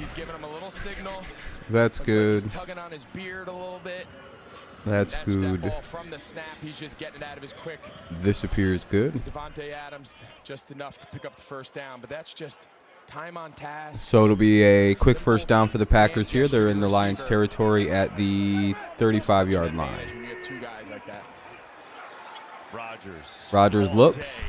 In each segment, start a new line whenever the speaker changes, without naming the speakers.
He's giving him a little signal.
That's good.
He's tugging on his beard a little bit.
That's good.
That ball from the snap. He's just getting it out of his quick.
This appears good.
Davante Adams just enough to pick up the first down, but that's just time on task.
So it'll be a quick first down for the Packers here. They're in the Lions territory at the 35-yard line.
When you have two guys like that.
Rodgers looks.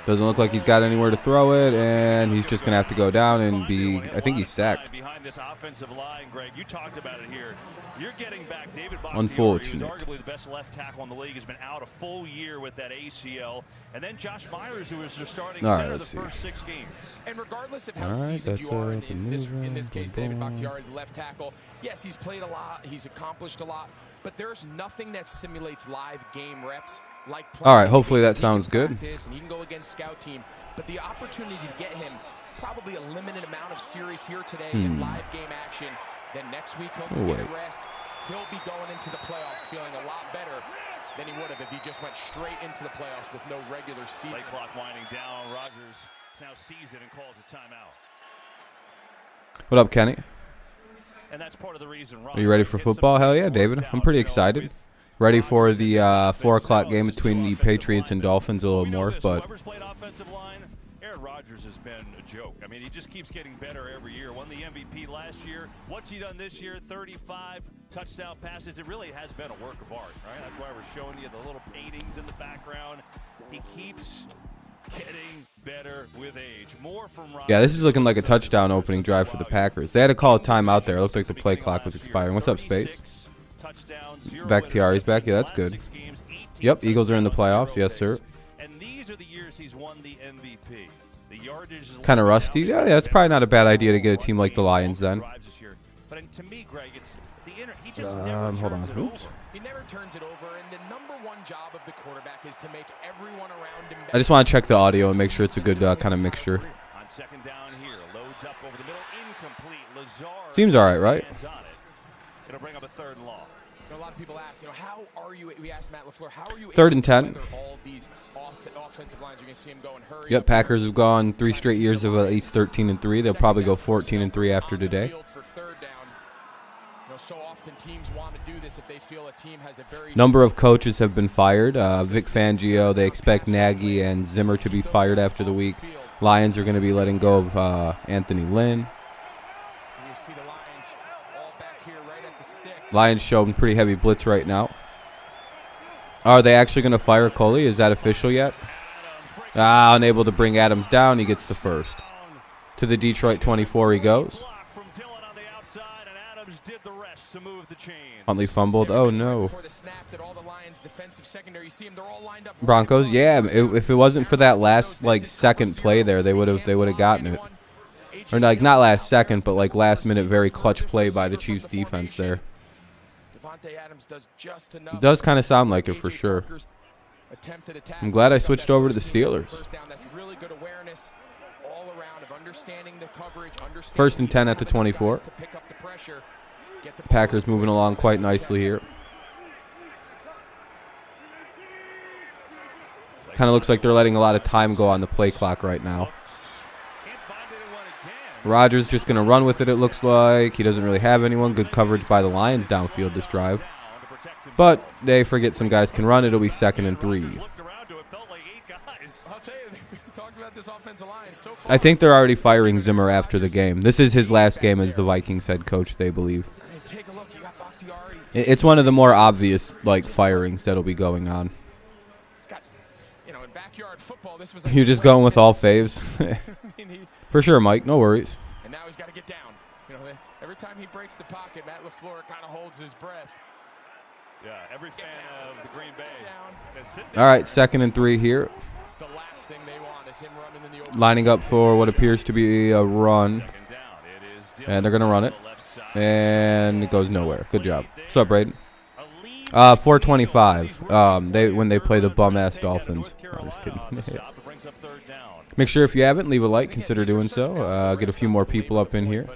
Doesn't look like he's got anywhere to throw it, and he's just going to have to go down and be, I think he's sacked.
This offensive line, Greg, you talked about it here. You're getting back David Bakhtiari,
Unfortunate.
who's arguably the best left tackle in the league, has been out a full year with that ACL. And then Josh Myers, who was their starting center the first 6 games.
And regardless of how seasoned you are in this case, David Bakhtiari, the left tackle, yes, he's played a lot, he's accomplished a lot, but there's nothing that simulates live game reps like playing.
All right, hopefully that sounds good.
And he can go against scout team, but the opportunity to get him probably a limited amount of series here today in live game action. Then next week he'll get rest. He'll be going into the playoffs feeling a lot better than he would have if he just went straight into the playoffs with no regular season.
Play clock winding down. Rodgers now sees it and calls a timeout.
What up, Kenny?
And that's part of the reason.
Are you ready for football? Hell yeah, David. I'm pretty excited. Ready for the 4 o'clock game between the Patriots and Dolphins, a little more, but
Aaron Rodgers has been a joke. I mean, he just keeps getting better every year. Won the MVP last year. What's he done this year? 35 touchdown passes. It really has been a work of art, right? That's why we're showing you the little paintings in the background. He keeps getting better with age. More from Rodgers.
Yeah, this is looking like a touchdown opening drive for the Packers. They had to call a timeout there. It looked like the play clock was expiring. What's up, Space? Bakhtiari's back. Yeah, that's good. Yep, Eagles are in the playoffs. Yes, sir.
And these are the years he's won the MVP.
Kind of rusty. Yeah, it's probably not a bad idea to get a team like the Lions then.
But to me, Greg, it's
hold on. Oops.
He never turns it over, and the number one job of the quarterback is to make everyone around him better.
I just want to check the audio and make sure it's a good kind of mixture.
On second down here, loads up over the middle, incomplete. Lazard
seems all right, right?
It'll bring up a 3rd and long.
A lot of people ask, how are you? We asked Matt LaFleur, how are you?
3rd and 10.
All these offensive lines, you're gonna see him going hurry.
Yep, Packers have gone 3 straight years of at least 13-3. They'll probably go 14-3 after today.
So often teams want to do this if they feel a team has a very
number of coaches have been fired. Vic Fangio, they expect Nagy and Zimmer to be fired after the week. Lions are going to be letting go of Anthony Lynn.
You see the Lions all back here right at the sticks.
Lions showing pretty heavy blitz right now. Are they actually going to fire Coley? Is that official yet? Unable to bring Adams down. He gets the first. To the Detroit 24 he goes. Huntley fumbled. Oh, no. Broncos, yeah. If it wasn't for that last, second play there, they would have gotten it. Or, not last second, but, last minute, very clutch play by the Chiefs defense there. It does kind of sound like it for sure. I'm glad I switched over to the Steelers. 1st and 10 at the 24. Packers moving along quite nicely here. Kind of looks like they're letting a lot of time go on the play clock right now. Rodgers just going to run with it, it looks like. He doesn't really have anyone. Good coverage by the Lions downfield this drive. But they forget some guys can run. It'll be 2nd and 3. I think they're already firing Zimmer after the game. This is his last game as the Vikings head coach, they believe. It's one of the more obvious, firings that'll be going on. You're just going with all faves. For sure, Mike. No worries.
And now he's got to get down. Every time he breaks the pocket, Matt LaFleur kind of holds his breath.
Yeah, every fan of the Green Bay.
All right, 2nd and 3 here.
It's the last thing they want is him running in the open.
Lining up for what appears to be a run. And they're going to run it. And it goes nowhere. Good job. What's up, Braden? 4:25. When they play the bum-ass Dolphins. I'm just kidding. Make sure if you haven't, leave a like. Consider doing so. Get a few more people up in here.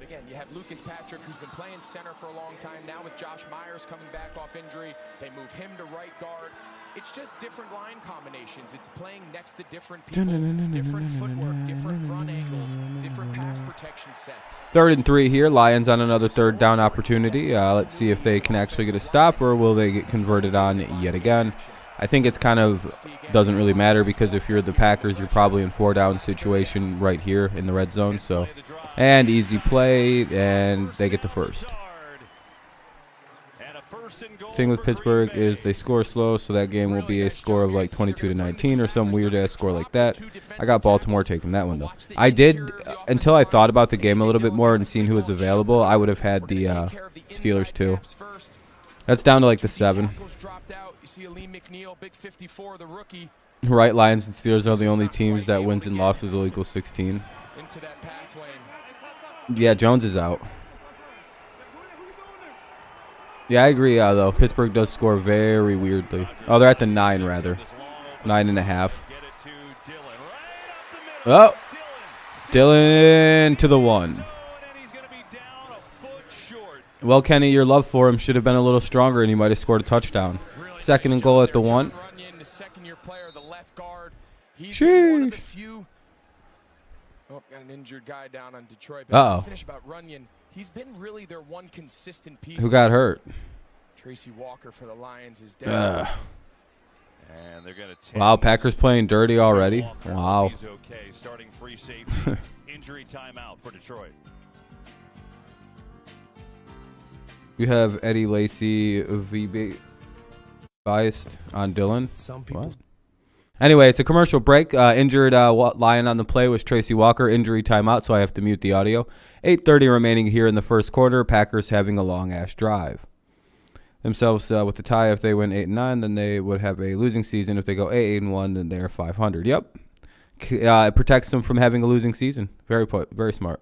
Lucas Patrick, who's been playing center for a long time. Now with Josh Myers coming back off injury, they move him to right guard. It's just different line combinations. It's playing next to different people, different footwork, different run angles, different pass protection sets.
3rd and 3 here. Lions on another 3rd down opportunity. Let's see if they can actually get a stop, or will they get converted on yet again. I think it's kind of doesn't really matter, because if you're the Packers, you're probably in 4-down situation right here in the red zone. So, and easy play, and they get the first. Thing with Pittsburgh is they score slow, so that game will be a score of like 22-19 or some weird ass score like that. I got Baltimore taking that one though. I did until I thought about the game a little bit more and seen who was available. I would have had the Steelers too. That's down to like the 7. Right, Lions and Steelers are the only teams that wins and losses will equal 16. Yeah, Jones is out. Yeah, I agree, though. Pittsburgh does score very weirdly. Oh, they're at the 9, rather. 9.5. Oh! Dylan to the 1. Well, Kenny, your love for him should have been a little stronger, and he might have scored a touchdown. 2nd and goal at the 1. Sheesh.
Oh, got an injured guy down on Detroit.
Uh-oh.
Finish about Runyon. He's been really their one consistent piece.
Who got hurt?
Tracy Walker for the Lions is down.
And they're gonna
wow, Packers playing dirty already. Wow.
He's okay. Starting free safety. Injury timeout for Detroit.
You have Eddie Lacy VB biased on Dylan.
Some people.
What? Anyway, it's a commercial break. Injured Lion on the play was Tracy Walker. Injury timeout, so I have to mute the audio. 8:30 remaining here in the first quarter. Packers having a long-ass drive. Themselves with the tie, if they win 8-9, then they would have a losing season. If they go 8-1, then they're 500. Yep. It protects them from having a losing season. Very smart.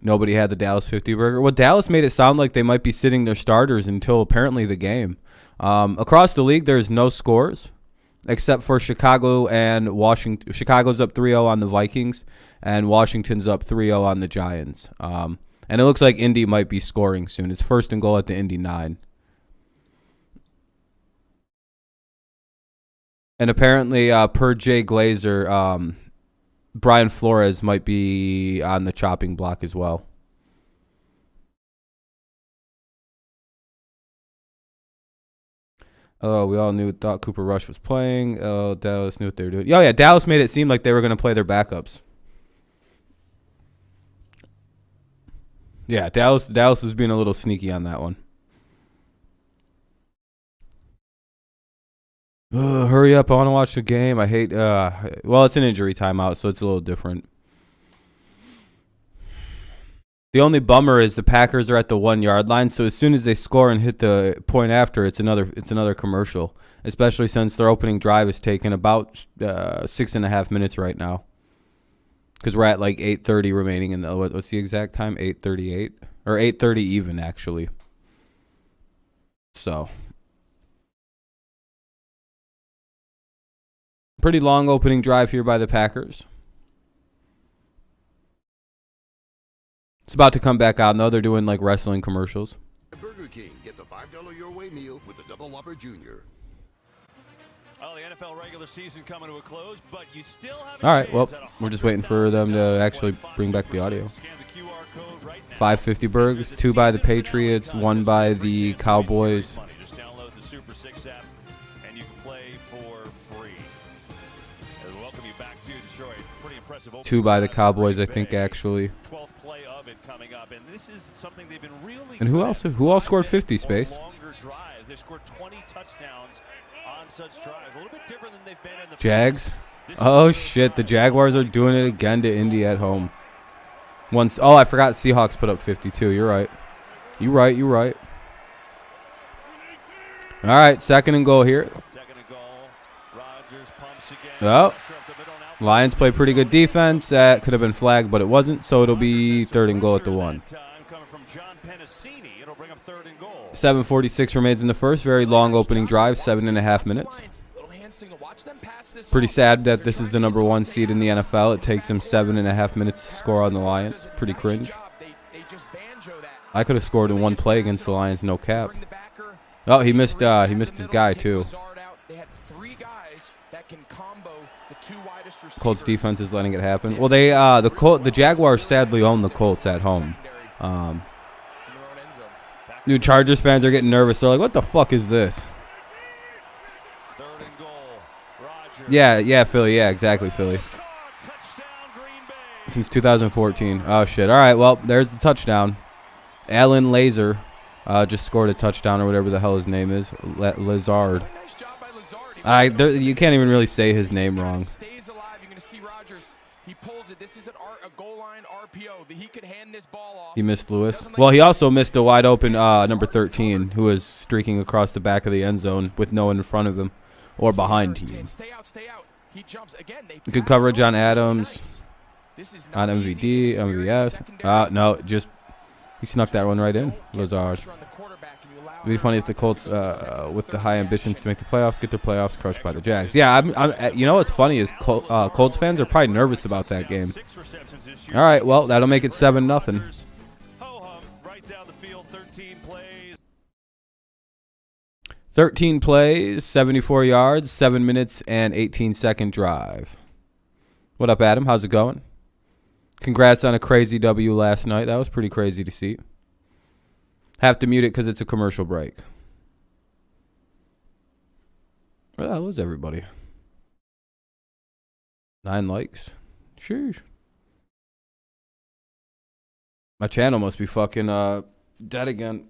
Nobody had the Dallas 50 burger. Well, Dallas made it sound like they might be sitting their starters until apparently the game. Across the league, there's no scores, except for Chicago and Washington. Chicago's up 3-0 on the Vikings, and Washington's up 3-0 on the Giants. And it looks like Indy might be scoring soon. It's 1st and goal at the Indy 9. And apparently, per Jay Glazer, Brian Flores might be on the chopping block as well. Oh, we all thought Cooper Rush was playing. Oh, Dallas knew what they were doing. Oh, yeah, Dallas made it seem like they were going to play their backups. Yeah, Dallas is being a little sneaky on that one. Hurry up, I want to watch the game. I hate, well, it's an injury timeout, so it's a little different. The only bummer is the Packers are at the 1-yard line, so as soon as they score and hit the point after, it's another commercial, especially since their opening drive is taking about 6.5 minutes right now. Because we're at like 8:30 remaining in the, what's the exact time? 8:38? Or 8:30 even, actually. So. Pretty long opening drive here by the Packers. It's about to come back on, though. They're doing like wrestling commercials.
Burger King, get the $5 Your Way meal with the Double Whopper Jr.
Oh, the NFL regular season coming to a close, but you still have.
All right, well, we're just waiting for them to actually bring back the audio. 550 burgers, 2 by the Patriots, 1 by the Cowboys.
Just download the Super 6 app, and you can play for free. And welcome you back to Detroit. Pretty impressive.
2 by the Cowboys, I think, actually.
12th play of it coming up, and this is something they've been really.
And who else? Who all scored 50, Space?
Longer drives. They scored 20 touchdowns on such drives. A little bit different than they've been in the
Jags. Oh shit! The Jaguars are doing it again to Indy at home. Once. Oh, I forgot. Seahawks put up 52. You're right. You're right. All right, 2nd and goal here. Oh. Lions play pretty good defense. That could have been flagged, but it wasn't. So it'll be 3rd and goal at the 1. 7:46 remains in the first. Very long opening drive, 7.5 minutes. Pretty sad that this is the number 1 seed in the NFL. It takes him 7.5 minutes to score on the Lions. Pretty cringe. I could have scored in one play against the Lions, no cap. Oh, he missed his guy too. Colts defense is letting it happen. Well, they the Jaguars sadly own the Colts at home. New Chargers fans are getting nervous. They're like, "What the fuck is this?" Yeah, Philly. Yeah, exactly, Philly. Since 2014. Oh shit. All right. Well, there's the touchdown. Alan Lazar just scored a touchdown or whatever the hell his name is. Lazard. You can't even really say his name wrong. He missed Lewis. Well, he also missed a wide open number 13 who was streaking across the back of the end zone with no one in front of him or behind him. Good coverage on Adams, on MVD, MVS. No, just he snuck that one right in. Lazard. It'd be funny if the Colts, with the high ambitions to make the playoffs, get their playoffs crushed by the Jags. Yeah, you know what's funny is Colts fans are probably nervous about that game. All right, well, that'll make it 7-0. 13 plays, 74 yards, 7 minutes, and 18-second drive. What up, Adam? How's it going? Congrats on a crazy W last night. That was pretty crazy to see. Have to mute it because it's a commercial break. Where the hell is everybody? 9 likes. Sheesh. My channel must be fucking dead again.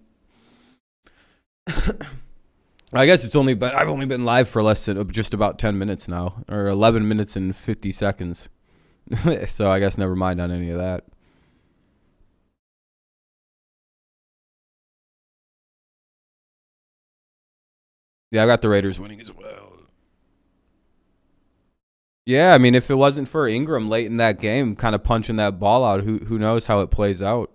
I guess it's only, but I've only been live for less than just about 10 minutes now, or 11 minutes and 50 seconds. So I guess never mind on any of that. Yeah, I got the Raiders winning as well. Yeah, I mean, if it wasn't for Ingram late in that game, kind of punching that ball out, who knows how it plays out.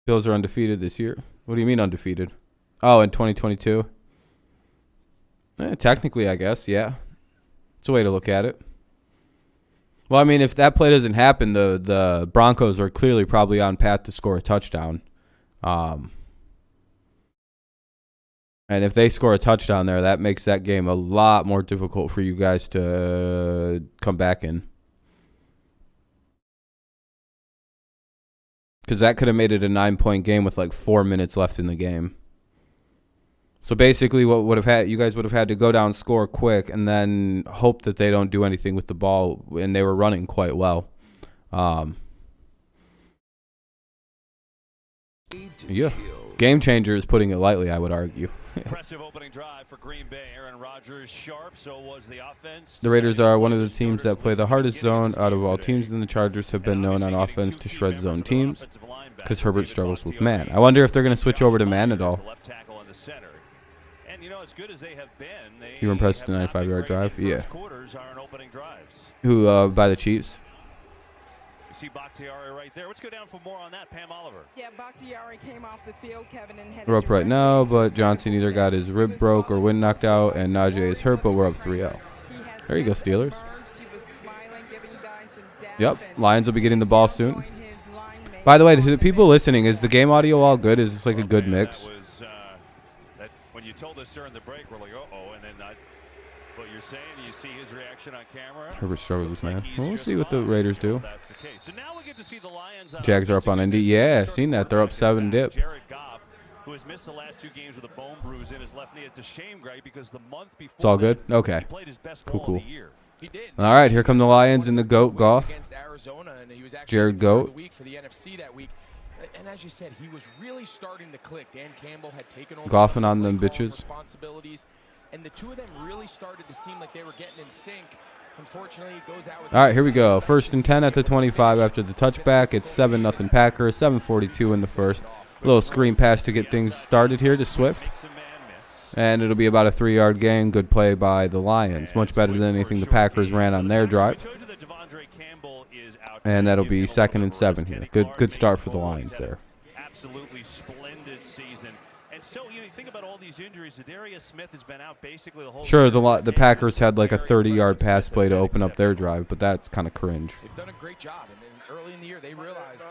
Bills are undefeated this year. What do you mean undefeated? Oh, in 2022? Technically, I guess, yeah. It's a way to look at it. Well, I mean, if that play doesn't happen, the Broncos are clearly probably on path to score a touchdown. And if they score a touchdown there, that makes that game a lot more difficult for you guys to come back in. Because that could have made it a 9-point game with like 4 minutes left in the game. So basically, you guys would have had to go down, score quick, and then hope that they don't do anything with the ball. And they were running quite well. Yeah, game changer is putting it lightly, I would argue.
Impressive opening drive for Green Bay. Aaron Rodgers sharp, so was the offense.
The Raiders are one of the teams that play the hardest zone out of all teams, and the Chargers have been known on offense to shred zone teams because Herbert struggles with man. I wonder if they're going to switch over to man at all. You were impressed with the 95-yard drive? Yeah. Who, by the Chiefs?
See Bakhtiari right there. Let's go down for more on that. Pam Oliver.
Yeah, Bakhtiari came off the field, Kevin, and headed.
We're up right now, but Johnson either got his rib broke or wind knocked out, and Najee is hurt, but we're up 3-0. There you go, Steelers. Yep, Lions will be getting the ball soon. By the way, to the people listening, is the game audio all good? Is this like a good mix?
When you told us during the break, we're like, uh-oh, and then what you're saying, you see his reaction on camera.
Herbert struggles with man. Well, we'll see what the Raiders do.
That's the case. So now we get to see the Lions.
Jags are up on Indy. Yeah, I've seen that. They're up 7 dip.
Jared Goff, who has missed the last 2 games with a bone bruise in his left knee. It's a shame, Greg, because the month before
it's all good? Okay.
he played his best
Cool.
of the year.
He did.
All right, here come the Lions and the GOAT, Goff. Jared Goat.
And as you said, he was really starting to click. Dan Campbell had taken over
Goffing on them bitches.
Responsibilities, and the two of them really started to seem like they were getting in sync. Unfortunately, it goes out with
all right, here we go. 1st and 10 at the 25 after the touchback. It's 7-0 Packers. 7:42 in the first. A little screen pass to get things started here to Swift. And it'll be about a 3-yard gain. Good play by the Lions. Much better than anything the Packers ran on their drive. And that'll be 2nd and 7 here. Good start for the Lions there.
Absolutely splendid season. And so you think about all these injuries. Zadarius Smith has been out basically the whole.
Sure, the Packers had like a 30-yard pass play to open up their drive, but that's kind of cringe.
They've done a great job, and then early in the year they realized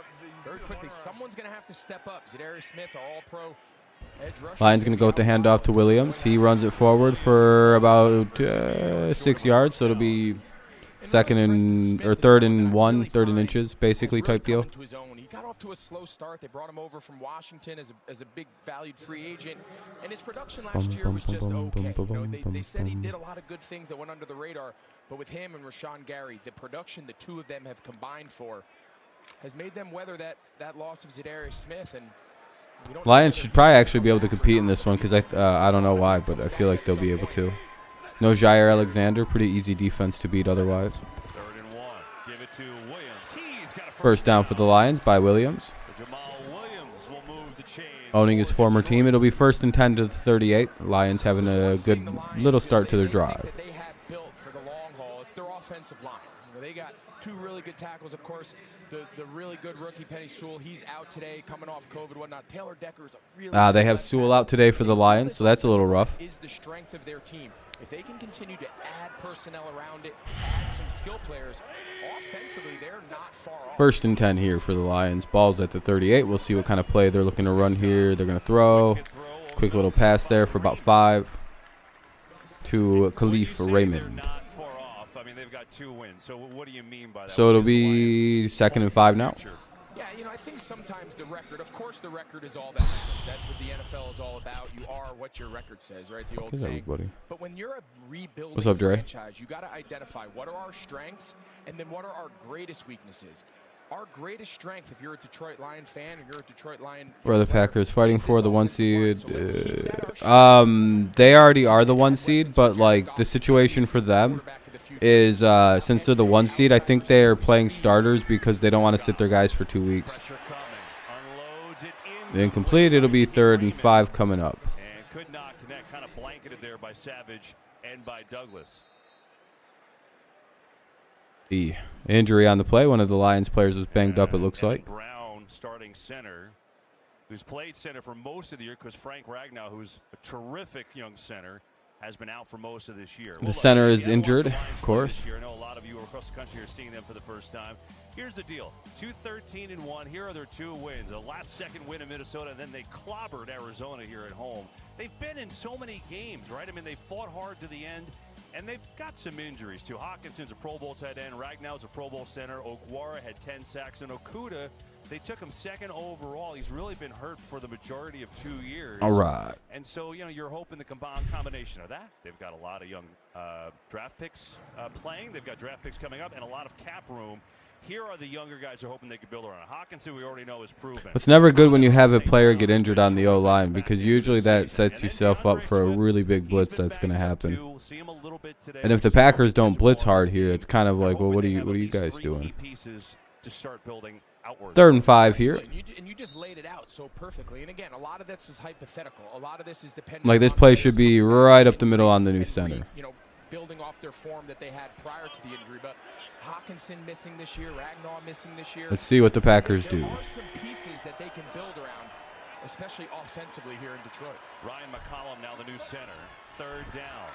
very quickly someone's going to have to step up. Zadarius Smith, our all-pro edge rusher.
Lions going to go with the handoff to Williams. He runs it forward for about 6 yards, so it'll be third and 1, third and inches, basically type deal.
He got off to a slow start. They brought him over from Washington as a big valued free agent, and his production last year was just okay. They said he did a lot of good things that went under the radar, but with him and Rashawn Gary, the production the two of them have combined for has made them weather that loss of Zadarius Smith. And
Lions should probably actually be able to compete in this one because I don't know why, but I feel like they'll be able to. No Jair Alexander, pretty easy defense to beat otherwise.
Third and 1. Give it to Williams. He's got a
First down for the Lions by Williams.
Jamal Williams will move the chains.
Owning his former team, it'll be 1st and 10 to the 38. Lions having a good little start to their drive.
They have built for the long haul. It's their offensive line. They got two really good tackles, of course. The really good rookie Penny Sewell, he's out today, coming off COVID, whatnot. Taylor Decker is a really
They have Sewell out today for the Lions, so that's a little rough.
Is the strength of their team. If they can continue to add personnel around it, add some skill players, offensively they're not far off.
1st and 10 here for the Lions. Ball's at the 38. We'll see what kind of play they're looking to run here. They're going to throw. Quick little pass there for about 5 to Khalif Raymond.
They've got 2 wins. So what do you mean by that?
So it'll be 2nd and 5 now.
Yeah, I think sometimes the record, of course the record is all that matters. That's what the NFL is all about. You are what your record says, right? The old saying. But when you're a rebuilding
What's up, Dre?
franchise, you got to identify what are our strengths and then what are our greatest weaknesses. Our greatest strength, if you're a Detroit Lion fan and you're a Detroit Lion,
where are the Packers fighting for the 1 seed? They already are the 1 seed, but like the situation for them is since they're the 1 seed, I think they are playing starters because they don't want to sit their guys for 2 weeks. Incomplete. It'll be 3rd and 5 coming up.
And could not connect, kind of blanketed there by Savage and by Douglas.
The injury on the play. One of the Lions players was banged up, it looks like.
Brown, starting center, who's played center for most of the year because Frank Ragnow, who's a terrific young center, has been out for most of this year.
The center is injured, of course.
I know a lot of you across the country are seeing them for the first time. Here's the deal. 2-13-1. Here are their 2 wins. A last-second win in Minnesota, and then they clobbered Arizona here at home. They've been in so many games, right? They fought hard to the end, and they've got some injuries, too. Hawkinson's a Pro Bowl tight end. Ragnow's a Pro Bowl center. Okwara had 10 sacks. And Okudah, they took him 2nd overall. He's really been hurt for the majority of 2 years.
All right.
And so, you're hoping the combination of that. They've got a lot of young draft picks playing. They've got draft picks coming up and a lot of cap room. Here are the younger guys who are hoping they can build around. Hawkinson, we already know, is proven.
It's never good when you have a player get injured on the O-line because usually that sets yourself up for a really big blitz that's going to happen. And if the Packers don't blitz hard here, it's kind of like, well, what are you guys doing? 3rd and 5 here.
And you just laid it out so perfectly. And again, a lot of this is hypothetical. A lot of this is dependent.
Like this play should be right up the middle on the new center.
Building off their form that they had prior to the injury, but Hawkinson missing this year, Ragnow missing this year.
Let's see what the Packers do.
There are some pieces that they can build around, especially offensively here in Detroit.
Ryan McCollum now the new center. 3rd down.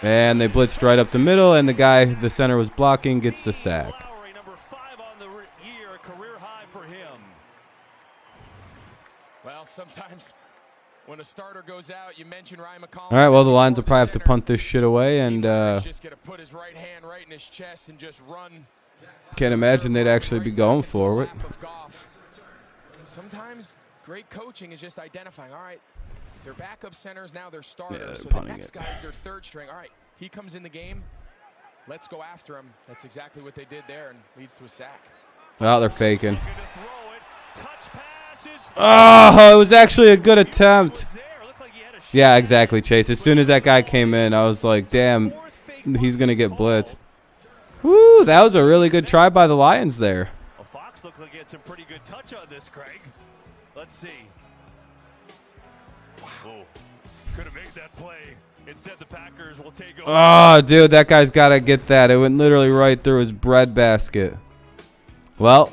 And they blitzed right up the middle, and the center was blocking, gets the sack.
Lowry, number 5 on the year, career high for him.
Well, sometimes when a starter goes out, you mentioned Ryan McCollum.
All right, well, the Lions will probably have to punt this shit away, and
just gonna put his right hand right in his chest and just run.
Can't imagine they'd actually be going for it.
Sometimes great coaching is just identifying, all right, their backup centers, now their starters,
Yeah,
so the next guy's their 3rd string. All right, he comes in the game, let's go after him. That's exactly what they did there and leads to a sack.
Well, they're faking. Oh, it was actually a good attempt. Yeah, exactly, Chase. As soon as that guy came in, I was like, damn, he's going to get blitzed. Woo, that was a really good try by the Lions there.
Well, Fox looked like he had some pretty good touch on this, Craig. Let's see. Wow. Could have made that play. Instead, the Packers will take over.
Oh, dude, that guy's got to get that. It went literally right through his bread basket. Well,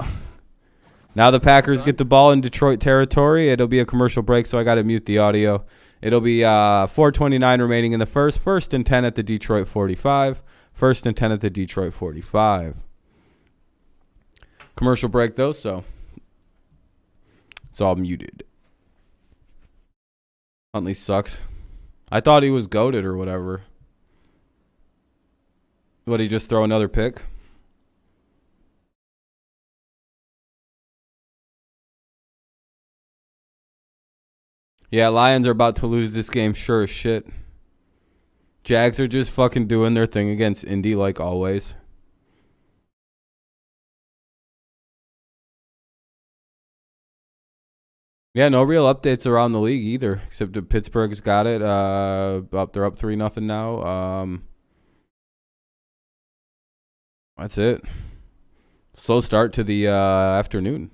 Now the Packers get the ball in Detroit territory. It'll be a commercial break, so I got to mute the audio. It'll be 4:29 remaining in the first. 1st and 10 at the Detroit 45. 1st and 10 at the Detroit 45. Commercial break, though, so it's all muted. Huntley sucks. I thought he was goated or whatever. What, he just throw another pick? Yeah, Lions are about to lose this game, sure as shit. Jags are just fucking doing their thing against Indy like always. Yeah, no real updates around the league either, except that Pittsburgh's got it. They're up 3-0 now. That's it. Slow start to the afternoon.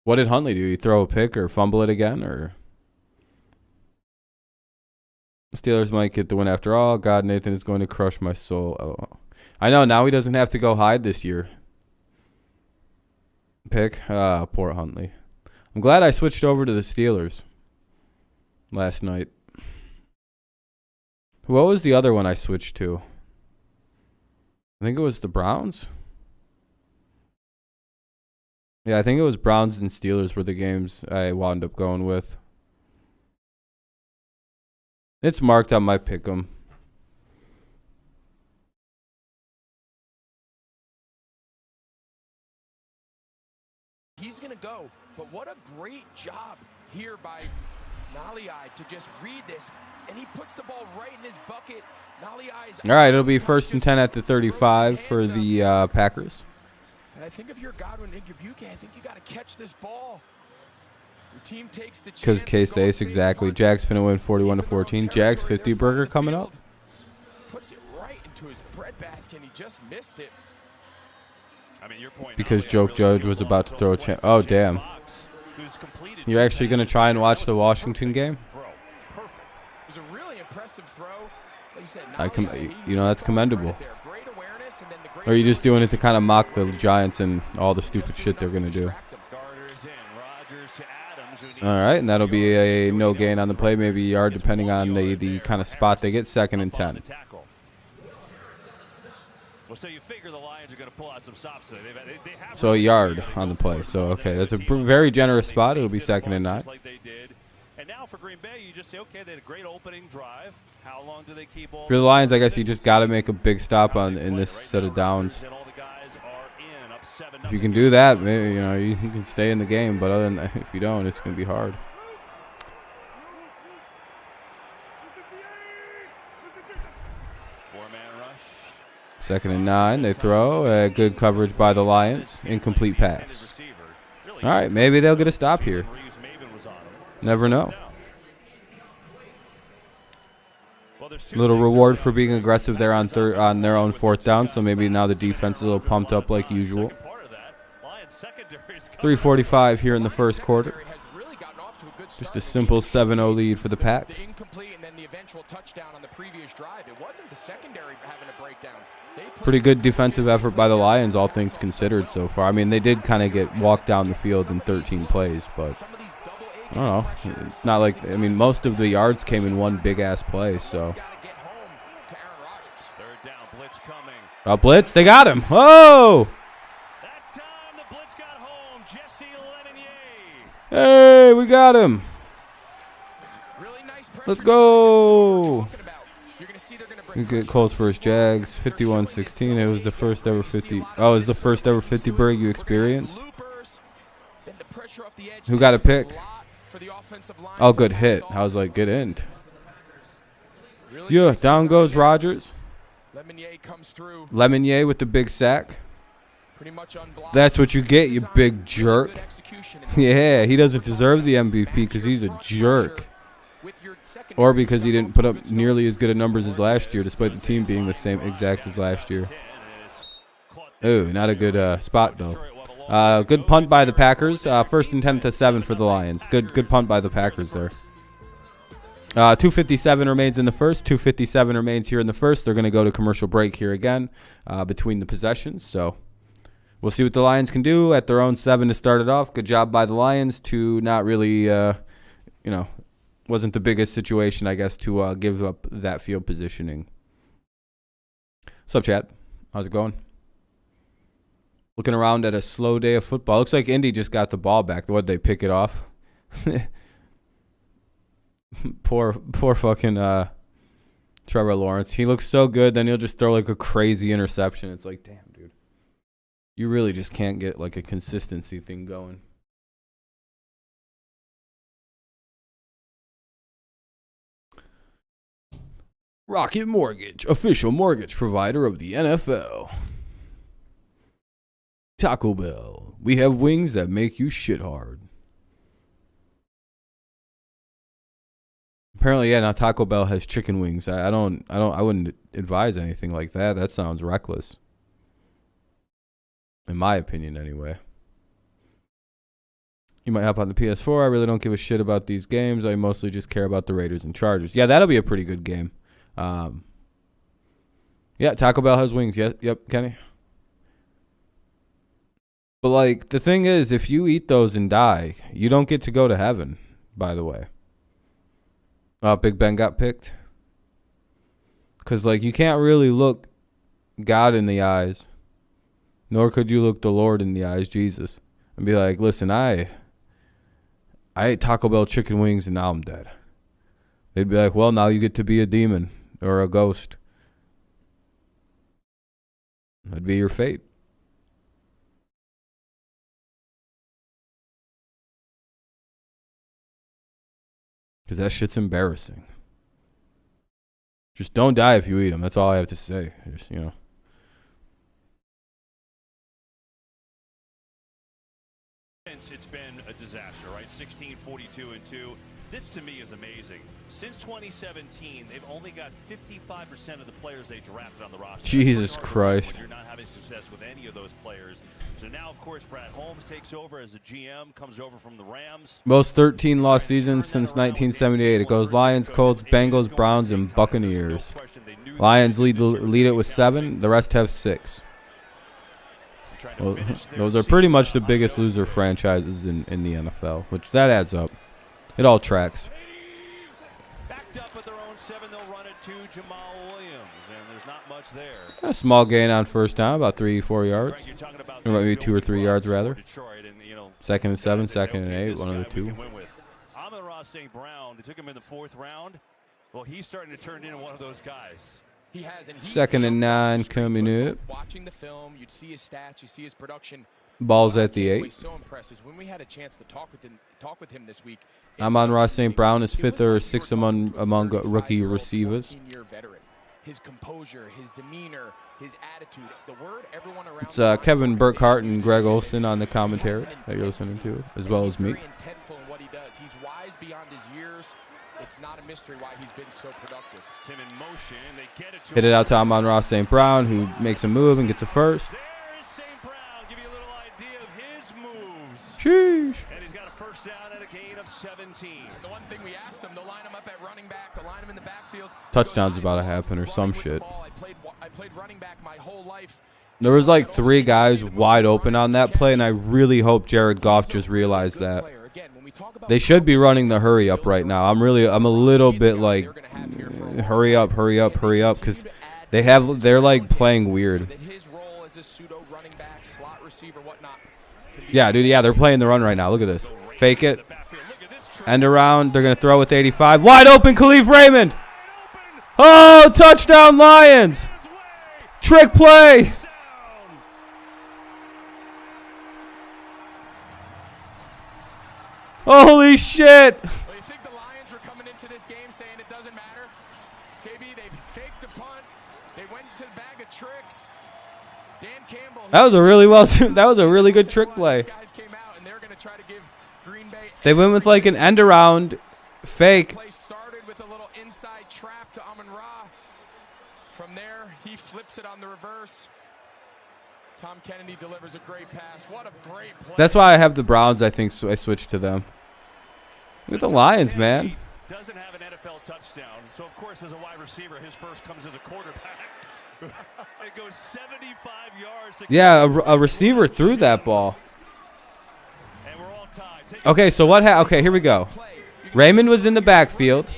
What did Huntley do? He throw a pick or fumble it again? Or Steelers might get the win after all. God, Nathan is going to crush my soul. Oh, I know. Now he doesn't have to go hide this year. Pick. Poor Huntley. I'm glad I switched over to the Steelers last night. What was the other one I switched to? I think it was the Browns. Yeah, I think it was Browns and Steelers were the games I wound up going with. It's marked on my pick'em.
He's going to go, but what a great job here by Naliai to just read this, and he puts the ball right in his bucket. Naliai's
all right, it'll be 1st and 10 at the 35 for the Packers.
And I think if you're Godwin Igwebuike, I think you got to catch this ball. Your team takes the chance.
Because K-Stace, exactly. Jags finna win 41-14. Jags 50 burger coming up.
Puts it right into his bread basket, and he just missed it.
I mean, your point
Because Joke Judge was about to throw a oh, damn. You're actually going to try and watch the Washington game?
It was a really impressive throw. Like you said,
that's commendable. Or are you just doing it to kind of mock the Giants and all the stupid shit they're going to do? All right, and that'll be a no gain on the play, maybe a yard, depending on the kind of spot they get. 2nd and 10.
Well, so you figure the Lions are going to pull out some stops today. They have
so a yard on the play. So, okay, that's a very generous spot. It'll be 2nd and 9.
And now for Green Bay, you just say, okay, they had a great opening drive. How long do they keep all
for the Lions, I guess you just got to make a big stop in this set of downs. If you can do that, maybe, you can stay in the game. But other than that, if you don't, it's going to be hard. Second and 9. They throw. Good coverage by the Lions. Incomplete pass. All right, maybe they'll get a stop here. Never know. Little reward for being aggressive there on their own 4th down, so maybe now the defense is a little pumped up like usual. 3:45 here in the first quarter. Just a simple 7-0 lead for the Pack. Pretty good defensive effort by the Lions, all things considered so far. I mean, they did kind of get walked down the field in 13 plays, but I don't know. It's not like, I mean, most of the yards came in one big-ass play, so. Blitz, they got him. Oh! Hey, we got him. Let's go. We get Colts first Jags, 51-16. It was the first ever 50. Oh, it was the first ever 50 burg you experienced. Who got a pick? Oh, good hit. I was like, good end. Yeah, down goes Rodgers. Lemonnier with the big sack. That's what you get, you big jerk. Yeah, he doesn't deserve the MVP because he's a jerk. Or because he didn't put up nearly as good a numbers as last year, despite the team being the same exact as last year. Ooh, not a good spot, though. Good punt by the Packers. 1st and 10 to 7 for the Lions. Good punt by the Packers there. 2:57 remains in the first. 2:57 remains here in the first. They're going to go to commercial break here again between the possessions. So We'll see what the Lions can do at their own 7 to start it off. Good job by the Lions to not really, wasn't the biggest situation, I guess, to give up that field positioning. What's up, chat? How's it going? Looking around at a slow day of football. Looks like Indy just got the ball back. What'd they pick it off? Poor fucking Trevor Lawrence. He looks so good, then he'll just throw like a crazy interception. It's like, damn, dude. You really just can't get like a consistency thing going. Rocket Mortgage, official mortgage provider of the NFL. Taco Bell, we have wings that make you shit hard. Apparently, yeah, now Taco Bell has chicken wings. I wouldn't advise anything like that. That sounds reckless. In my opinion, anyway. You might hop on the PS4. I really don't give a shit about these games. I mostly just care about the Raiders and Chargers. Yeah, that'll be a pretty good game. Yeah, Taco Bell has wings. Yep, Kenny. But, like, the thing is, if you eat those and die, you don't get to go to heaven, by the way. Big Ben got picked. Because, like, you can't really look God in the eyes. Nor could you look the Lord in the eyes, Jesus. And be like, listen, I ate Taco Bell chicken wings and now I'm dead. They'd be like, well, now you get to be a demon or a ghost. That'd be your fate. Because that shit's embarrassing. Just don't die if you eat them. That's all I have to say. Just,
It's been a disaster, right? 16, 42-2. This, to me, is amazing. Since 2017, they've only got 55% of the players they drafted on the roster.
Jesus Christ.
You're not having success with any of those players. So now, of course, Brad Holmes takes over as the GM, comes over from the Rams.
Most 13 lost seasons since 1978. It goes Lions, Colts, Bengals, Browns, and Buccaneers. Lions lead it with 7. The rest have 6. Well, those are pretty much the biggest loser franchises in the NFL, which that adds up. It all tracks.
Backed up at their own 7, they'll run it to Jamal Williams, and there's not much there.
A small gain on first down, about 3-4 yards. Or maybe 2 or 3 yards, rather. Second and 7, second and 8, one of the two.
Amon-Ra St. Brown, they took him in the 4th round. Well, he's starting to turn into one of those guys.
He has, and
second and 9 coming up.
Watching the film, you'd see his stats, you see his production.
Ball's at the 8.
So impressed is when we had a chance to talk with him this week.
Amon-Ra St. Brown is 5th or 6th among rookie receivers.
His composure, his demeanor, his attitude, the word everyone around.
It's Kevin Burkhardt and Greg Olsen on the commentary that you're listening to, as well as me.
He's very intentful in what he does. He's wise beyond his years. It's not a mystery why he's been so productive.
Tim in motion. They get it to
hit it out to Amon-Ra St. Brown, who makes a move and gets a first.
There's St. Brown. Give you a little idea of his moves.
Sheesh.
And he's got a first down and a gain of 17.
The one thing we asked him, to line him up at running back, to line him in the backfield.
Touchdown's about to happen or some shit.
I played running back my whole life.
There was like 3 guys wide open on that play, and I really hope Jared Goff just realized that. They should be running the hurry up right now. I'm a little bit like, hurry up, because they're like playing weird. Yeah, dude, yeah, they're playing the run right now. Look at this. Fake it. End around. They're going to throw with 85. Wide open, Khalif Raymond. Oh, touchdown Lions. Trick play. Holy shit!
Well, you think the Lions were coming into this game saying it doesn't matter? KB, they faked the punt. They went to the bag of tricks. Dan Campbell.
That was a really good trick play.
Guys came out and they're going to try to give Green Bay.
They went with like an end around fake.
Play started with a little inside trap to Amon-Ra. From there, he flips it on the reverse. Tom Kennedy delivers a great pass. What a great play.
That's why I have the Browns. I think I switched to them. Look at the Lions, man.
Doesn't have an NFL touchdown. So, of course, as a wide receiver, his first comes as a quarterback. It goes 75 yards.
Yeah, a receiver threw that ball.
And we're all tied.
Okay, so what okay, here we go. Raymond was in the backfield.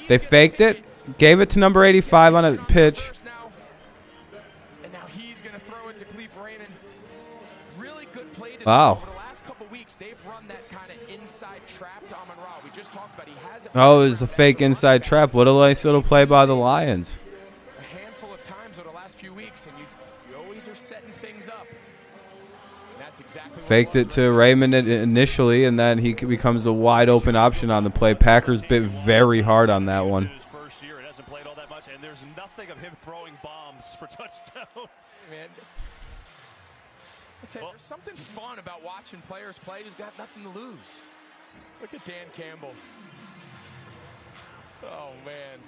They faked it, gave it to number 85 on a pitch.
And now he's going to throw it to Khalif Raymond. Really good play.
Wow.
Over the last couple weeks, they've run that kind of inside trap to Amon-Ra. We just talked about he has it.
Oh, it was a fake inside trap. What a nice little play by the Lions.
A handful of times over the last few weeks, and you always are setting things up. And that's exactly what
Faked it to Raymond initially, and then he becomes a wide open option on the play. Packers bit very hard on that one.
His first year, it hasn't played all that much, and there's nothing of him throwing bombs for touchdowns.
Man, I'll tell you, there's something fun about watching players play who's got nothing to lose. Look at Dan Campbell. Oh, man.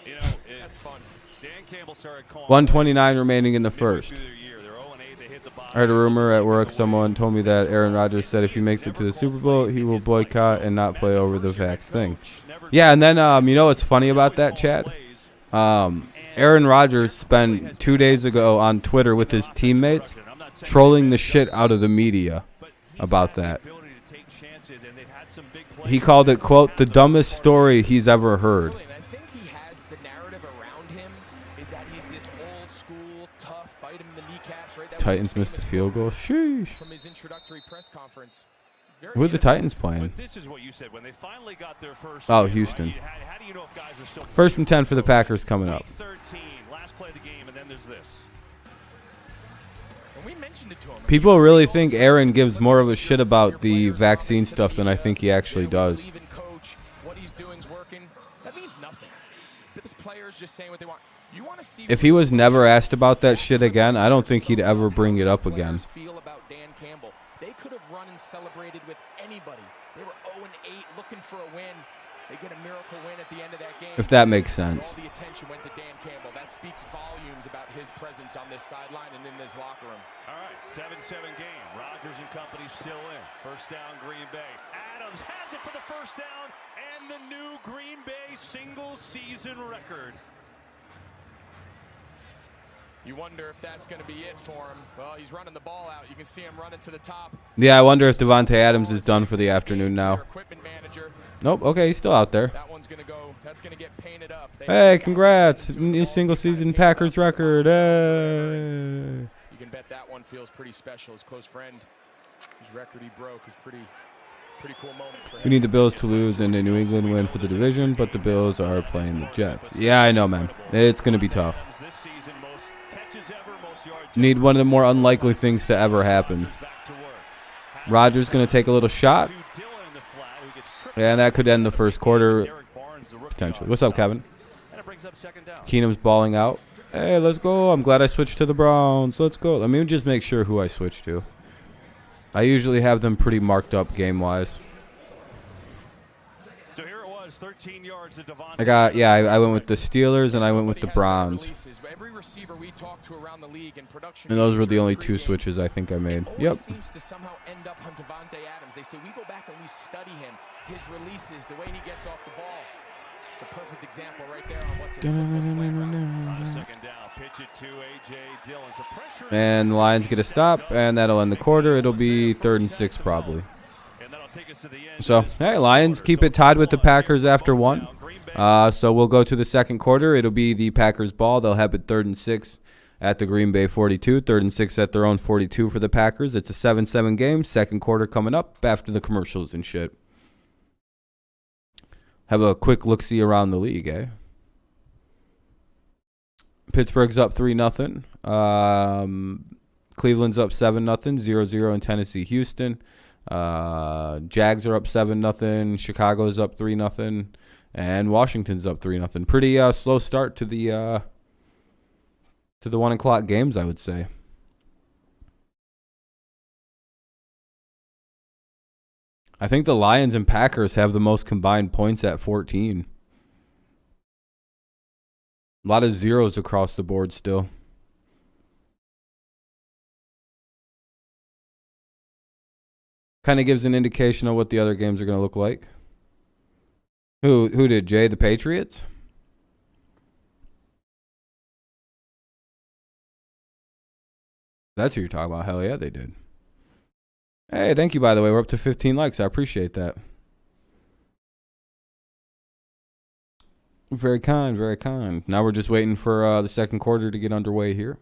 You know,
That's fun.
Dan Campbell started calling
129 remaining in the first.
through their year. They're 0-8. They hit the bottom.
I heard a rumor at work. Someone told me that Aaron Rodgers said if he makes it to the Super Bowl, he will boycott and not play over the vax thing. Yeah, and then you know what's funny about that, Chad? Aaron Rodgers spent 2 days ago on Twitter with his teammates trolling the shit out of the media about that. He called it, quote, the dumbest story he's ever heard.
And I think he has the narrative around him is that he's this old school, tough, bite him in the kneecaps, right? That was
Titans
his
missed the
famous
field goal.
quote
Sheesh.
from his introductory press conference. It's very
Who are the Titans playing?
But this is what you said when they finally got their first.
Oh,
win,
Houston.
Right? How do you know if guys are still
1st and 10 for the Packers coming up.
13, last play of the game, and then there's this.
And we mentioned it to him.
People really think Aaron gives more of a shit about the vaccine stuff than I think he actually does.
Believe in coach, what he's doing's working. That means nothing. This player's just saying what they want. You want to see
If he was never asked about that shit again, I don't think he'd ever bring it up again.
Feel about Dan Campbell. They could have run and celebrated with anybody. They were 0-8 looking for a win. They get a miracle win at the end of that game.
If that makes sense.
All the attention went to Dan Campbell. That speaks volumes about his presence on this sideline and in this locker room.
All right, 7-7 game. Rodgers and company still in. First down, Green Bay. Adams has it for the first down and the new Green Bay single-season record.
You wonder if that's going to be it for him. Well, he's running the ball out. You can see him running to the top.
Yeah, I wonder if Devontae Adams is done for the afternoon now.
Equipment manager.
Nope, okay, he's still out there.
That one's going to go. That's going to get painted up.
Hey, congrats. New single-season Packers record. Hey.
You can bet that one feels pretty special. His close friend, whose record he broke, is pretty cool moment for him.
We need the Bills to lose and a New England win for the division, but the Bills are playing the Jets. Yeah, I know, man. It's going to be tough. Need one of the more unlikely things to ever happen. Rodgers going to take a little shot. And that could end the first quarter, potentially. What's up, Kevin? Keenum's balling out. Hey, let's go. I'm glad I switched to the Browns. Let's go. Let me just make sure who I switched to. I usually have them pretty marked up game-wise.
So here it was, 13 yards to Devontae.
I went with the Steelers and I went with the Browns.
Every receiver we talk to around the league in production,
And those were the only two switches I think I made.
It
Yep.
always seems to somehow end up on Devontae Adams. They say we go back and we study him, his releases, the way he gets off the ball. It's a perfect example right there on what's a simple slant route.
On a second down, pitch it to A.J. Dillon. So pressure.
And the Lions get a stop, and that'll end the quarter. It'll be 3rd and 6 probably.
And that'll take us to the end.
So, hey, Lions keep it tied with the Packers after one. So we'll go to the second quarter. It'll be the Packers' ball. They'll have it 3rd and 6 at the Green Bay 42. 3rd and 6 at their own 42 for the Packers. It's a 7-7 game. Second quarter coming up after the commercials and shit. Have a quick look-see around the league, eh? Pittsburgh's up 3-0. Cleveland's up 7-0. 0-0 in Tennessee, Houston. Jags are up 7-0. Chicago's up 3-0. And Washington's up 3-0. Pretty slow start to the 1 o'clock games, I would say. I think the Lions and Packers have the most combined points at 14. A lot of zeros across the board still. Kind of gives an indication of what the other games are going to look like. Who did, Jay? The Patriots? That's who you're talking about. Hell yeah, they did. Hey, thank you, by the way. We're up to 15 likes. I appreciate that. Very kind, very kind. Now we're just waiting for the second quarter to get underway here.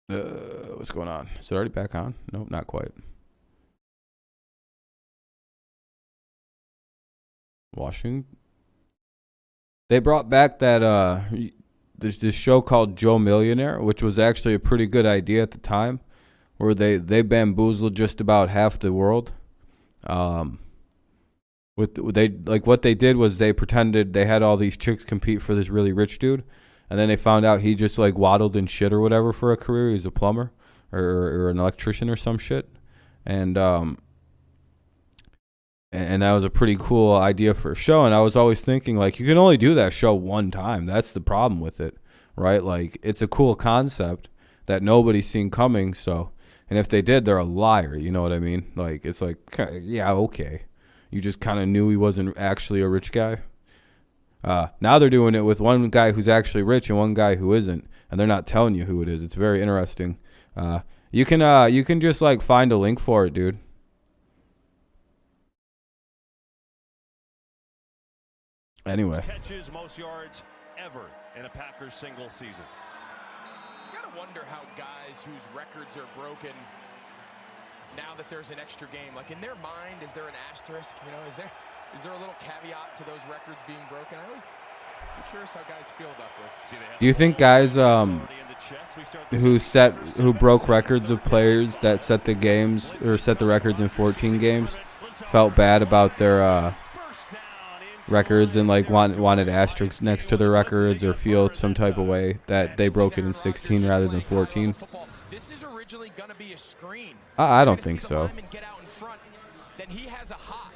What's going on? Is it already back on? Nope, not quite. Washington. They brought back that there's this show called Joe Millionaire, which was actually a pretty good idea at the time, where they bamboozled just about half the world. What they did was they pretended they had all these chicks compete for this really rich dude, and then they found out he just like waddled in shit or whatever for a career. He's a plumber or an electrician or some shit, and that was a pretty cool idea for a show. And I was always thinking, like, you can only do that show one time. That's the problem with it, right? Like, it's a cool concept that nobody's seen coming. So, and if they did, they're a liar. You know what I mean? Like, it's like, yeah, okay. You just kind of knew he wasn't actually a rich guy. Now they're doing it with one guy who's actually rich and one guy who isn't, and they're not telling you who it is. It's very interesting. You can just like find a link for it, dude. Anyway.
Catches most yards ever in a Packers single season.
You gotta wonder how guys whose records are broken, now that there's an extra game, like in their mind, is there an asterisk? You know, is there a little caveat to those records being broken? I'm curious how guys feel about this.
Do you think guys who broke records of players that set the games or set the records in 14 games felt bad about their records and like wanted asterisks next to their records, or feel some type of way that they broke it in 16 rather than 14?
This is originally going to be a screen.
I don't think so.
Get out in front, then he has a hot.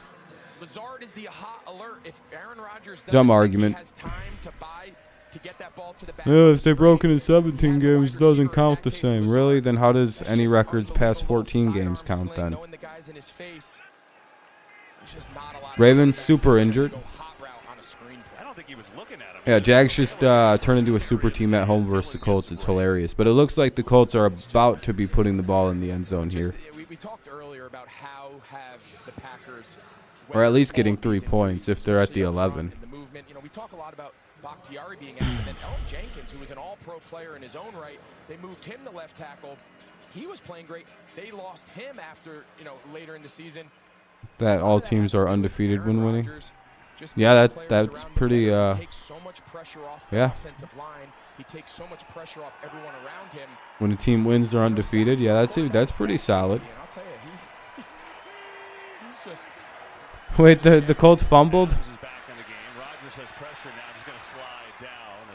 Lazard is the hot alert. If Aaron Rodgers
dumb argument.
Has time to buy to get that ball to the back.
Yeah, if they broke it in 17 games, it doesn't count the same. Really? Then how does any records past 14 games count then? Ravens super injured. Yeah, Jags just turned into a super team at home versus the Colts. It's hilarious. But it looks like the Colts are about to be putting the ball in the end zone here.
We talked earlier about how have the Packers,
or at least getting 3 points if they're at the 11.
The movement, you know, we talk a lot about Bakhtiari being out, and then Elton Jenkins, who was an all-pro player in his own right, they moved him to left tackle. He was playing great. They lost him after, you know, later in the season.
That all teams are undefeated when winning. Yeah, that's pretty. Yeah.
He takes so much pressure off everyone around him.
When a team wins, they're undefeated. Yeah, that's pretty solid.
And I'll tell you, he's just.
Wait, the Colts fumbled.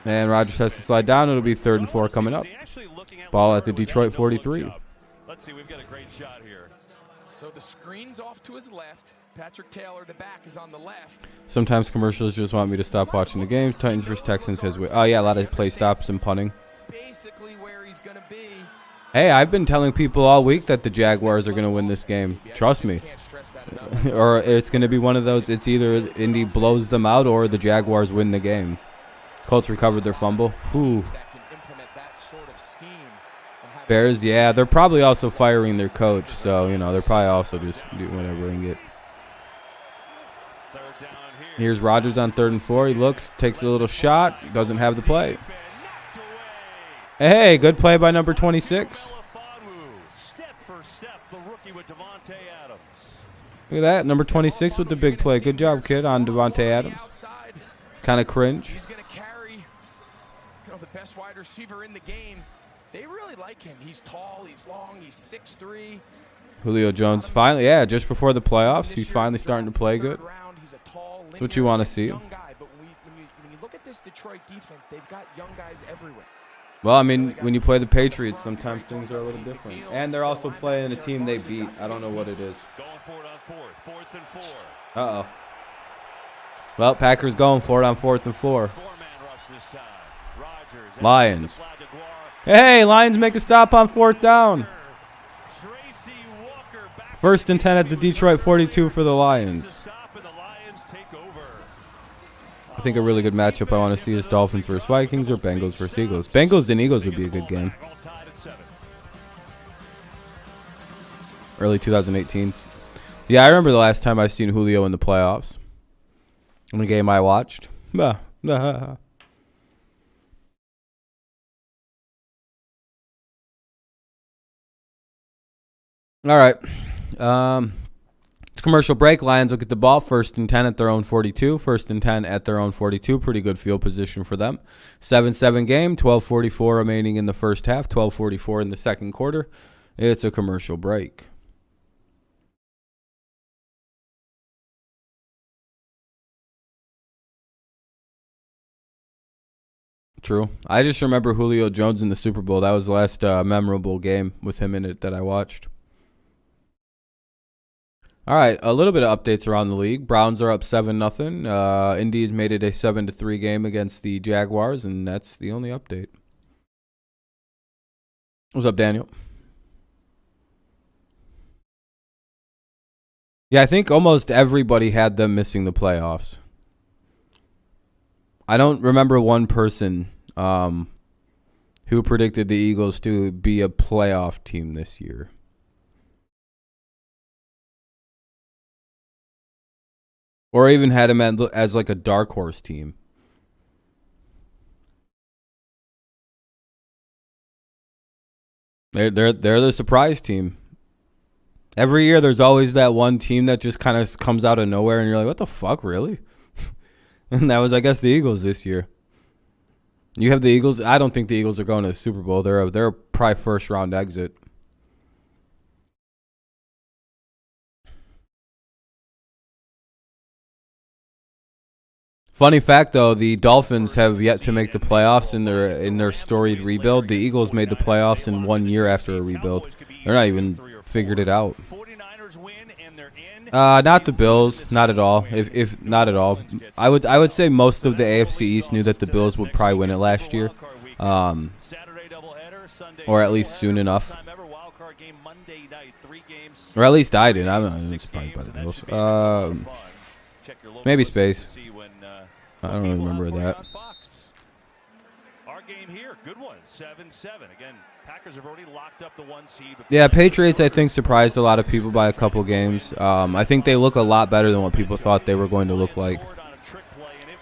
And Rodgers has to slide down. It'll be 3rd and 4 coming up. Ball at the Detroit 43.
Let's see, we've got a great shot here.
So the screen's off to his left. Patrick Taylor, the back, is on the left.
Sometimes commercials just want me to stop watching the games. Titans versus Texans his way. Oh, yeah, a lot of play stops and punting.
Basically where he's going to be.
Hey, I've been telling people all week that the Jaguars are going to win this game. Trust me. Or it's going to be one of those. It's either Indy blows them out or the Jaguars win the game. Colts recovered their fumble. Whew. Bears, yeah, they're probably also firing their coach. So, you know, they're probably also just doing whatever and get. Here's Rodgers on 3rd and 4. He looks, takes a little shot, doesn't have the play. Hey, good play by number 26. Look at that, number 26 with the big play. Good job, kid, on Devontae Adams. Kind of cringe.
He's going to carry, you know, the best wide receiver in the game. They really like him. He's tall, he's long, he's 6'3".
Julio Jones finally, yeah, just before the playoffs, he's finally starting to play good. That's what you want to see.
But when you look at this Detroit defense, they've got young guys everywhere.
Well, I mean, when you play the Patriots, sometimes things are a little different. And they're also playing a team they beat. I don't know what it is. Uh-oh. Well, Packers going for it on 4th and 4. Lions. Hey, Lions make a stop on 4th down. 1st and 10 at the Detroit 42 for the Lions. I think a really good matchup I want to see is Dolphins versus Vikings or Bengals versus Eagles. Bengals and Eagles would be a good game. Early 2018. Yeah, I remember the last time I seen Julio in the playoffs. In the game I watched. All right. It's commercial break. Lions will get the ball. 1st and 10 at their own 42. 1st and 10 at their own 42. Pretty good field position for them. 7-7 game. 12:44 remaining in the first half. 12:44 in the second quarter. It's a commercial break. True. I just remember Julio Jones in the Super Bowl. That was the last memorable game with him in it that I watched. All right, a little bit of updates around the league. Browns are up 7-0. Indies made it a 7-3 game against the Jaguars, and that's the only update. What's up, Daniel? Yeah, I think almost everybody had them missing the playoffs. I don't remember one person who predicted the Eagles to be a playoff team this year. Or even had him as like a dark horse team. They're the surprise team. Every year there's always that one team that just kind of comes out of nowhere and you're like, what the fuck, really? And that was, I guess, the Eagles this year. You have the Eagles. I don't think the Eagles are going to the Super Bowl. They're probably first round exit. Funny fact, though, the Dolphins have yet to make the playoffs in their storied rebuild. The Eagles made the playoffs in 1 year after a rebuild. They're not even figured it out. Not the Bills, not at all. If not at all, I would say most of the AFC East knew that the Bills would probably win it last year, or at least soon enough. Or at least I did. I'm not surprised by the Bills. Maybe space. I don't really remember that.
Our game here, good one, 7-7. Again, Packers have already locked up the 1 seed.
Yeah, Patriots, I think, surprised a lot of people by a couple games. I think they look a lot better than what people thought they were going to look like.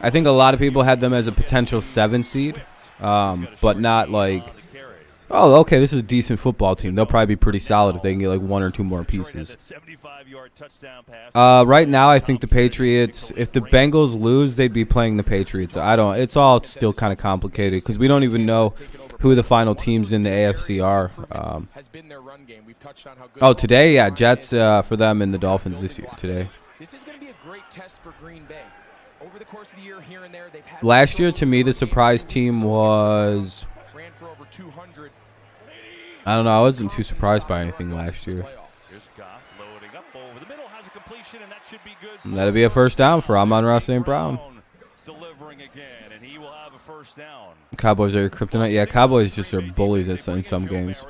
I think a lot of people had them as a potential 7 seed, but not like, oh, okay, this is a decent football team. They'll probably be pretty solid if they can get like 1 or 2 more pieces. Right now, I think the Patriots, if the Bengals lose, they'd be playing the Patriots. It's all still kind of complicated because we don't even know who the final teams in the AFC are. Today, yeah, Jets for them and the Dolphins this year, today.
This is going to be a great test for Green Bay. Over the course of the year, here and there, they've had
last year, to me, the surprise team was, I don't know, I wasn't too surprised by anything last year. That'll be a first down for Amon-Ra St. Brown. Cowboys are your kryptonite. Yeah, Cowboys just are bullies in some games. All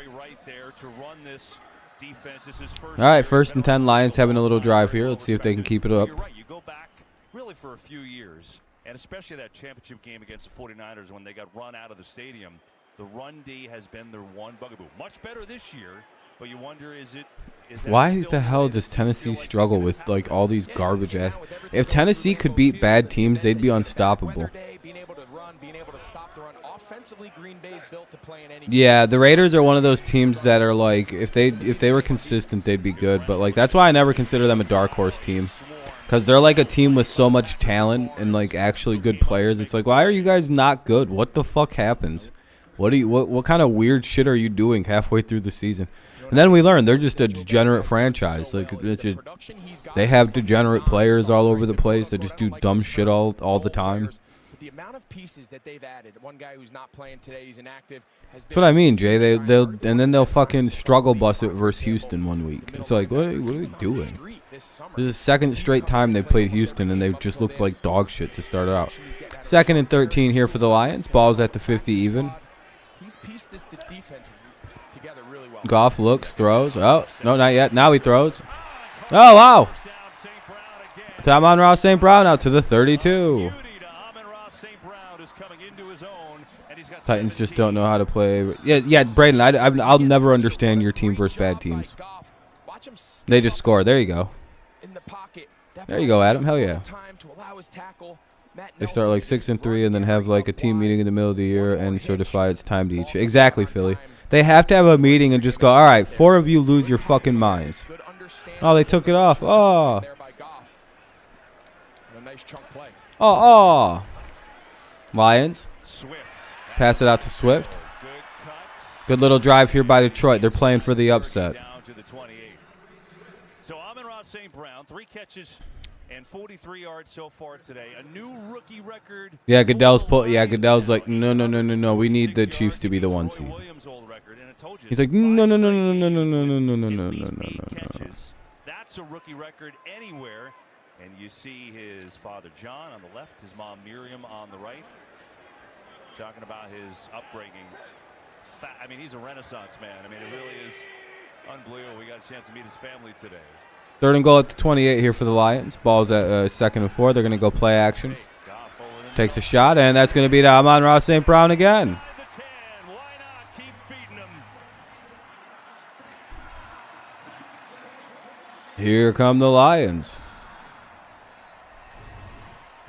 right, 1st and 10. Lions having a little drive here. Let's see if they can keep it up.
You go back really for a few years, and especially that championship game against the 49ers when they got run out of the stadium. The run D has been their one bugaboo. Much better this year, but you wonder, is that
why the hell does Tennessee struggle with like all these garbage ass? If Tennessee could beat bad teams, they'd be unstoppable. Yeah, the Raiders are one of those teams that are like, if they were consistent, they'd be good. But like that's why I never consider them a dark horse team, because they're like a team with so much talent and like actually good players. It's like, why are you guys not good? What the fuck happens? What kind of weird shit are you doing halfway through the season? And then we learn they're just a degenerate franchise. Like they have degenerate players all over the place that just do dumb shit all the time.
The amount of pieces that they've added, one guy who's not playing today, he's inactive.
That's what I mean, Jay. They'll fucking struggle bust it versus Houston 1 week. It's like, what are we doing? This is the second straight time they played Houston, and they've just looked like dog shit to start out. 2nd and 13 here for the Lions. Ball's at the 50 even.
He's pieced this defense together really well.
Goff looks, throws. Oh, no, not yet. Now he throws. Oh, wow. Amon-Ra St. Brown out to the 32. Titans just don't know how to play. Yeah, Braden, I'll never understand your team versus bad teams. They just score. There you go. There you go, Adam. Hell yeah. They start like 6-3 and then have like a team meeting in the middle of the year and certify it's time to eat shit. Exactly, Philly. They have to have a meeting and just go, all right, 4 of you lose your fucking minds. Oh, they took it off. Oh. Oh. Lions. Pass it out to Swift. Good little drive here by Detroit. They're playing for the upset.
So Amon-Ra St. Brown, 3 catches and 43 yards so far today. A new rookie record.
Yeah, Goodell's like, no. We need the Chiefs to be the 1 seed. He's like, no.
That's a rookie record anywhere. And you see his father John on the left, his mom Miriam on the right. Talking about his upbringing. I mean, he's a Renaissance man. I mean, it really is unbelievable. We got a chance to meet his family today.
3rd and goal at the 28 here for the Lions. Ball's at 2nd and 4. They're going to go play action. Takes a shot, and that's going to be to Amon-Ra St. Brown again. Here come the Lions.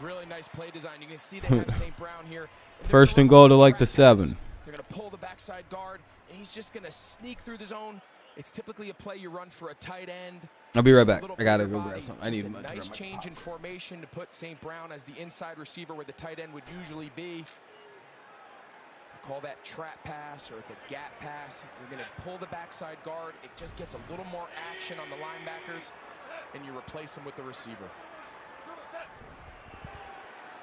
Really nice play design. You can see they have St. Brown here.
1st and goal to like the 7.
They're going to pull the backside guard, and he's just going to sneak through the zone. It's typically a play you run for a tight end.
I'll be right back. I got to go grab something. I need
a nice change in formation to put St. Brown as the inside receiver where the tight end would usually be. Call that trap pass or it's a gap pass. You're going to pull the backside guard. It just gets a little more action on the linebackers, and you replace them with the receiver.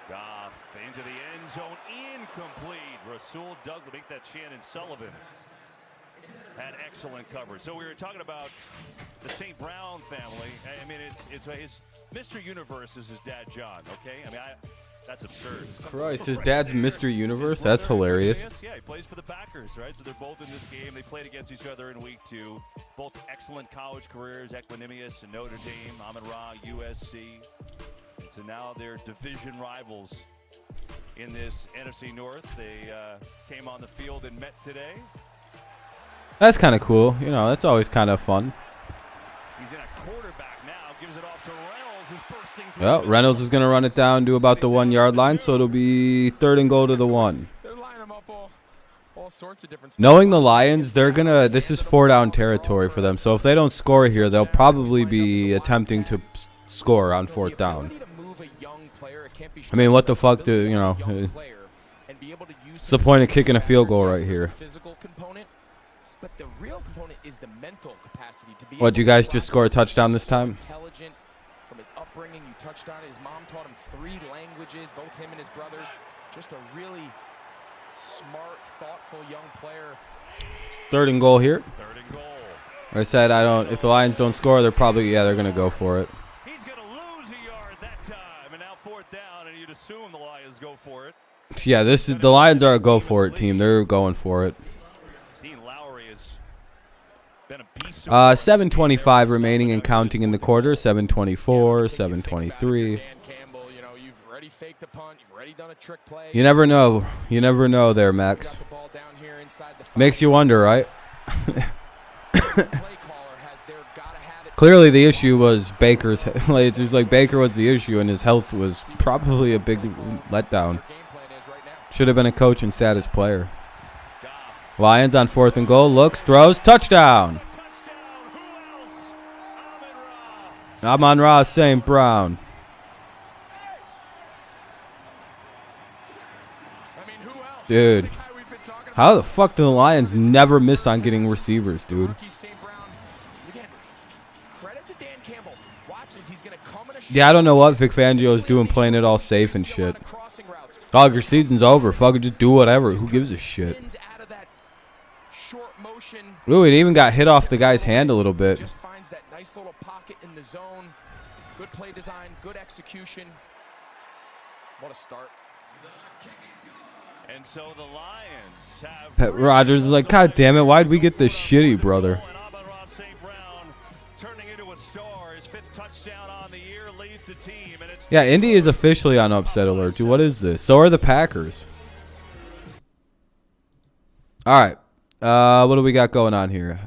Goff into the end zone, incomplete. Rasul Douglas, make that Shannon Sullivan. Had excellent coverage. So we were talking about the St. Brown family. I mean, it's his Mr. Universe is his dad, John. Okay, I mean, that's absurd.
Christ, his dad's Mr. Universe. That's hilarious.
Yeah, he plays for the Packers, right? So they're both in this game. They played against each other in week 2. Both excellent college careers. Equanimous and Notre Dame, Amon-Ra, USC. And so now they're division rivals in this NFC North. They came on the field and met today.
That's kind of cool. You know, that's always kind of fun.
He's in a quarterback now. Gives it off to Reynolds, who's bursting through.
Well, Reynolds is going to run it down to about the 1-yard line, so it'll be 3rd and goal to the 1.
They're lining them up all sorts of different spots.
Knowing the Lions, this is 4-down territory for them. So if they don't score here, they'll probably be attempting to score on 4th down. I mean, what the fuck what's the point of kicking a field goal right here?
But the real component is the mental capacity to be.
What, you guys just score a touchdown this time?
Intelligent from his upbringing, you touched on it. His mom taught him 3 languages, both him and his brothers. Just a really smart, thoughtful young player.
It's 3rd and goal here.
3rd and goal.
Like I said, if the Lions don't score, they're going to go for it.
He's going to lose a yard that time, and now 4th down, and you'd assume the Lions go for it.
Yeah, the Lions are a go for it team. They're going for it. 7:25 remaining and counting in the quarter. 7:24, 7:23. You never know. You never know there, Max. Makes you wonder, right? Clearly the issue was Baker's. It's just like Baker was the issue, and his health was probably a big letdown. Should have been a coach and sat as player. Lions on 4th and goal. Looks, throws, touchdown. Amon-Ra St. Brown. Dude, how the fuck do the Lions never miss on getting receivers, dude? Yeah, I don't know what Vic Fangio is doing, playing it all safe and shit. Dog, your season's over. Fucking just do whatever. Who gives a shit? Ooh, it even got hit off the guy's hand a little bit.
Just finds that nice little pocket in the zone. Good play design, good execution. What a start.
And so the Lions have
Pat Rogers is like, God damn it, why'd we get this shitty, brother?
Amon-Ra St. Brown turning into a star. His 5th touchdown on the year leads the team. And it's
Yeah, Indy is officially on upset alert. Dude, what is this? So are the Packers. All right. What do we got going on here?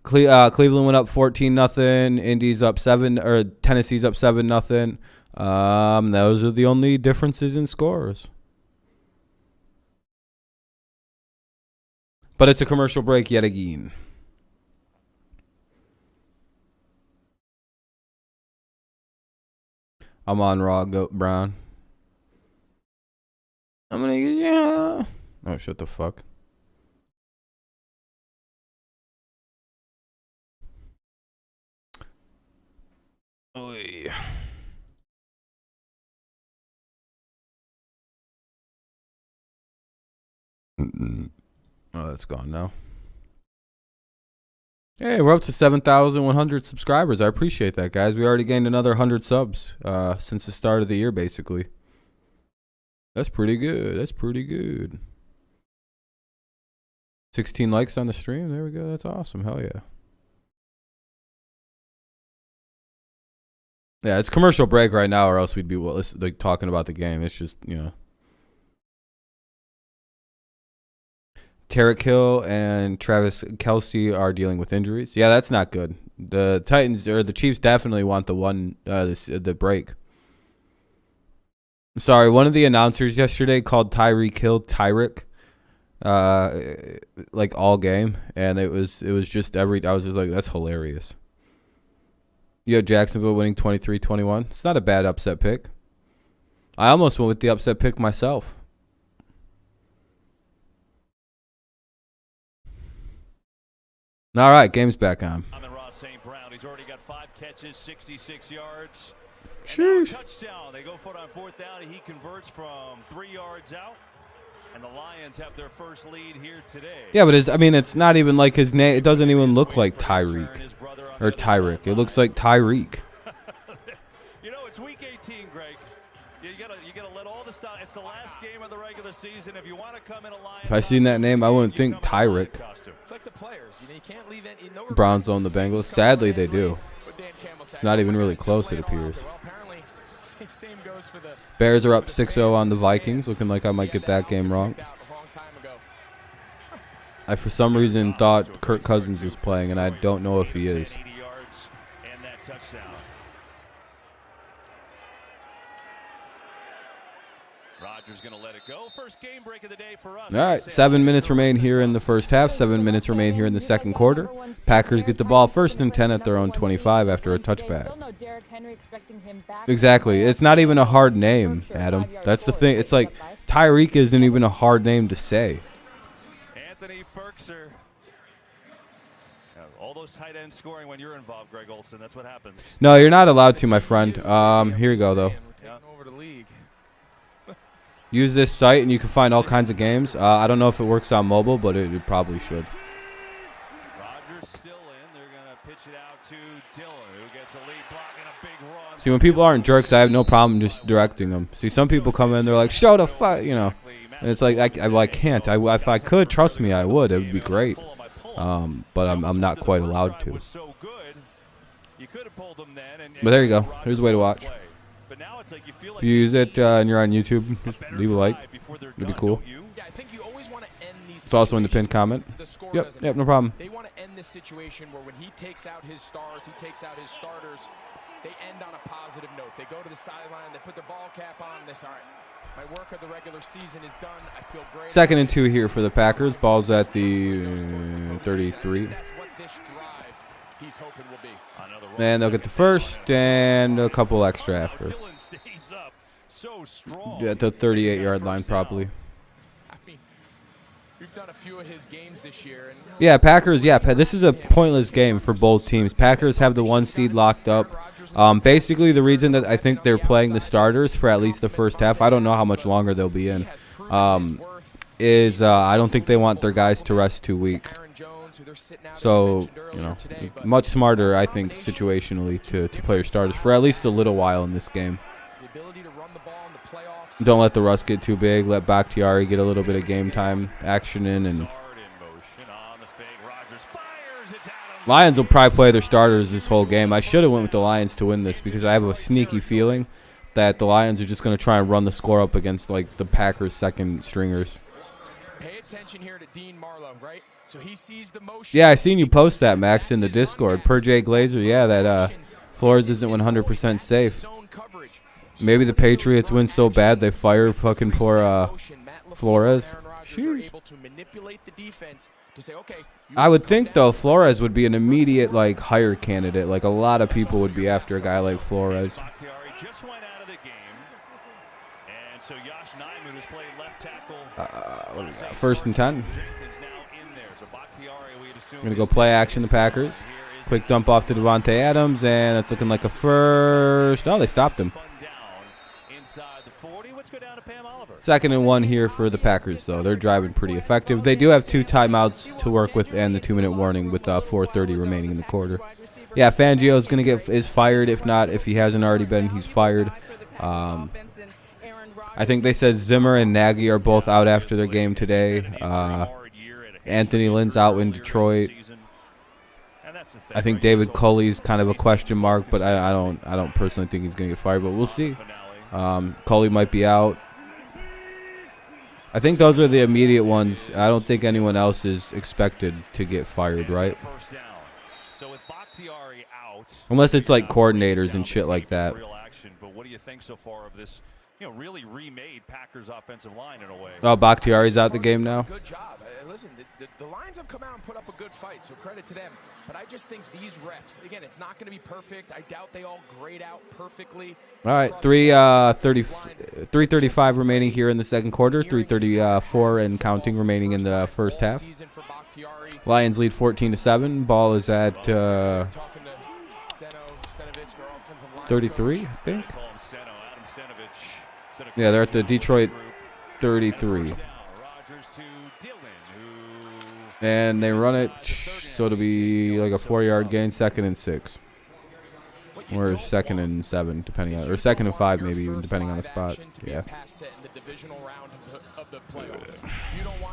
Cleveland went up 14-0. Indy's up 7, or Tennessee's up 7-0. Those are the only differences in scores. But it's a commercial break yet again. I'm on Raw Goat Brown. I'm gonna yeah. Oh, shut the fuck. Oy. Oh, that's gone now. Hey, we're up to 7,100 subscribers. I appreciate that, guys. We already gained another 100 subs since the start of the year, basically. That's pretty good. That's pretty good. 16 likes on the stream. There we go. That's awesome. Hell yeah. Yeah, it's commercial break right now, or else we'd be like talking about the game. It's just, you know. Tyreek Hill and Travis Kelce are dealing with injuries. Yeah, that's not good. The Titans or the Chiefs definitely want the break. Sorry, one of the announcers yesterday called Tyreek Hill Tyreek, like all game, and it was just I was just like, that's hilarious. You have Jacksonville winning 23-21. It's not a bad upset pick. I almost went with the upset pick myself. All right, game's back on.
Ross St. Brown. He's already got 5 catches, 66 yards.
Sheesh.
Touchdown. They go for it on 4th down. He converts from 3 yards out. And the Lions have their first lead here today.
Yeah, but it's not even like his name. It doesn't even look like Tyreek or Tyreek. It looks like Tyreek.
You know, it's week 18, Greg. You gotta let all the stuff. It's the last game of the regular season. If you want to come in a Lions,
If I seen that name, I wouldn't think Tyreek.
It's like the players. You can't leave any.
Browns own the Bengals. Sadly, they do. It's not even really close, it appears. Bears are up 6-0 on the Vikings, looking like I might get that game wrong. I, for some reason, thought Kirk Cousins was playing, and I don't know if he is.
Rodgers gonna let it go. First game break of the day for us.
All right, 7 minutes remain here in the first half. 7 minutes remain here in the second quarter. Packers get the ball 1st and 10 at their own 25 after a touchback. Exactly. It's not even a hard name, Adam. That's the thing. It's like Tyreek isn't even a hard name to say.
Anthony Ferkser. All those tight ends scoring when you're involved, Greg Olsen. That's what happens.
No, you're not allowed to, my friend. Here you go, though. Use this site, and you can find all kinds of games. I don't know if it works on mobile, but it probably should.
Rodgers still in. They're going to pitch it out to Dillon, who gets a lead block and a big run.
See, when people aren't jerks, I have no problem just directing them. See, some people come in, they're like, show the fuck, you know. And it's like, I can't. If I could, trust me, I would. It would be great. But I'm not quite allowed to. But there you go. Here's a way to watch. If you use it and you're on YouTube, just leave a like. It'd be cool. It's also in the pinned comment. Yep, no problem.
They want to end this situation where when he takes out his stars, he takes out his starters, they end on a positive note. They go to the sideline, they put their ball cap on, and they say, all right, my work of the regular season is done. I feel great.
2nd and 2 here for the Packers. Ball's at the 33. And they'll get the first and a couple extra after. At the 38-yard line, probably.
We've done a few of his games this year.
Yeah, Packers, this is a pointless game for both teams. Packers have the 1 seed locked up. Basically, the reason that I think they're playing the starters for at least the first half, I don't know how much longer they'll be in, is I don't think they want their guys to rest 2 weeks. So, you know, much smarter, I think, situationally to play your starters for at least a little while in this game. Don't let the rust get too big. Let Bakhtiari get a little bit of game time action in. And Lions will probably play their starters this whole game. I should have went with the Lions to win this because I have a sneaky feeling that the Lions are just going to try and run the score up against, like, the Packers' second stringers.
Pay attention here to Dean Marlowe, right? So he sees the motion.
Yeah, I seen you post that, Max, in the Discord. Per Jay Glazer, yeah, that Flores isn't 100% safe. Maybe the Patriots win so bad they fire fucking poor Flores. Sheesh. I would think, though, Flores would be an immediate, like, hire candidate. Like, a lot of people would be after a guy like Flores. What do we got? 1st and 10. Going to go play action, the Packers. Quick dump off to Devontae Adams, and it's looking like a first. Oh, they stopped him. 2nd and 1 here for the Packers, though. They're driving pretty effective. They do have 2 timeouts to work with and the 2-minute warning with 4:30 remaining in the quarter. Yeah, Fangio is going to is fired. If not, if he hasn't already been, he's fired. I think they said Zimmer and Nagy are both out after their game today. Anthony Lynn's out in Detroit. I think David Culley's kind of a question mark, but I don't personally think he's going to get fired, but we'll see. Culley might be out. I think those are the immediate ones. I don't think anyone else is expected to get fired, right? Unless it's like coordinators and shit like that.
But what do you think so far of this, really remade Packers offensive line in a way?
Oh, Bakhtiari's out the game now.
Good job. Listen, the Lions have come out and put up a good fight, so credit to them. But I just think these reps, again, it's not going to be perfect. I doubt they all grade out perfectly.
All right, 3:35 remaining here in the second quarter. 3:34 and counting remaining in the first half. Lions lead 14-7. Ball is at 33, I think. Yeah, they're at the Detroit 33. And they run it, so it'll be like a 4-yard gain, 2nd and 6. Or 2nd and 7, depending on, or 2nd and 5 maybe, even depending on the spot. Yeah.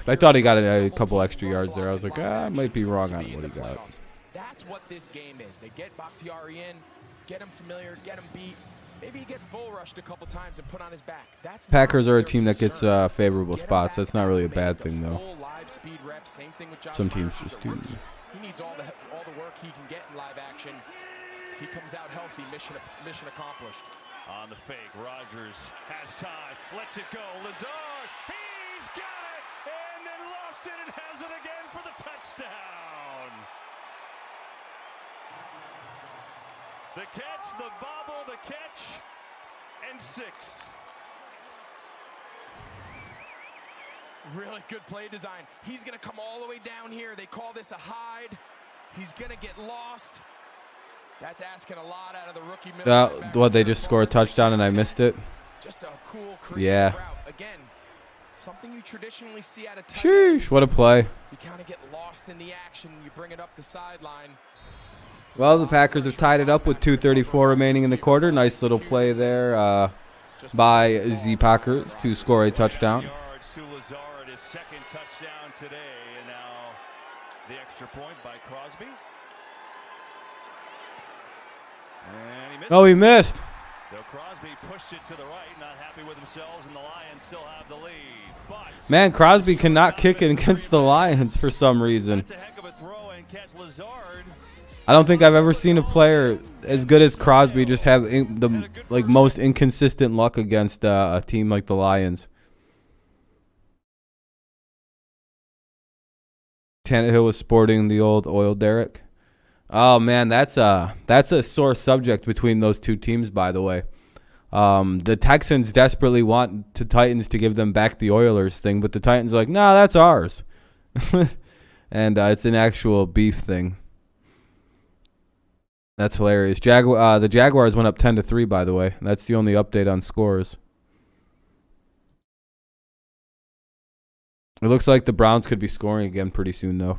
I thought he got a couple extra yards there. I was like, I might be wrong on what he got.
That's what this game is. They get Bakhtiari in, get him familiar, get him beat. Maybe he gets bull rushed a couple times and put on his back.
Packers are a team that gets favorable spots. That's not really a bad thing, though. Some teams just do.
He needs all the work he can get in live action. If he comes out healthy, mission accomplished.
On the fake, Rodgers has time, lets it go. Lazard, he's got it, and then lost it and has it again for the touchdown. The catch, the bobble, the catch, and 6.
Really good play design. He's going to come all the way down here. They call this a hide. He's going to get lost. That's asking a lot out of the rookie.
What, they just scored a touchdown and I missed it?
Just a cool, creative route. Again, something you traditionally see out of tight ends.
Sheesh, what a play.
You kind of get lost in the action. You bring it up the sideline.
Well, the Packers have tied it up with 2:34 remaining in the quarter. Nice little play there by the Packers to score a touchdown.
His second touchdown today, and now the extra point by Crosby. And he missed.
Oh, he missed.
So Crosby pushed it to the right, not happy with themselves, and the Lions still have the lead. But
Man, Crosby cannot kick it against the Lions for some reason.
that's a heck of a throw and catch. Lazard.
I don't think I've ever seen a player as good as Crosby just have the most inconsistent luck against a team like the Lions. Tannehill was sporting the old oil derrick. Oh man, that's a sore subject between those two teams, by the way. The Texans desperately want the Titans to give them back the Oilers thing, but the Titans are like, nah, that's ours. And it's an actual beef thing. That's hilarious. The Jaguars went up 10-3, by the way. That's the only update on scores. It looks like the Browns could be scoring again pretty soon, though.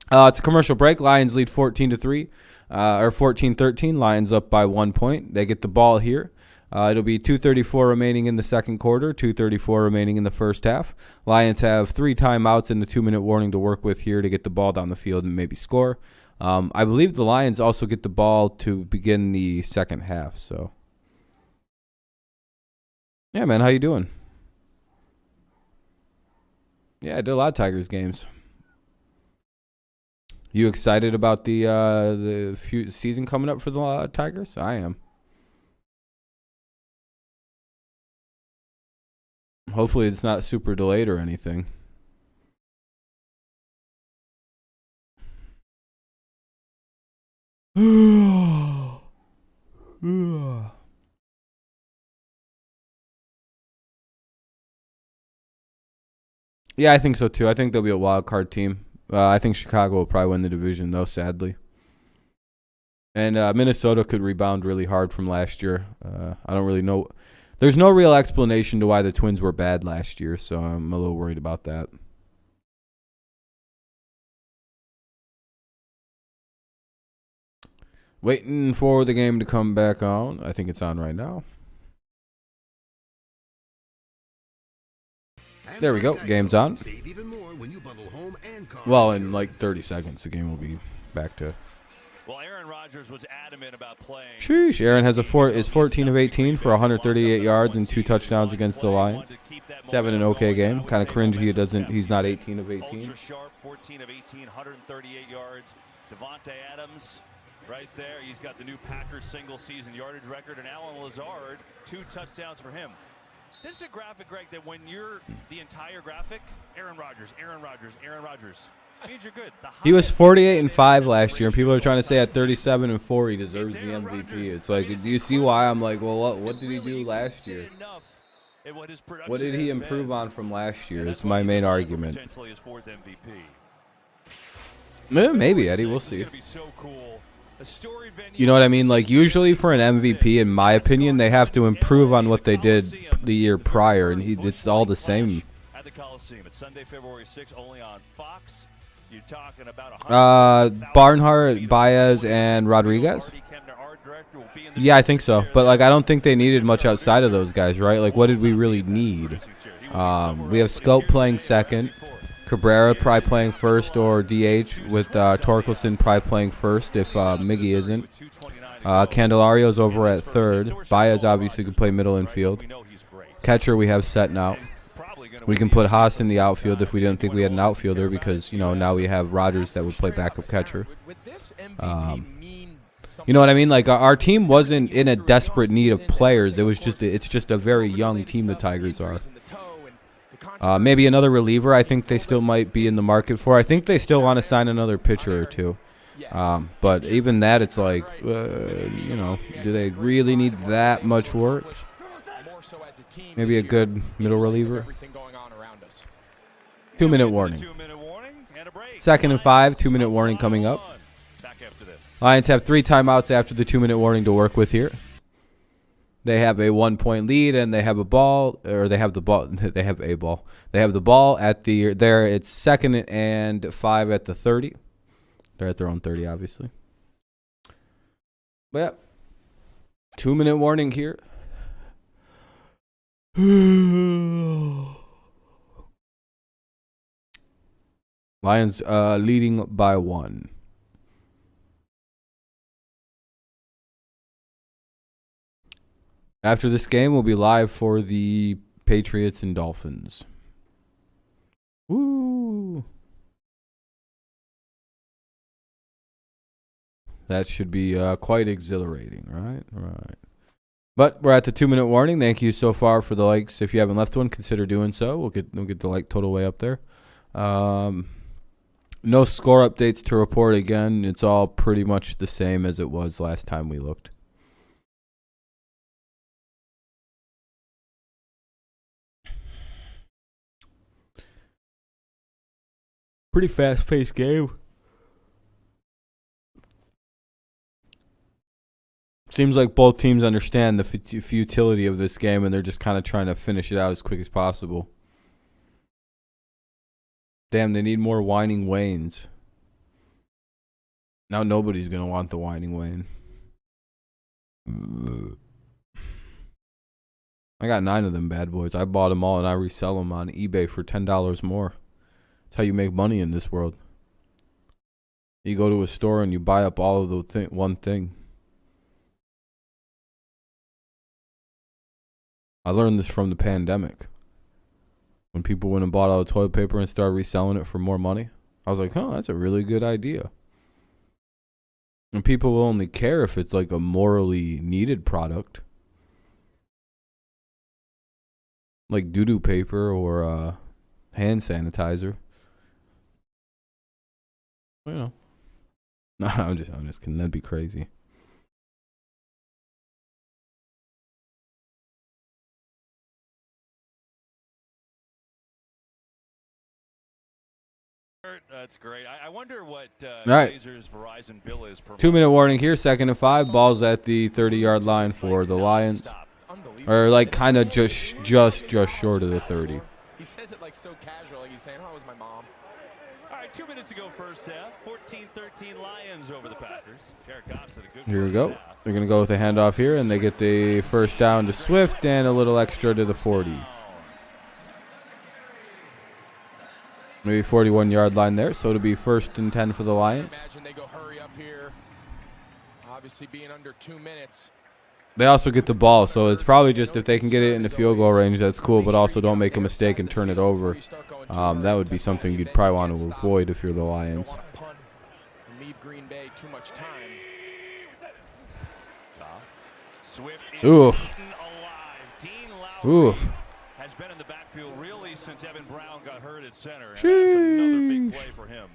It's a commercial break. Lions lead 14-3, or 14-13. Lions up by 1 point. They get the ball here. It'll be 2:34 remaining in the second quarter, 2:34 remaining in the first half. Lions have 3 timeouts and the 2-minute warning to work with here to get the ball down the field and maybe score. I believe the Lions also get the ball to begin the second half. So, yeah, man, how you doing? Yeah, I did a lot of Tigers games. You excited about the season coming up for the Tigers? I am. Hopefully it's not super delayed or anything. Yeah, I think so too. I think they'll be a wild card team. I think Chicago will probably win the division, though, sadly. And Minnesota could rebound really hard from last year. I don't really know. There's no real explanation to why the Twins were bad last year, so I'm a little worried about that. Waiting for the game to come back on. I think it's on right now. There we go. Game's on. Well, in like 30 seconds, the game will be back to.
Well, Aaron Rodgers was adamant about playing.
Sheesh. Aaron has is 14 of 18 for 138 yards and 2 touchdowns against the Lions. He's having an okay game. Kind of cringe he's not 18 of 18.
Ultra sharp, 14 of 18, 138 yards. Devontae Adams right there. He's got the new Packers single-season yardage record, and Allen Lazard, 2 touchdowns for him. This is a graphic, Greg, that when you're the entire graphic, Aaron Rodgers, Aaron Rodgers, Aaron Rodgers, means you're good.
He was 48-5 last year, and people are trying to say at 37-4 he deserves the MVP. It's like, do you see why? I'm like, well, what did he do last year? What did he improve on from last year? Is my main argument. Maybe, Eddie. We'll see. You know what I mean? Like, usually for an MVP, in my opinion, they have to improve on what they did the year prior, and it's all the same.
At the Coliseum, it's Sunday, February 6th, only on Fox. You're talking about
Barnhart, Baez, and Rodriguez. Yeah, I think so. But, like, I don't think they needed much outside of those guys, right? Like, what did we really need? We have Scope playing second. Cabrera probably playing first or DH, with Torkelson probably playing first if Miggy isn't. Candelario's over at third. Baez obviously could play middle infield. Catcher we have set now. We can put Haas in the outfield if we didn't think we had an outfielder, because, you know, now we have Rodgers that would play backup catcher. You know what I mean? Like, our team wasn't in a desperate need of players. It's just a very young team the Tigers are. Maybe another reliever I think they still might be in the market for. I think they still want to sign another pitcher or two. But even that, it's like, you know, do they really need that much work? Maybe a good middle reliever. 2-minute warning. 2nd and 5, 2-minute warning coming up. Lions have 3 timeouts after the 2-minute warning to work with here. They have a 1-point lead, and they have a ball, or they have the ball. They have a ball. They have the ball at there. It's 2nd and 5 at the 30. They're at their own 30, obviously. But yeah, 2-minute warning here. Lions leading by 1. After this game, we'll be live for the Patriots and Dolphins. Woo! That should be quite exhilarating, right? Right. But we're at the 2-minute warning. Thank you so far for the likes. If you haven't left one, consider doing so. We'll get the like total way up there. No score updates to report again. It's all pretty much the same as it was last time we looked. Pretty fast-paced game. Seems like both teams understand the futility of this game, and they're just kind of trying to finish it out as quick as possible. Damn, they need more whining Waynes. Now nobody's going to want the whining Wayne. I got 9 of them bad boys. I bought them all, and I resell them on eBay for $10 more. That's how you make money in this world. You go to a store and you buy up all of the one thing. I learned this from the pandemic. When people went and bought all the toilet paper and started reselling it for more money. I was like, oh, that's a really good idea. And people will only care if it's like a morally needed product. Like doo-doo paper or hand sanitizer. You know. No, I'm just kidding. That'd be crazy.
That's great. I wonder what
right.
Blazers Verizon bill is per
2-minute warning here. 2nd and 5. Ball's at the 30-yard line for the Lions. Or like kind of just short of the 30.
He says it like so casual, like he's saying, "Oh, it was my mom."
All right, 2 minutes to go first half. 14-13 Lions over the Packers. Jared Goff had a good
Here we
first
go.
half.
They're going to go with a handoff here, and they get the first down to Swift and a little extra to the 40. Maybe 41-yard line there, so it'll be 1st and 10 for the Lions.
Imagine they go hurry up here. Obviously being under 2 minutes.
They also get the ball, so it's probably just if they can get it in the field goal range, that's cool, but also don't make a mistake and turn it over. That would be something you'd probably want to avoid if you're the Lions.
Leave Green Bay too much time.
Oof. Oof.
Has been in the backfield really since Evan Brown got hurt at center. And that's another big play for him.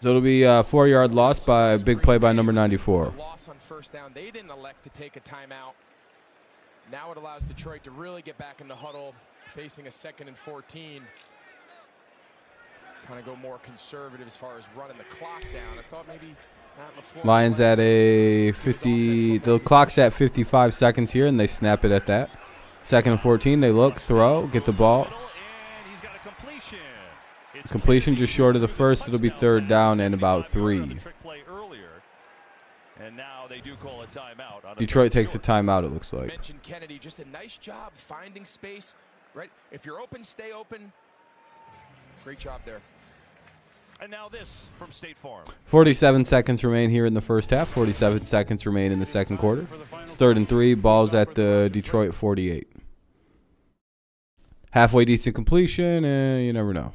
So it'll be a 4-yard loss by a big play by number 94.
Loss on first down. They didn't elect to take a timeout. Now it allows Detroit to really get back in the huddle, facing a 2nd and 14. Kind of go more conservative as far as running the clock down. I thought maybe Matt LaFleur.
Lions at a 50. The clock's at 55 seconds here, and they snap it at that. 2nd and 14. They look, throw, get the ball. Completion just short of the first. It'll be 3rd down and about 3. Detroit takes a timeout, it looks like.
Mentioned Kennedy, just a nice job finding space. Right, if you're open, stay open. Great job there.
And now this from State Farm.
47 seconds remain here in the first half. 47 seconds remain in the second quarter. It's 3rd and 3. Ball's at the Detroit 48. Halfway decent completion, and you never know.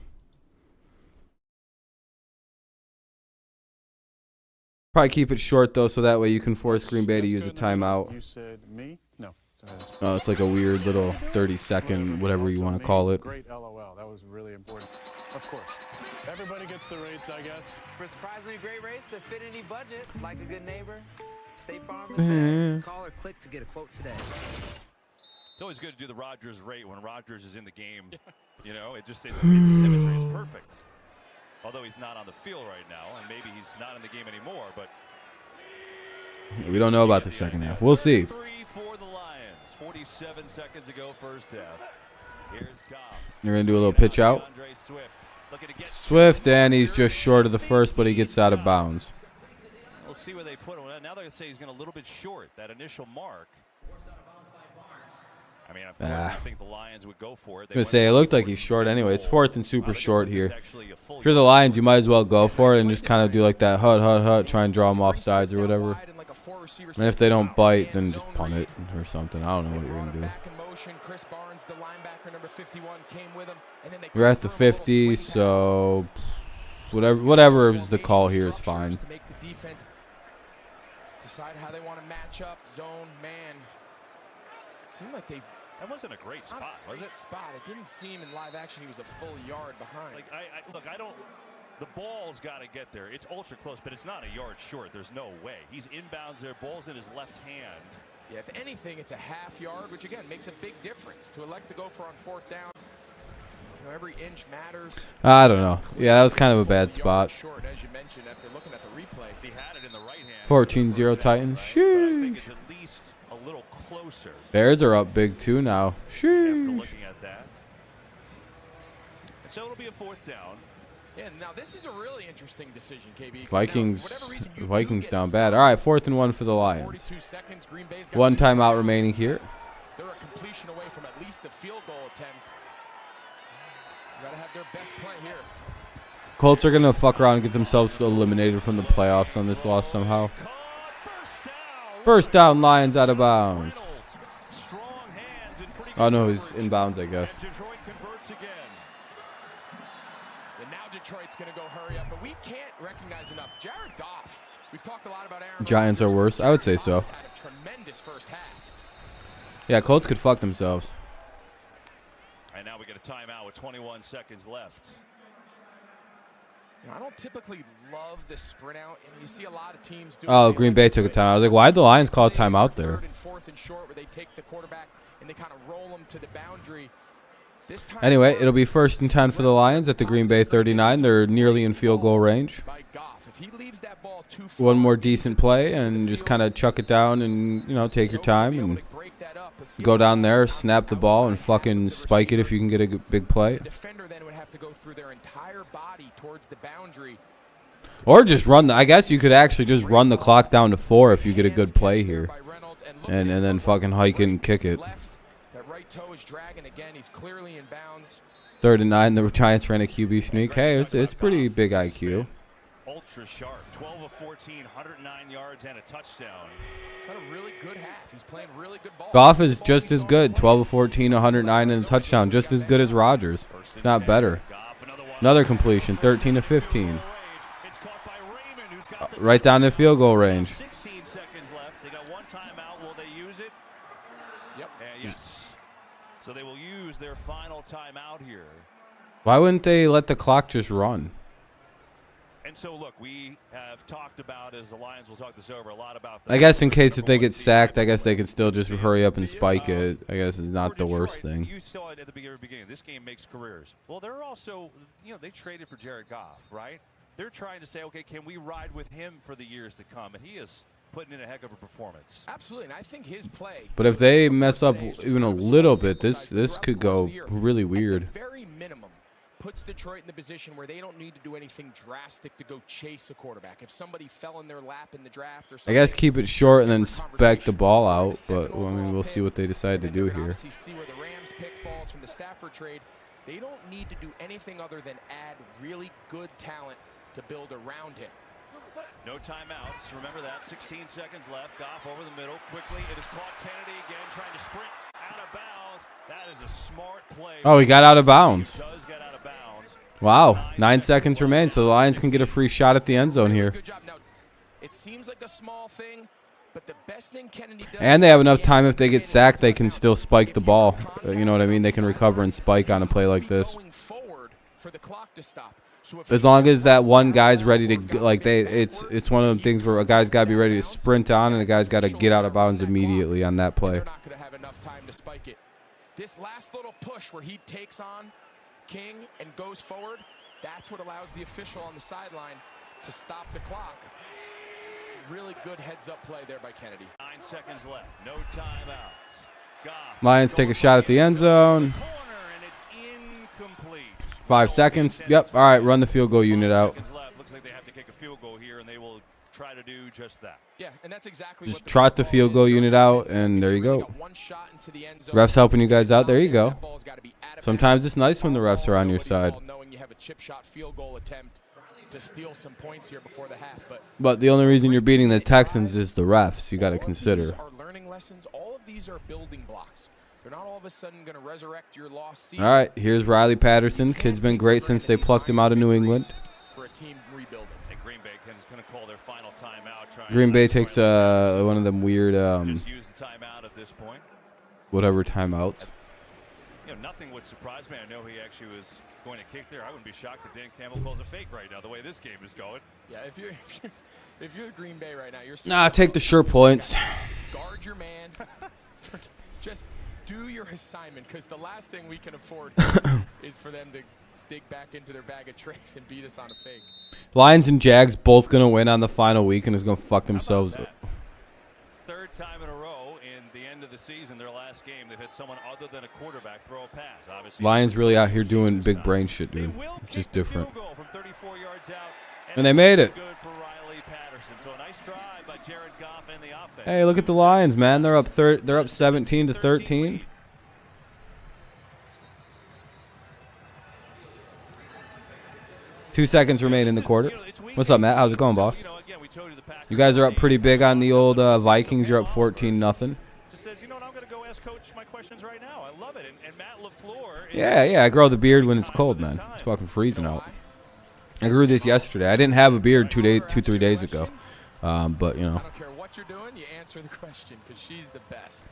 Probably keep it short, though, so that way you can force Green Bay to use a timeout.
You said me? No.
Oh, it's like a weird little 30-second, whatever you want to call it.
Great LOL. That was really important. Of course. Everybody gets the rates, I guess.
For surprisingly great rates that fit any budget, like a good neighbor, State Farm is there. Call or click to get a quote today.
It's always good to do the Rodgers rate when Rodgers is in the game. You know, it's symmetry is perfect. Although he's not on the field right now, and maybe he's not in the game anymore, but
we don't know about the second half. We'll see.
3 for the Lions. 47 seconds ago, first half. Here's Goff.
You're going to do a little pitch out. Swift, and he's just short of the first, but he gets out of bounds.
We'll see where they put him. Now they're going to say he's going a little bit short, that initial mark. I mean, of course, I think the Lions would go for it.
I'm going to say, it looked like he's short anyway. It's 4th and super short here. If you're the Lions, you might as well go for it and just kind of do like that hut, try and draw them off sides or whatever. And if they don't bite, then just punt it or something. I don't know what you're going to do. We're at the 50, so whatever is the call here is fine.
Decide how they want to match up, zone, man. Seemed like they.
That wasn't a great spot, was it?
Spot. It didn't seem in live action he was a full yard behind.
Like I don't. The ball's got to get there. It's ultra close, but it's not a yard short. There's no way. He's inbounds there. Ball's in his left hand.
Yeah, if anything, it's a half yard, which again makes a big difference. To elect to go for on 4th down, you know, every inch matters.
I don't know. Yeah, that was kind of a bad spot.
Short, as you mentioned, after looking at the replay.
He had it in the right hand.
14-0 Titans. Sheesh.
At least a little closer.
Bears are up big too now. Sheesh.
After looking at that. And so it'll be a 4th down.
Yeah, now this is a really interesting decision, KB.
Vikings down bad. All right, 4th and 1 for the Lions. 1 timeout remaining here.
They're a completion away from at least the field goal attempt. Got to have their best play here.
Colts are going to fuck around and get themselves eliminated from the playoffs on this loss somehow. First down, Lions out of bounds.
Strong hands in pretty
Oh, no, he's inbounds, I guess.
Detroit converts again.
And now Detroit's going to go hurry up, but we can't recognize enough. Jared Goff. We've talked a lot about Aaron.
Giants are worse. I would say so.
Had a tremendous first half.
Yeah, Colts could fuck themselves.
And now we get a timeout with 21 seconds left.
You know, I don't typically love the sprint out, and you see a lot of teams do.
Oh, Green Bay took a timeout. I was like, why'd the Lions call a timeout there?
Third and fourth and short, where they take the quarterback and they kind of roll them to the boundary. This time
Anyway, it'll be 1st and 10 for the Lions at the Green Bay 39. They're nearly in field goal range.
by Goff. If he leaves that ball too far,
One more decent play and just kind of chuck it down and, you know, take your time and go down there, snap the ball, and fucking spike it if you can get a big play.
The defender then would have to go through their entire body towards the boundary.
Or just run I guess you could actually just run the clock down to 4 if you get a good play here. And then fucking hike it and kick it.
That right toe is dragging again. He's clearly in bounds.
3rd and 9, the Giants ran a QB sneak. Hey, it's pretty big IQ.
Ultra sharp, 12 of 14, 109 yards and a touchdown.
He's had a really good half. He's playing really good ball.
Goff is just as good, 12 of 14, 109 and a touchdown, just as good as Rodgers, not better. Another completion, 13 of 15. Right down to field goal range.
16 seconds left. They got one timeout. Will they use it?
Yep.
Yes. So they will use their final timeout here.
Why wouldn't they let the clock just run?
And so, look, we have talked about, as the Lions will talk this over, a lot about.
I guess in case if they get sacked, I guess they could still just hurry up and spike it. I guess it's not the worst thing.
You saw it at the beginning. This game makes careers. Well, they're also, they traded for Jared Goff, right? They're trying to say, okay, can we ride with him for the years to come? And he is putting in a heck of a performance.
Absolutely, and I think his play.
But if they mess up even a little bit, this could go really weird.
At the very minimum, puts Detroit in the position where they don't need to do anything drastic to go chase a quarterback. If somebody fell in their lap in the draft or something,
I guess keep it short and then spec the ball out. But I mean, we'll see what they decide to do here.
See where the Rams pick falls from the Stafford trade. They don't need to do anything other than add really good talent to build around him.
No timeouts. Remember that. 16 seconds left. Goff over the middle. Quickly, it is caught. Kennedy again trying to sprint out of bounds. That is a smart play.
Oh, he got out of bounds.
He does get out of bounds.
Wow. 9 seconds remain, so the Lions can get a free shot at the end zone here.
Good job. Now, it seems like a small thing, but the best thing Kennedy does.
And they have enough time if they get sacked, they can still spike the ball. You know what I mean? They can recover and spike on a play like this.
Going forward for the clock to stop.
As long as that one guy's ready to, like, it's one of the things where a guy's got to be ready to sprint on and a guy's got to get out of bounds immediately on that play.
They're not going to have enough time to spike it. This last little push where he takes on King and goes forward, that's what allows the official on the sideline to stop the clock. Really good heads-up play there by Kennedy.
9 seconds left. No timeouts. Goff.
Lions take a shot at the end zone.
Corner, and it's incomplete.
5 seconds. Yep. All right, run the field goal unit out.
Seconds left. Looks like they have to kick a field goal here, and they will try to do just that.
Yeah, and that's exactly
Just
what
trot the field goal unit out, and there you go. Refs helping you guys out. There you go. Sometimes it's nice when the refs are on your side.
Knowing you have a chip shot field goal attempt to steal some points here before the half,
But the only reason you're beating the Texans is the refs. You got to consider.
These are learning lessons. All of these are building blocks. They're not all of a sudden going to resurrect your lost season.
All right, here's Riley Patterson. Kid's been great since they plucked him out of New England.
For a team rebuilding.
And Green Bay is going to call their final timeout.
Green Bay takes one of them weird,
Just use the timeout at this point.
whatever timeouts.
Nothing would surprise me. I know he actually was going to kick there. I wouldn't be shocked if Dan Campbell calls a fake right now, the way this game is going.
Yeah, if you're Green Bay right now, you're
Take the sure points.
Guard your man. Just do your assignment, because the last thing we can afford is for them to dig back into their bag of tricks and beat us on a fake.
Lions and Jags both going to win on the final week and is going to fuck themselves up.
Third time in a row in the end of the season, their last game, they've had someone other than a quarterback throw a pass. Obviously,
Lions really out here doing big brain shit, dude. It's just different.
From 34 yards out,
And they made it.
Good for Riley Patterson. So a nice try by Jared Goff and the offense.
Hey, look at the Lions, man. They're up 17-13. Two seconds remain in the quarter. What's up, Matt? How's it going, boss? You guys are up pretty big on the old Vikings. You're up 14-0.
Just says, I'm going to go ask Coach my questions right now. I love it. And Matt LaFleur.
Yeah, I grow the beard when it's cold, man. It's fucking freezing out. I grew this yesterday. I didn't have a beard 3 days ago. But, you know.
I don't care what you're doing, you answer the question because she's the best.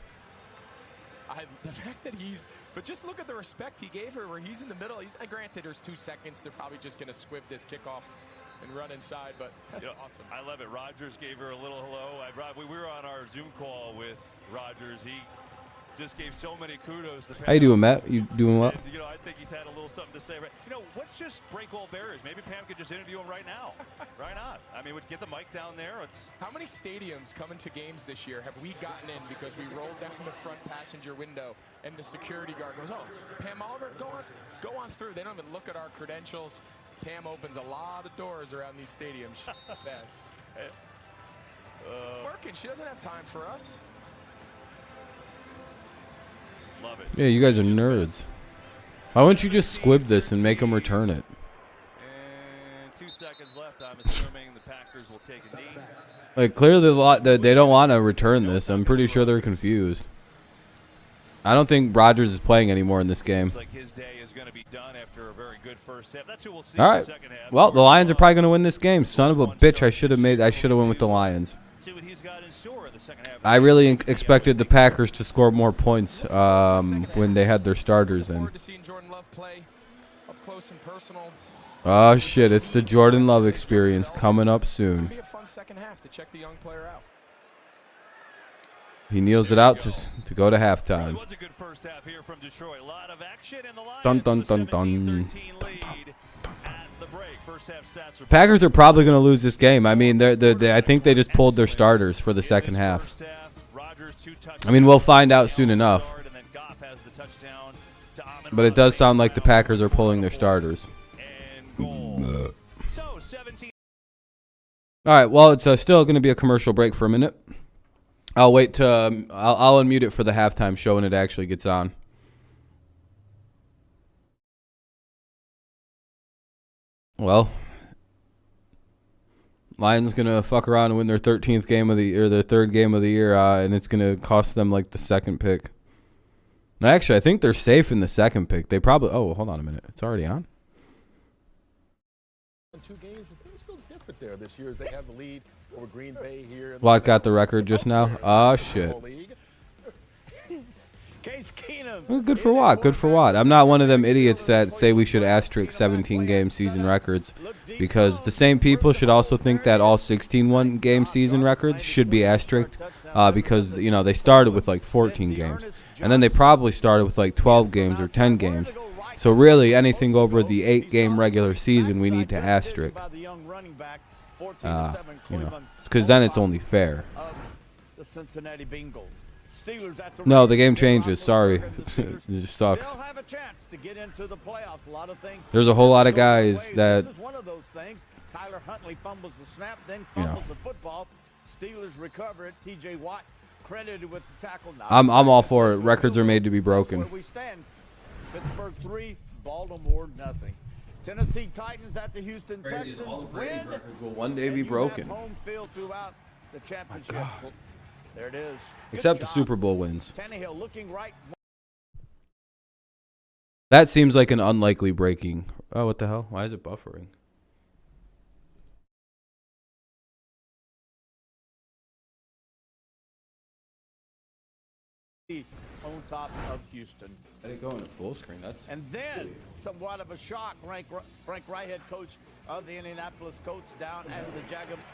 The fact that but just look at the respect he gave her where he's in the middle. Granted, there's 2 seconds. They're probably just going to squib this kickoff and run inside, but that's awesome.
I love it. Rogers gave her a little hello. We were on our Zoom call with Rogers. He just gave so many kudos to Pam.
How you doing, Matt? You doing well?
And, I think he's had a little something to say. Right? Let's just break all barriers. Maybe Pam could just interview him right now. Why not? I mean, get the mic down there.
How many stadiums coming to games this year have we gotten in because we rolled down the front passenger window and the security guard goes, "Oh, Pam Oliver, go on through." They don't even look at our credentials. Pam opens a lot of doors around these stadiums. She's the best. Working. She doesn't have time for us.
Love it.
Yeah, you guys are nerds. Why wouldn't you just squib this and make them return it?
And 2 seconds left. I'm assuming the Packers will take a knee.
Like, clearly they don't want to return this. I'm pretty sure they're confused. I don't think Rodgers is playing anymore in this game.
Looks like his day is going to be done after a very good first half. That's who we'll see
All
in
right.
the second half.
Well, the Lions are probably going to win this game. Son of a bitch, I should have went with the Lions.
See what he's got in store in the second half.
I really expected the Packers to score more points when they had their starters in.
Forward to seeing Jordan Love play up close and personal.
Oh, shit. It's the Jordan Love experience coming up
It's going
soon.
to be a fun second half to check the young player out.
He kneels it out to go to
It
halftime.
was a good first half here from Detroit. A lot of action in the Lions.
Dun, dun,
with a
dun, dun.
17-13 lead at the break. First half stats are
Packers are probably going to lose this game. I mean, I think they just pulled their starters for the second half.
First half, Rodgers 2 touchdowns.
I mean, we'll find out soon enough.
And then Goff has the touchdown to Amon-Ra.
But it does sound like the Packers are pulling their starters.
And goal. So 17.
All right, well, it's still going to be a commercial break for a minute. I'll wait to I'll unmute it for the halftime show when it actually gets on. Well, Lions gonna fuck around and win their 13th game of the year, their third game of the year, and it's gonna cost them like the second pick. No, actually, I think they're safe in the second pick. They probably. Oh, hold on a minute. It's already on.
2 games, but things feel different there this year as they have the lead over Green Bay here.
Watt got the record just now. Oh shit.
Case Keenum.
Well, good for Watt. Good for Watt. I'm not one of them idiots that say we should asterisk 17-game season records, because the same people should also think that all 16-game season records should be asterisked, because they started with like 14 games, and then they probably started with like 12 games or 10 games. So really, anything over the 8-game regular season, we need to asterisk, because then it's only fair.
The Cincinnati Bengals.
No, the game changes. Sorry. It just sucks. There's a whole lot of guys that,
Tyler Huntley fumbles the snap, then fumbles the football. Steelers recover it. TJ Watt credited with the tackle.
I'm all for it. Records are made to be broken.
Where we stand. Pittsburgh 3, Baltimore nothing. Tennessee Titans at the Houston Texans win.
Will one day be
And you
broken.
have home field throughout the championship. There it is. Good
Except the
job.
Super Bowl wins.
Tannehill looking right.
That seems like an unlikely breaking. Oh, what the hell? Why is it buffering?
On top of Houston.
Let it go in a full screen. That's
And then, somewhat of a shock, Frank Wright, head coach of the Indianapolis Colts, down at the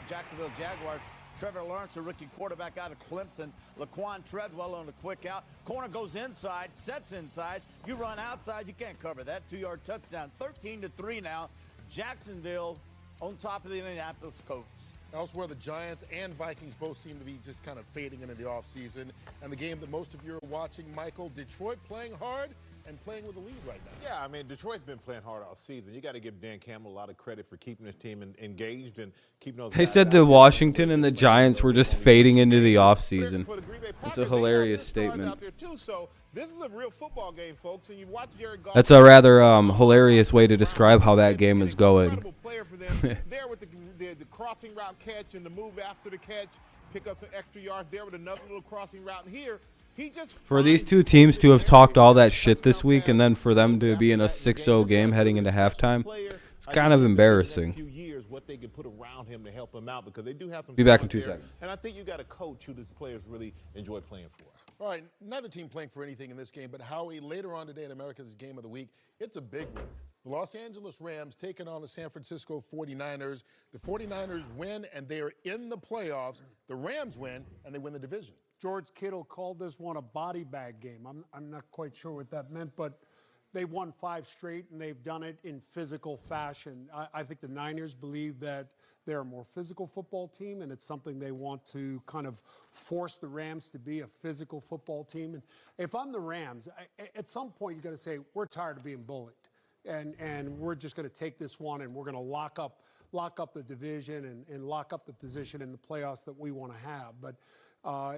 Jacksonville Jaguars. Trevor Lawrence, a rookie quarterback out of Clemson. Laquan Treadwell on a quick out. Corner goes inside, sets inside. You run outside, you can't cover that. 2-yard touchdown. 13-3 now. Jacksonville on top of the Indianapolis Colts.
Elsewhere, the Giants and Vikings both seem to be just kind of fading into the offseason. And the game that most of you are watching, Michael, Detroit playing hard and playing with a lead right now.
Yeah, I mean, Detroit's been playing hard all season. You got to give Dan Campbell a lot of credit for keeping his team engaged and keeping those
They
guys
said
out
the
there.
Washington and the Giants were just fading into the offseason.
For the Green Bay
That's
Packers,
a
they have
hilarious
their stars
statement.
out there too. So this is a real football game, folks. And you watch Jared Goff.
That's a rather hilarious way to describe how that game is going.
Incredible player for them. There with the crossing route catch and the move after the catch, pick up some extra yards. There with another little crossing route. And here,
For these two teams to have talked all that shit this week and then for them to be in a 6-0 game heading into halftime, it's kind of embarrassing.
What they can put around him to help him out, because they do have some.
Be back in 2 seconds.
And I think you got a coach who the players really enjoy playing for.
All right, neither team playing for anything in this game, but Howie, later on today in America's Game of the Week, it's a big one. The Los Angeles Rams taking on the San Francisco 49ers. The 49ers win, and they are in the playoffs. The Rams win, and they win the division.
George Kittle called this one a body bag game. I'm not quite sure what that meant, but they won 5 straight, and they've done it in physical fashion. I think the Niners believe that they're a more physical football team, and it's something they want to kind of force the Rams to be a physical football team. And if I'm the Rams, at some point you got to say, we're tired of being bullied, and we're just going to take this one, and we're going to lock up the division and lock up the position in the playoffs that we want to have. But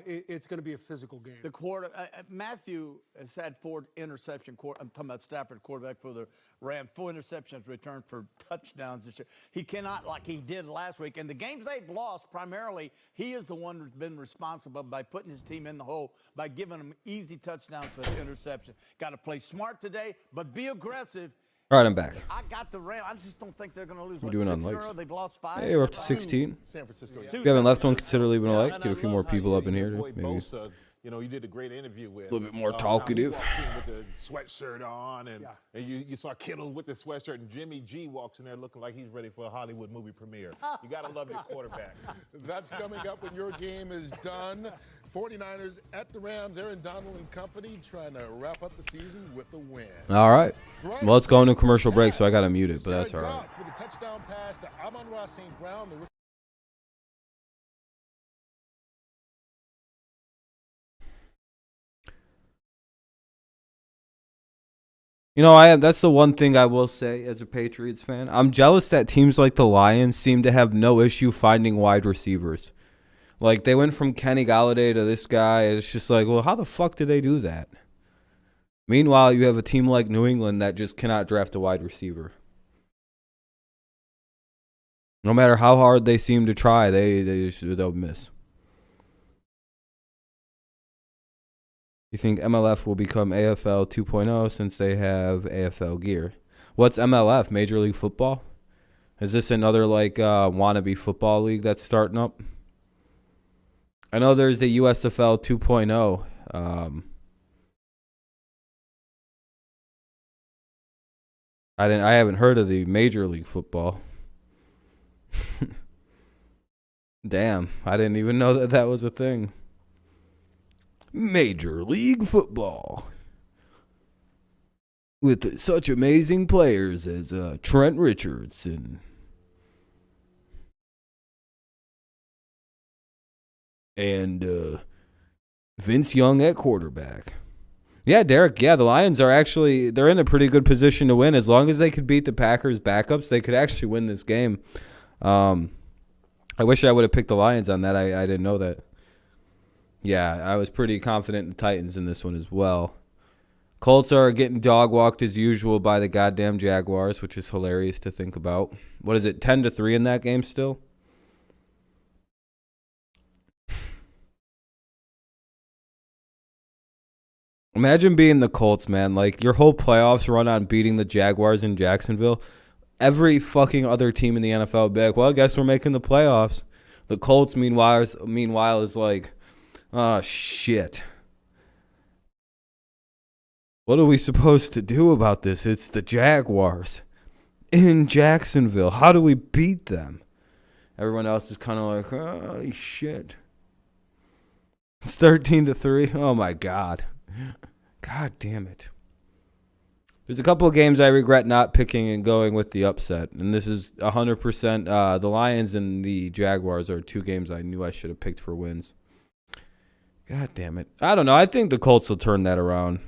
it's going to be a physical game.
The Matthew has had 4 interception. I'm talking about Stafford, quarterback for the Rams. 4 interceptions returned for touchdowns this year. He cannot, like he did last week. And the games they've lost, primarily, he is the one who's been responsible by putting his team in the hole, by giving them easy touchdowns with interception. Got to play smart today, but be aggressive.
All right, I'm back.
I got the Rams. I just don't think they're going to lose.
We're doing on likes.
They've lost 5.
Hey, we're up to 16.
San Francisco.
If you haven't left one, consider leaving a
Yeah,
like.
and
Get a
I
few
love
more
how
people up in here.
your boy
Maybe.
Bosa, you know, you did a great interview with.
A little bit more
how he
talkative.
walks in with the sweatshirt on, and you saw Kittle with the sweatshirt, and Jimmy G walks in there looking like he's ready for a Hollywood movie premiere. You got to love your quarterback.
That's coming up when your game is done. 49ers at the Rams. Aaron Donald and company trying to wrap up the season with a win.
All right. Well, let's go into a commercial break, so I got to mute it, but that's all right.
For the touchdown pass to Amon-Ra St. Brown.
You know, that's the one thing I will say as a Patriots fan. I'm jealous that teams like the Lions seem to have no issue finding wide receivers. Like, they went from Kenny Galladay to this guy. It's just like, well, how the fuck did they do that? Meanwhile, you have a team like New England that just cannot draft a wide receiver. No matter how hard they seem to try, they'll miss. You think MLF will become AFL 2.0 since they have AFL gear? What's MLF? Major League Football? Is this another like wannabe football league that's starting up? I know there's the USFL 2.0. I haven't heard of the Major League Football. Damn, I didn't even know that was a thing. Major League Football. With such amazing players as Trent Richardson. And Vince Young at quarterback. Yeah, Derek, the Lions are actually, they're in a pretty good position to win. As long as they could beat the Packers' backups, they could actually win this game. I wish I would have picked the Lions on that. I didn't know that. Yeah, I was pretty confident in the Titans in this one as well. Colts are getting dog-walked as usual by the goddamn Jaguars, which is hilarious to think about. What is it, 10-3 in that game still? Imagine being the Colts, man. Like, your whole playoffs run on beating the Jaguars in Jacksonville. Every fucking other team in the NFL would be like, well, I guess we're making the playoffs. The Colts, meanwhile, is like, oh, shit. What are we supposed to do about this? It's the Jaguars in Jacksonville. How do we beat them? Everyone else is kind of like, oh, shit. It's 13-3. Oh, my God. God damn it. There's a couple of games I regret not picking and going with the upset. And this is 100%. The Lions and the Jaguars are 2 games I knew I should have picked for wins. God damn it. I don't know. I think the Colts will turn that around.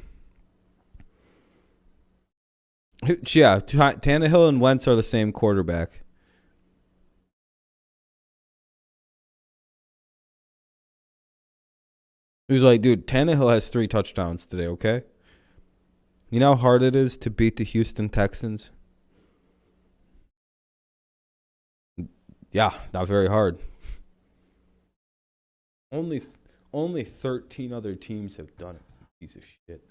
Yeah, Tannehill and Wentz are the same quarterback. He was like, dude, Tannehill has 3 touchdowns today, okay? You know how hard it is to beat the Houston Texans? Yeah, not very hard. Only Only 13 other teams have done it. Piece of shit.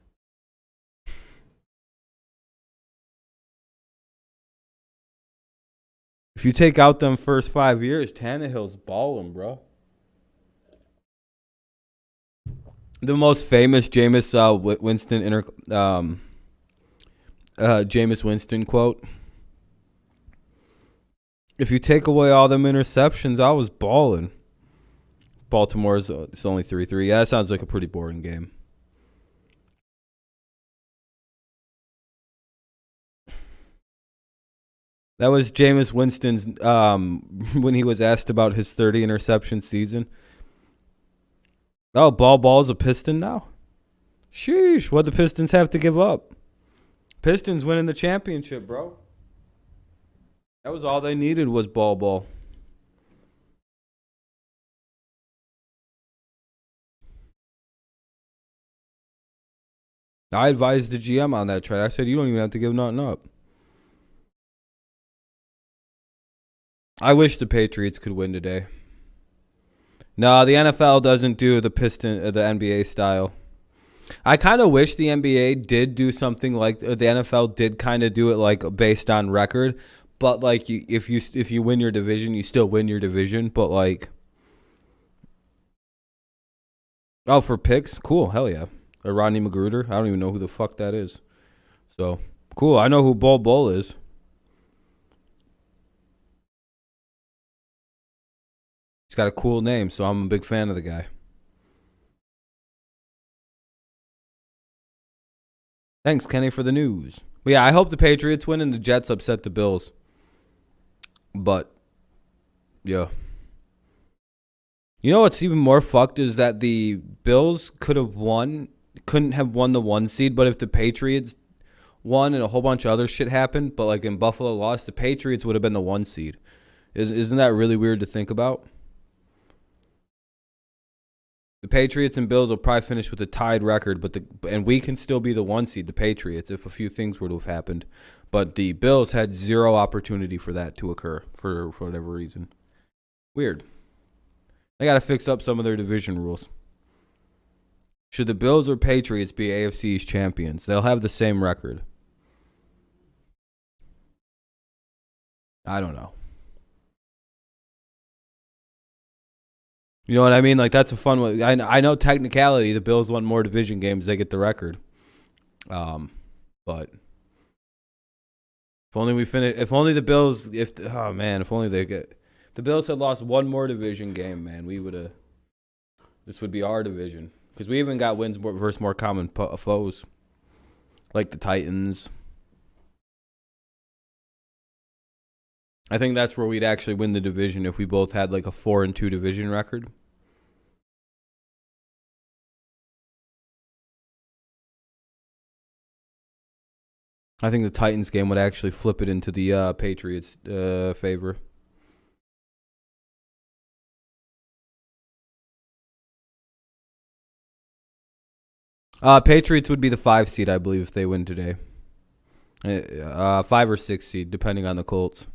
If you take out them first 5 years, Tannehill's balling, bro. The most famous Jameis Winston quote. If you take away all them interceptions, I was balling. Baltimore's it's only 3-3. Yeah, that sounds like a pretty boring game. That was Jameis Winston's when he was asked about his 30 interception season. Oh, Ball's a Piston now? Sheesh, what the Pistons have to give up? Pistons winning the championship, bro. That was all they needed was Ball. I advised the GM on that trade. I said, you don't even have to give nothing up. I wish the Patriots could win today. No, the NFL doesn't do the NBA style. I kind of wish the NBA did do something like the NFL did kind of do it like based on record, but like if you win your division, you still win your division, but like for picks, cool, hell yeah. Or Rodney Magruder, I don't even know who the fuck that is. So, cool, I know who Bull is. He's got a cool name, so I'm a big fan of the guy. Thanks, Kenny, for the news. But yeah, I hope the Patriots win and the Jets upset the Bills. But, yeah. You know what's even more fucked is that the Bills couldn't have won the 1 seed, but if the Patriots won and a whole bunch of other shit happened, but like in Buffalo lost, the Patriots would have been the 1 seed. Isn't that really weird to think about? The Patriots and Bills will probably finish with a tied record, and we can still be the 1 seed, the Patriots, if a few things were to have happened. But the Bills had zero opportunity for that to occur for whatever reason. Weird. They got to fix up some of their division rules. Should the Bills or Patriots be AFC East champions? They'll have the same record. I don't know. You know what I mean? Like, that's a fun one. I know technicality, the Bills won more division games, they get the record. But if only the Bills the Bills had lost one more division game, man, this would be our division. Because we even got wins versus more common foes, like the Titans. I think that's where we'd actually win the division if we both had like a 4-2 division record. I think the Titans game would actually flip it into the Patriots' favor. Patriots would be the 5 seed, I believe, if they win today. 5 or 6 seed, depending on the Colts.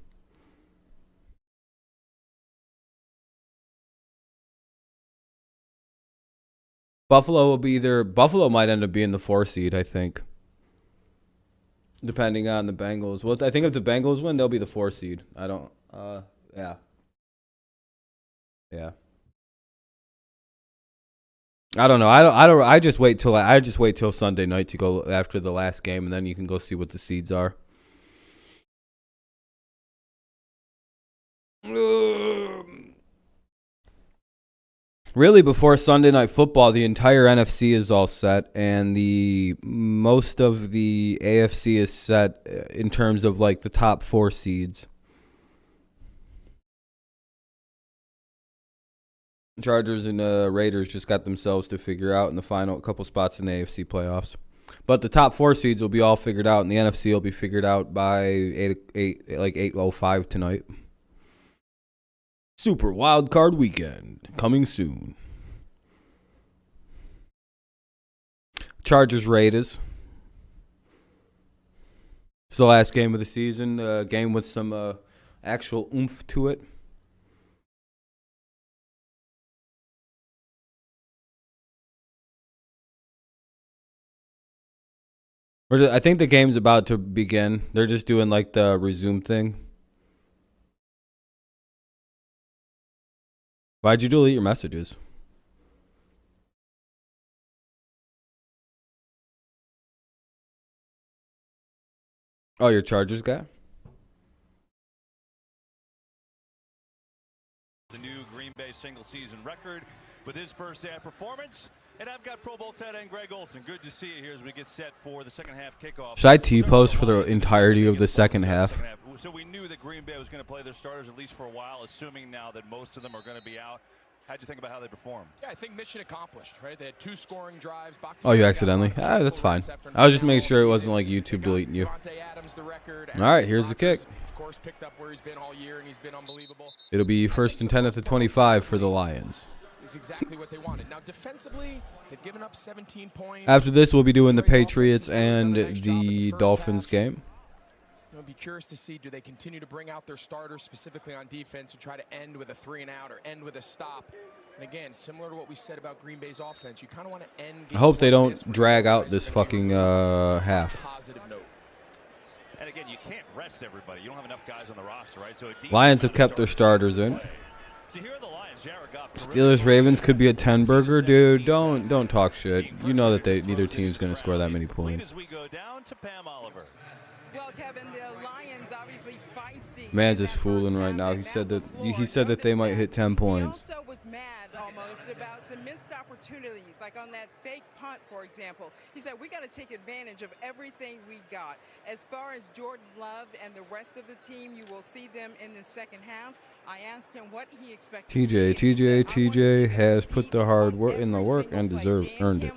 Buffalo might end up being the 4 seed, I think. Depending on the Bengals. Well, I think if the Bengals win, they'll be the 4 seed. Yeah. I don't know. I just wait till Sunday night to go after the last game, and then you can go see what the seeds are. Really, before Sunday Night Football, the entire NFC is all set, and most of the AFC is set in terms of like the top 4 seeds. Chargers and Raiders just got themselves to figure out in the final couple spots in the AFC playoffs. But the top 4 seeds will be all figured out, and the NFC will be figured out by 8:05 tonight. Super Wild Card Weekend coming soon. Chargers Raiders. It's the last game of the season. A game with some actual oomph to it. I think the game's about to begin. They're just doing like the resume thing. Why'd you delete your messages? Oh, your Chargers guy?
The new Green Bay single-season record with his first-half performance. And I've got Pro Bowl tight end Greg Olsen. Good to see you here as we get set for the second-half kickoff.
Should I T-post for the entirety of the second half?
So we knew that Green Bay was going to play their starters at least for a while, assuming now that most of them are going to be out. How'd you think about how they performed?
Yeah, I think mission accomplished, right? They had 2 scoring drives.
Oh, you accidentally? Ah, that's fine. I was just making sure it wasn't like YouTube deleting you. All right, here's the kick.
Of course, picked up where he's been all year, and he's been unbelievable.
It'll be 1st and 10 at the 25 for the Lions.
Is exactly what they wanted. Now, defensively, they've given up 17 points.
After this, we'll be doing the Patriots and the Dolphins game.
I'll be curious to see, do they continue to bring out their starters specifically on defense and try to end with a 3-and-out or end with a stop? And again, similar to what we said about Green Bay's offense, you kind of want to end.
I hope they don't drag out this fucking half.
Positive note.
And again, you can't rest everybody. You don't have enough guys on the roster, right? So
Lions have kept their starters in.
So here are the Lions. Jared Goff.
Steelers Ravens could be a 10-burger, dude. Don't talk shit. You know that neither team's gonna score that many points.
We go down to Pam Oliver.
Well, Kevin, the Lions obviously feisty.
Man's just fooling right now. He said that they might hit 10 points.
He also was mad almost about some missed opportunities, like on that fake punt, for example. He said, we got to take advantage of everything we got. As far as Jordan Love and the rest of the team, you will see them in the second half. I asked him what he expected.
TJ has put the hard work in the work and earned it.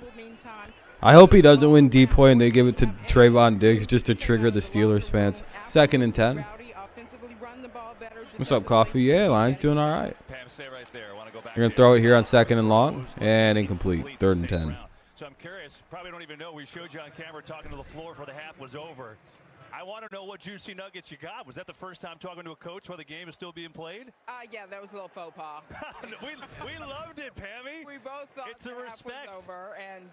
I hope he doesn't win D-point and they give it to Trayvon Diggs just to trigger the Steelers fans. 2nd and 10. What's up, Coffee? Yeah, Lions doing all right. You're going to throw it here on 2nd and long and incomplete. 3rd and 10.
So I'm curious. Probably don't even know. We showed you on camera talking to the floor before the half was over. I want to know what juicy nuggets you got. Was that the first time talking to a coach while the game is still being played?
Yeah, that was a little faux pas.
we loved it, Pammy.
We both thought
it's a respect.
Was over, and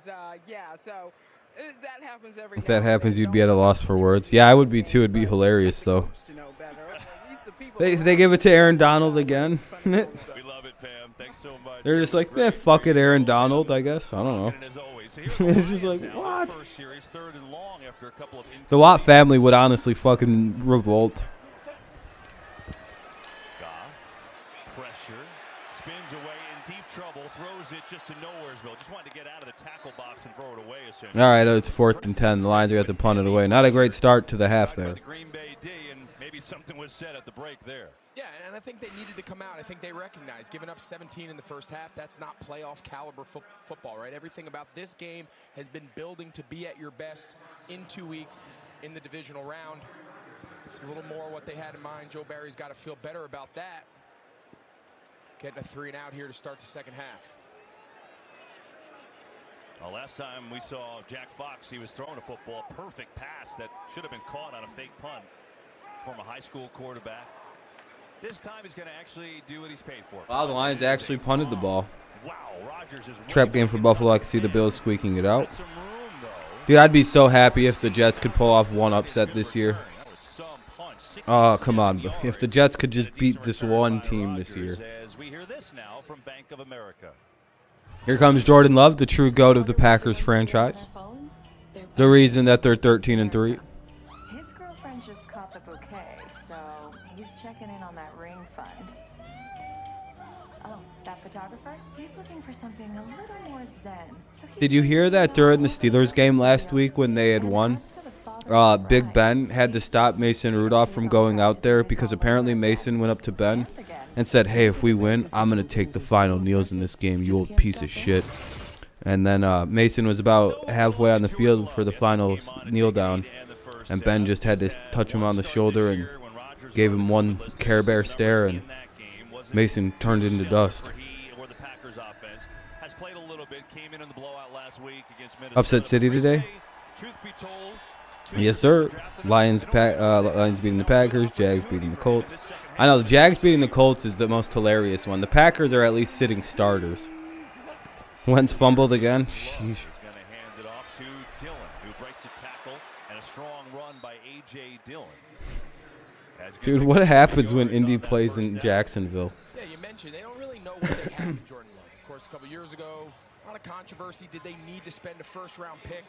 yeah, so that happens every.
If that happens, you'd be at a loss for words. Yeah, I would be too. It'd be hilarious though. They give it to Aaron Donald again.
We love it, Pam. Thanks so much.
They're just like, fuck it, Aaron Donald. I guess I don't know. It's just like, what? The Watt family would honestly fucking revolt.
Goff, pressure, spins away in deep trouble, throws it just to Nowheresville. Just wanted to get out of the tackle box and throw it away as soon.
All right, it's 4th and 10. The Lions are going to punt it away. Not a great start to the half there.
Green Bay D, and maybe something was said at the break there.
Yeah, and I think they needed to come out. I think they recognized giving up 17 in the first half, that's not playoff caliber football, right? Everything about this game has been building to be at your best in 2 weeks in the divisional round. It's a little more what they had in mind. Joe Barry's got to feel better about that. Getting a 3-and-out here to start the second half.
Well, last time we saw Jack Fox, he was throwing a football, perfect pass that should have been caught on a fake punt from a high school quarterback. This time he's going to actually do what he's paid for.
Wow, the Lions actually punted the ball.
Wow, Rodgers is
trap game for Buffalo. I can see the Bills squeaking it out. Dude, I'd be so happy if the Jets could pull off one upset this year. Oh, come on. If the Jets could just beat this one team this year. Here comes Jordan Love, the true GOAT of the Packers franchise. The reason that they're 13-3.
His girlfriend just caught the bouquet, so he's checking in on that ring fund. Oh, that photographer? He's looking for something a little more zen. So
did you hear that during the Steelers game last week when they had won? Big Ben had to stop Mason Rudolph from going out there because apparently Mason went up to Ben and said, hey, if we win, I'm going to take the final kneels in this game, you old piece of shit. And then Mason was about halfway on the field for the final kneel down, and Ben just had to touch him on the shoulder and gave him one Care Bear stare, and Mason turned into dust. Upset City today? Yes, sir. Lions beating the Packers, Jags beating the Colts. I know the Jags beating the Colts is the most hilarious one. The Packers are at least sitting starters. Wentz fumbled again. Sheesh.
A.J. Dillon.
Dude, what happens when Indy plays in Jacksonville?
Yeah, you mentioned they don't really know what they have in Jordan Love. Of course, a couple years ago, a lot of controversy. Did they need to spend a first-round pick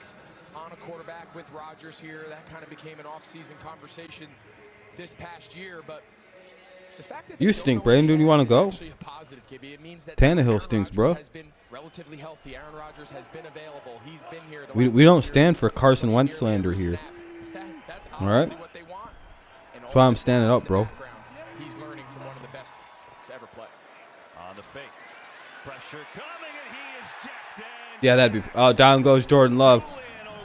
on a quarterback with Rodgers here? That kind of became an off-season conversation this past year. But the fact that
You stink, Brandon. Do you want to go?
positive, Kibby. It means that
Tannehill stinks, bro.
has been relatively healthy. Aaron Rodgers has been available. He's been here.
We don't stand for Carson Wentz slander here.
That's
All right?
what they want. And
That's why I'm standing up, bro.
He's learning from one of the best to ever play.
On the fake. Pressure coming, and he is jacked down.
Yeah, that'd be. Oh, down goes Jordan Love.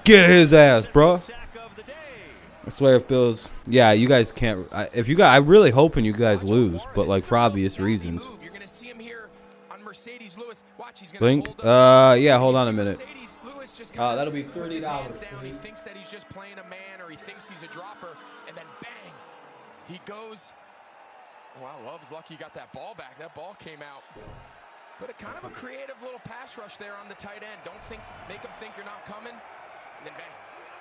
Get his ass, bro. I swear, if Bills. Yeah, you guys can't. If you guys, I'm really hoping you guys lose, but like for obvious reasons.
You're gonna see him here on Mercedes Lewis. Watch, he's gonna
Blink.
hold
Yeah, hold on a minute.
Mercedes Lewis just kinda
That'll be
puts his hands
$30.
down. He thinks that he's just playing a man, or he thinks he's a dropper, and then bang, he goes. Wow, Love's lucky he got that ball back. That ball came out. But a kind of a creative little pass rush there on the tight end. Make him think you're not coming, and then bang.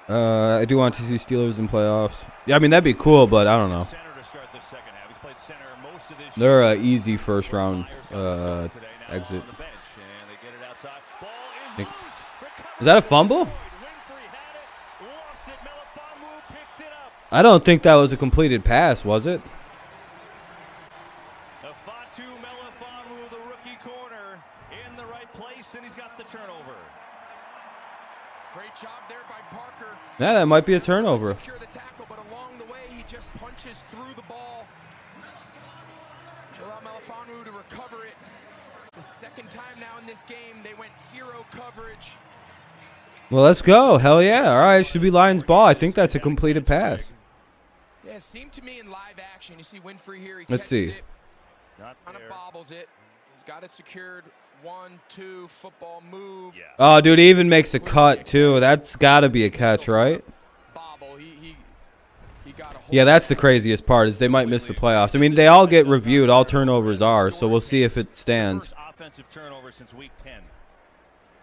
I do want to see Steelers in playoffs. Yeah, I mean that'd be cool, but I don't know. They're an easy first round exit. Is that a fumble? I don't think that was a completed pass, was it?
Fatu Melifonwu, the rookie corner, in the right place, and he's got the turnover.
Great job there by Parker.
Yeah, that might be a turnover.
Secure the tackle, but along the way, he just punches through the ball. Allow Melifonwu to recover it. It's the second time now in this game they went zero coverage.
Well, let's go. Hell yeah. All right, should be Lions ball. I think that's a completed pass.
Yeah, it seemed to me in live action. You see Winfrey here. He
Let's
catches
see.
it. Kind of bobbles it. He's got it secured. 1-2 football move.
Yeah.
Oh, dude, he even makes a cut, too. That's got to be a catch, right?
Bobble. He got a hold.
Yeah, that's the craziest part is they might miss the playoffs. I mean, they all get reviewed. All turnovers are, so we'll see if it stands.
First offensive turnover since week 10.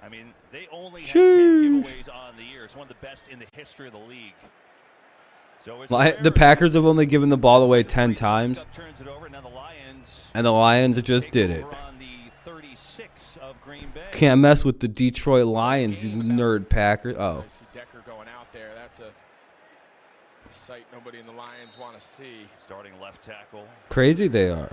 I mean, they only had 10
Sheesh.
giveaways on the year. It's one of the best in the history of the league. So it's
The Packers have only given the ball away 10 times,
turns it over. Now the Lions
and the Lions just did it.
over on the 36 of Green Bay.
Can't mess with the Detroit Lions, you nerd Packers. Oh.
I see Decker going out there. That's a sight nobody in the Lions want to see.
Starting left tackle.
Crazy they are.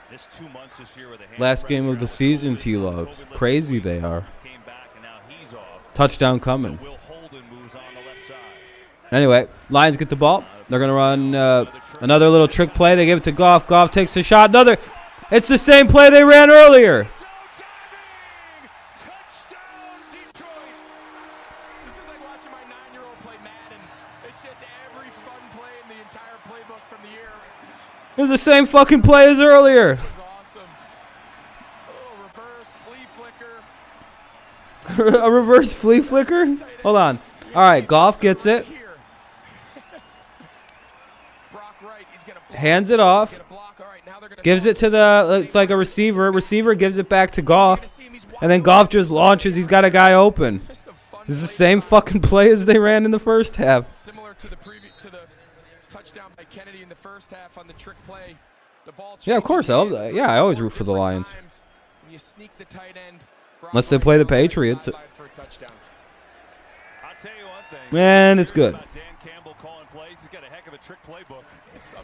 This 2 months this year with a hand
Last game of the
fracture.
seasons he loves. Crazy they are.
Came back and now he's off.
Touchdown coming.
Will Holden moves on the left side.
Anyway, Lions get the ball. They're going to run another little trick play. They give it to Goff. Goff takes a shot. Another. It's the same play they ran earlier.
Touchdown Detroit.
This is like watching my 9-year-old play Madden. It's just every fun play in the entire playbook from the year.
It was the same fucking play as earlier.
It was awesome. Oh, reverse flea flicker.
A reverse flea flicker? Hold on. All right, Goff gets it.
Here. Brock Wright, he's gonna block.
Hands it off.
He's gonna block. All right, now they're gonna
Gives it to the, it's like a receiver. Receiver gives it back to Goff. And then Goff just launches. He's got a guy open.
Just a fun
This is the
play.
same fucking play as they ran in the first half.
Similar to the touchdown by Kennedy in the first half on the trick play. The ball
Yeah, of course.
changes
I
hands
yeah, I always
three
root for the
different
Lions.
times. When you sneak the tight end, Brock
Unless they
Wright
play the
on right
Patriots.
sideline for a touchdown.
I'll tell you one thing.
Man, it's good.
About Dan Campbell calling plays. He's got a heck of a trick playbook.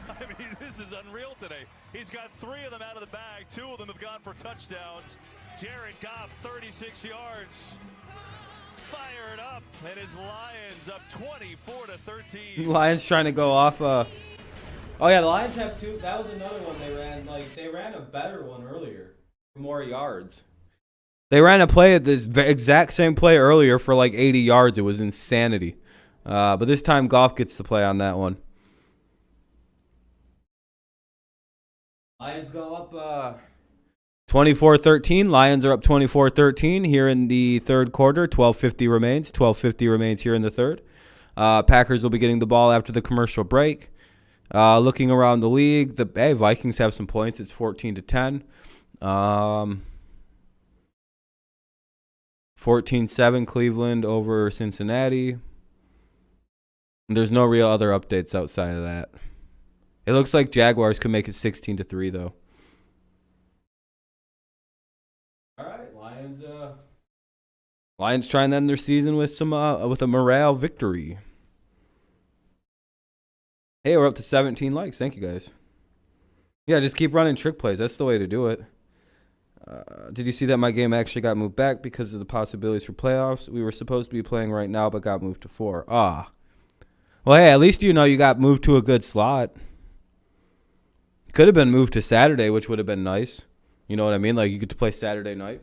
I mean, this is unreal today. He's got 3 of them out of the bag. 2 of them have gone for touchdowns. Jared Goff, 36 yards. Fired up, and his Lions up 24-13.
Lions trying to go off. Oh yeah, the Lions have 2. That was another one they ran. Like they ran a better one earlier, more yards. They ran a play at this exact same play earlier for like 80 yards. It was insanity. But this time Goff gets the play on that one. Lions go up 24-13. Lions are up 24-13 here in the third quarter. 12:50 remains. 12:50 remains here in the third. Packers will be getting the ball after the commercial break. Looking around the league, the Vikings have some points. It's 14-10. 14-7 Cleveland over Cincinnati. There's no real other updates outside of that. It looks like Jaguars could make it 16-3 though. All right, Lions trying to end their season with a morale victory. Hey, we're up to 17 likes. Thank you guys. Yeah, just keep running trick plays. That's the way to do it. Did you see that my game actually got moved back because of the possibilities for playoffs? We were supposed to be playing right now, but got moved to 4. Ah. Well, hey, at least you know you got moved to a good slot. Could have been moved to Saturday, which would have been nice. You know what I mean? Like, you get to play Saturday night.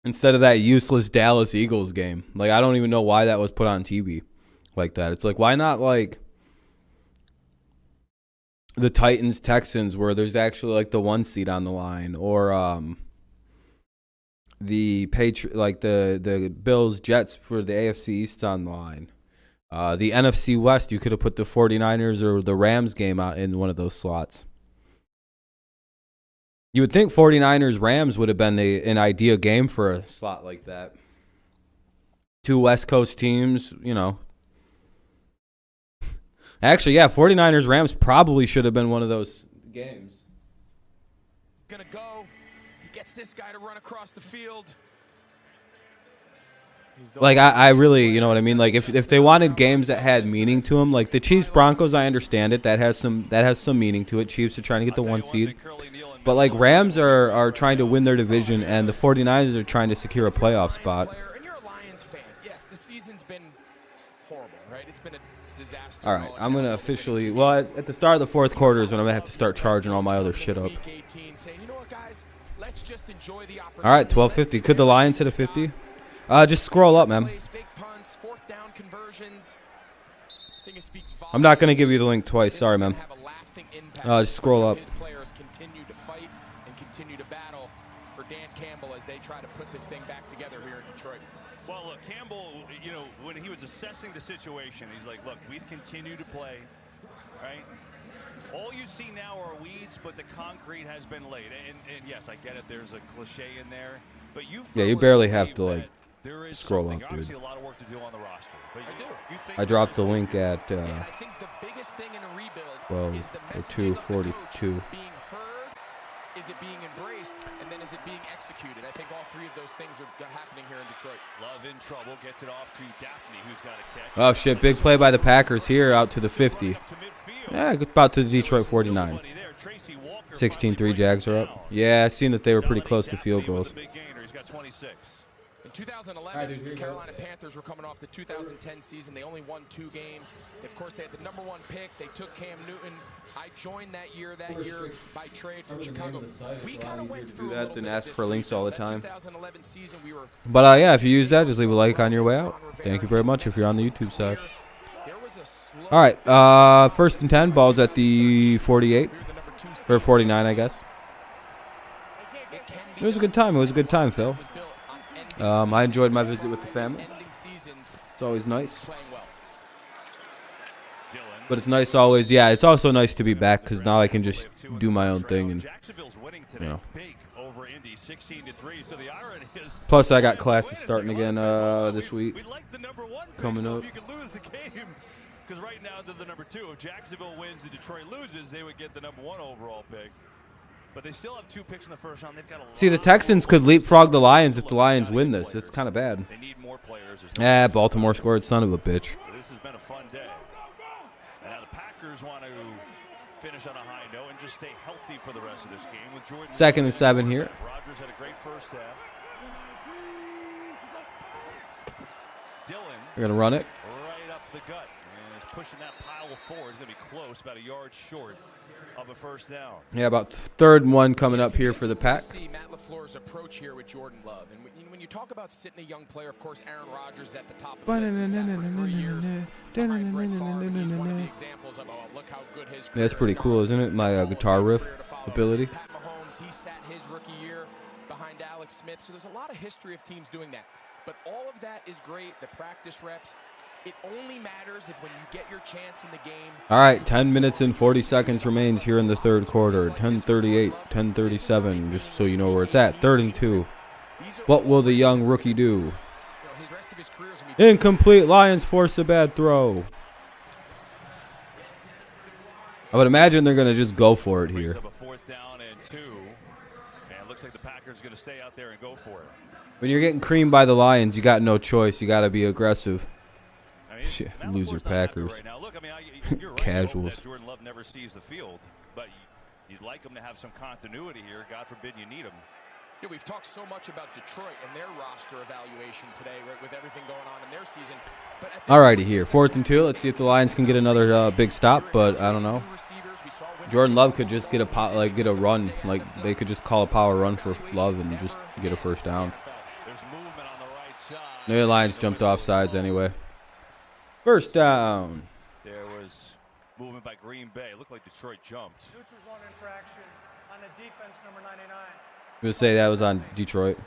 Instead of that useless Dallas Eagles game. Like, I don't even know why that was put on TV like that. It's like, why not, like, the Titans-Texans where there's actually, like, the 1 seed on the line? Or, the Bills-Jets for the AFC East on the line. The NFC West, you could have put the 49ers or the Rams game out in one of those slots. You would think 49ers-Rams would have been an ideal game for a slot like that. 2 West Coast teams, you know. Actually, yeah, 49ers-Rams probably should have been one of those games.
Gonna go. He gets this guy to run across the field.
Like, I really, you know what I mean? Like, if they wanted games that had meaning to them, like the Chiefs-Broncos, I understand it. That has some meaning to it. Chiefs are trying to get the 1 seed. But, like, Rams are trying to win their division, and the 49ers are trying to secure a playoff spot.
And you're a Lions fan. Yes, the season's been horrible, right? It's been a disaster.
All right, I'm going to officially, well, at the start of the 4th quarter is when I'm going to have to start charging all my other shit up. All right, 12:50. Could the Lions hit a 50? Just scroll up, man. I'm not going to give you the link twice. Sorry, man. Just scroll up.
Continue to fight and continue to battle for Dan Campbell as they try to put this thing back together here in Detroit.
Well, look, Campbell, you know, when he was assessing the situation, he's like, look, we've continued to play, right? All you see now are weeds, but the concrete has been laid. And yes, I get it. There's a cliche in there. But
you barely have to, like, scroll up, dude.
Obviously a lot of work to do on the roster. But
I dropped the link at
I think the biggest thing in a rebuild
12
is the
or
messaging of the coach
2:42.
being heard, is it being embraced, and then is it being executed? I think all 3 of those things are happening here in Detroit.
Love in trouble, gets it off to Daphne, who's got a catch.
Oh, shit. Big play by the Packers here out to the 50. Yeah, about to the Detroit 49. 16-3 Jags are up. Yeah, I seen that they were pretty close to field goals.
In 2011, Carolina Panthers were coming off the 2010 season. They only won 2 games. Of course, they had the #1 pick. They took Cam Newton. I joined that year by trade from Chicago. We kind of went through
that, then ask for links all the time.
2011 season, we were.
But yeah, if you use that, just leave a like on your way out. Thank you very much if you're on the YouTube side. All right, 1st and 10. Ball's at the 48 or 49, I guess. It was a good time. It was a good time, Phil. I enjoyed my visit with the family. It's always nice. But it's nice always. Yeah, it's also nice to be back because now I can just do my own thing and, you know. Plus, I got classes starting again this week. Coming up.
Because right now they're the #2. If Jacksonville wins and Detroit loses, they would get the #1 overall pick. But they still have 2 picks in the 1st round. They've got a
See, the Texans could leapfrog the Lions if the Lions win this. It's kind of bad.
They need more players.
Baltimore scored, son of a bitch.
This has been a fun day. And now the Packers want to finish on a high note and just stay healthy for the rest of this game with Jordan.
2nd and 7 here.
Rodgers had a great first half. Dillon.
We're going to run it.
Right up the gut. And is pushing that pile forward. It's going to be close, about a yard short of a 1st down.
Yeah, about 3rd and 1 coming up here for the Pack.
See Matt LaFleur's approach here with Jordan Love. And when you talk about sitting a young player, of course, Aaron Rodgers at the top of the list. He sat for 3 years behind Brett Favre. He's one of the examples of, look how good his career
That's pretty cool, isn't it? My guitar riff ability.
Pat Mahomes, he sat his rookie year behind Alex Smith. So there's a lot of history of teams doing that. But all of that is great. The practice reps. It only matters if when you get your chance in the game.
All right, 10 minutes and 40 seconds remains here in the 3rd quarter. 10:38, 10:37, just so you know where it's at. 3rd and 2. What will the young rookie do?
of his career is going to be
Incomplete. Lions force a bad throw. I would imagine they're going to just go for it here.
Up a 4th down and 2. And it looks like the Packers are going to stay out there and go for it.
When you're getting creamed by the Lions, you got no choice. You got to be aggressive.
I mean,
Shit, loser Packers.
right now. Look, I mean, you're right.
Casuals.
That Jordan Love never sees the field, but you'd like him to have some continuity here. God forbid you need him.
Yeah, we've talked so much about Detroit and their roster evaluation today, right, with everything going on in their season. But
Alrighty, here, 4th and 2. Let's see if the Lions can get another big stop, but I don't know. Jordan Love could just get a run, like they could just call a power run for Love and just get a first down.
There's movement on the right side.
The Lions jumped off sides anyway. First down.
There was movement by Green Bay. It looked like Detroit jumped.
Neutral zone infraction on the defense, number 99.
I'm going to say that was on Detroit.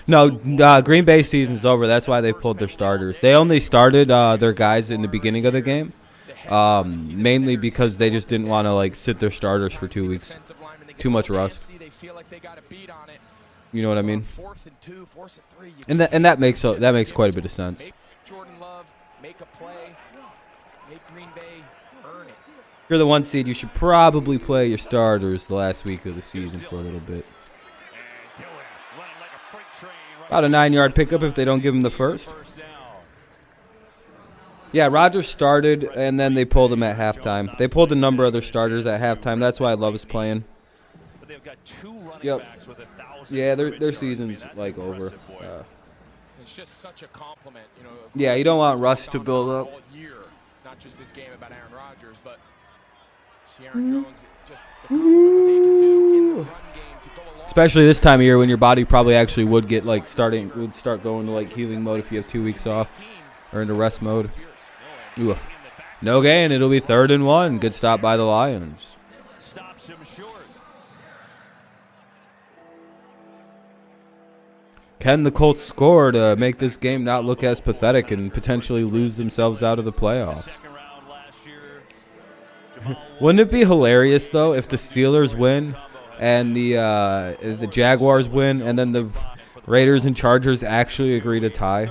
No, Green Bay season's over. That's why they pulled their starters. They only started their guys in the beginning of the game, mainly because they just didn't want to sit their starters for 2 weeks. Too much rust. You know what I mean? And that makes quite a bit of sense.
Jordan Love make a play, make Green Bay earn it.
You're the 1 seed. You should probably play your starters the last week of the season for a little bit. About a 9-yard pickup if they don't give him the first. Yeah, Rodgers started, and then they pulled him at halftime. They pulled a number of their starters at halftime. That's why Love is playing. Yep. Yeah, their season's over.
It's just such a compliment, you know.
Yeah, you don't want Russ to build up.
All year, not just this game about Aaron Rodgers, but see Aaron Jones, just the compliment what they can do in the run game to go along.
Especially this time of year when your body probably actually would get start going to healing mode if you have 2 weeks off or into rest mode. Oof. No gain. It'll be 3rd and 1. Good stop by the Lions.
Stops him short.
Can the Colts score to make this game not look as pathetic and potentially lose themselves out of the playoffs? Wouldn't it be hilarious, though, if the Steelers win and the Jaguars win and then the Raiders and Chargers actually agree to tie?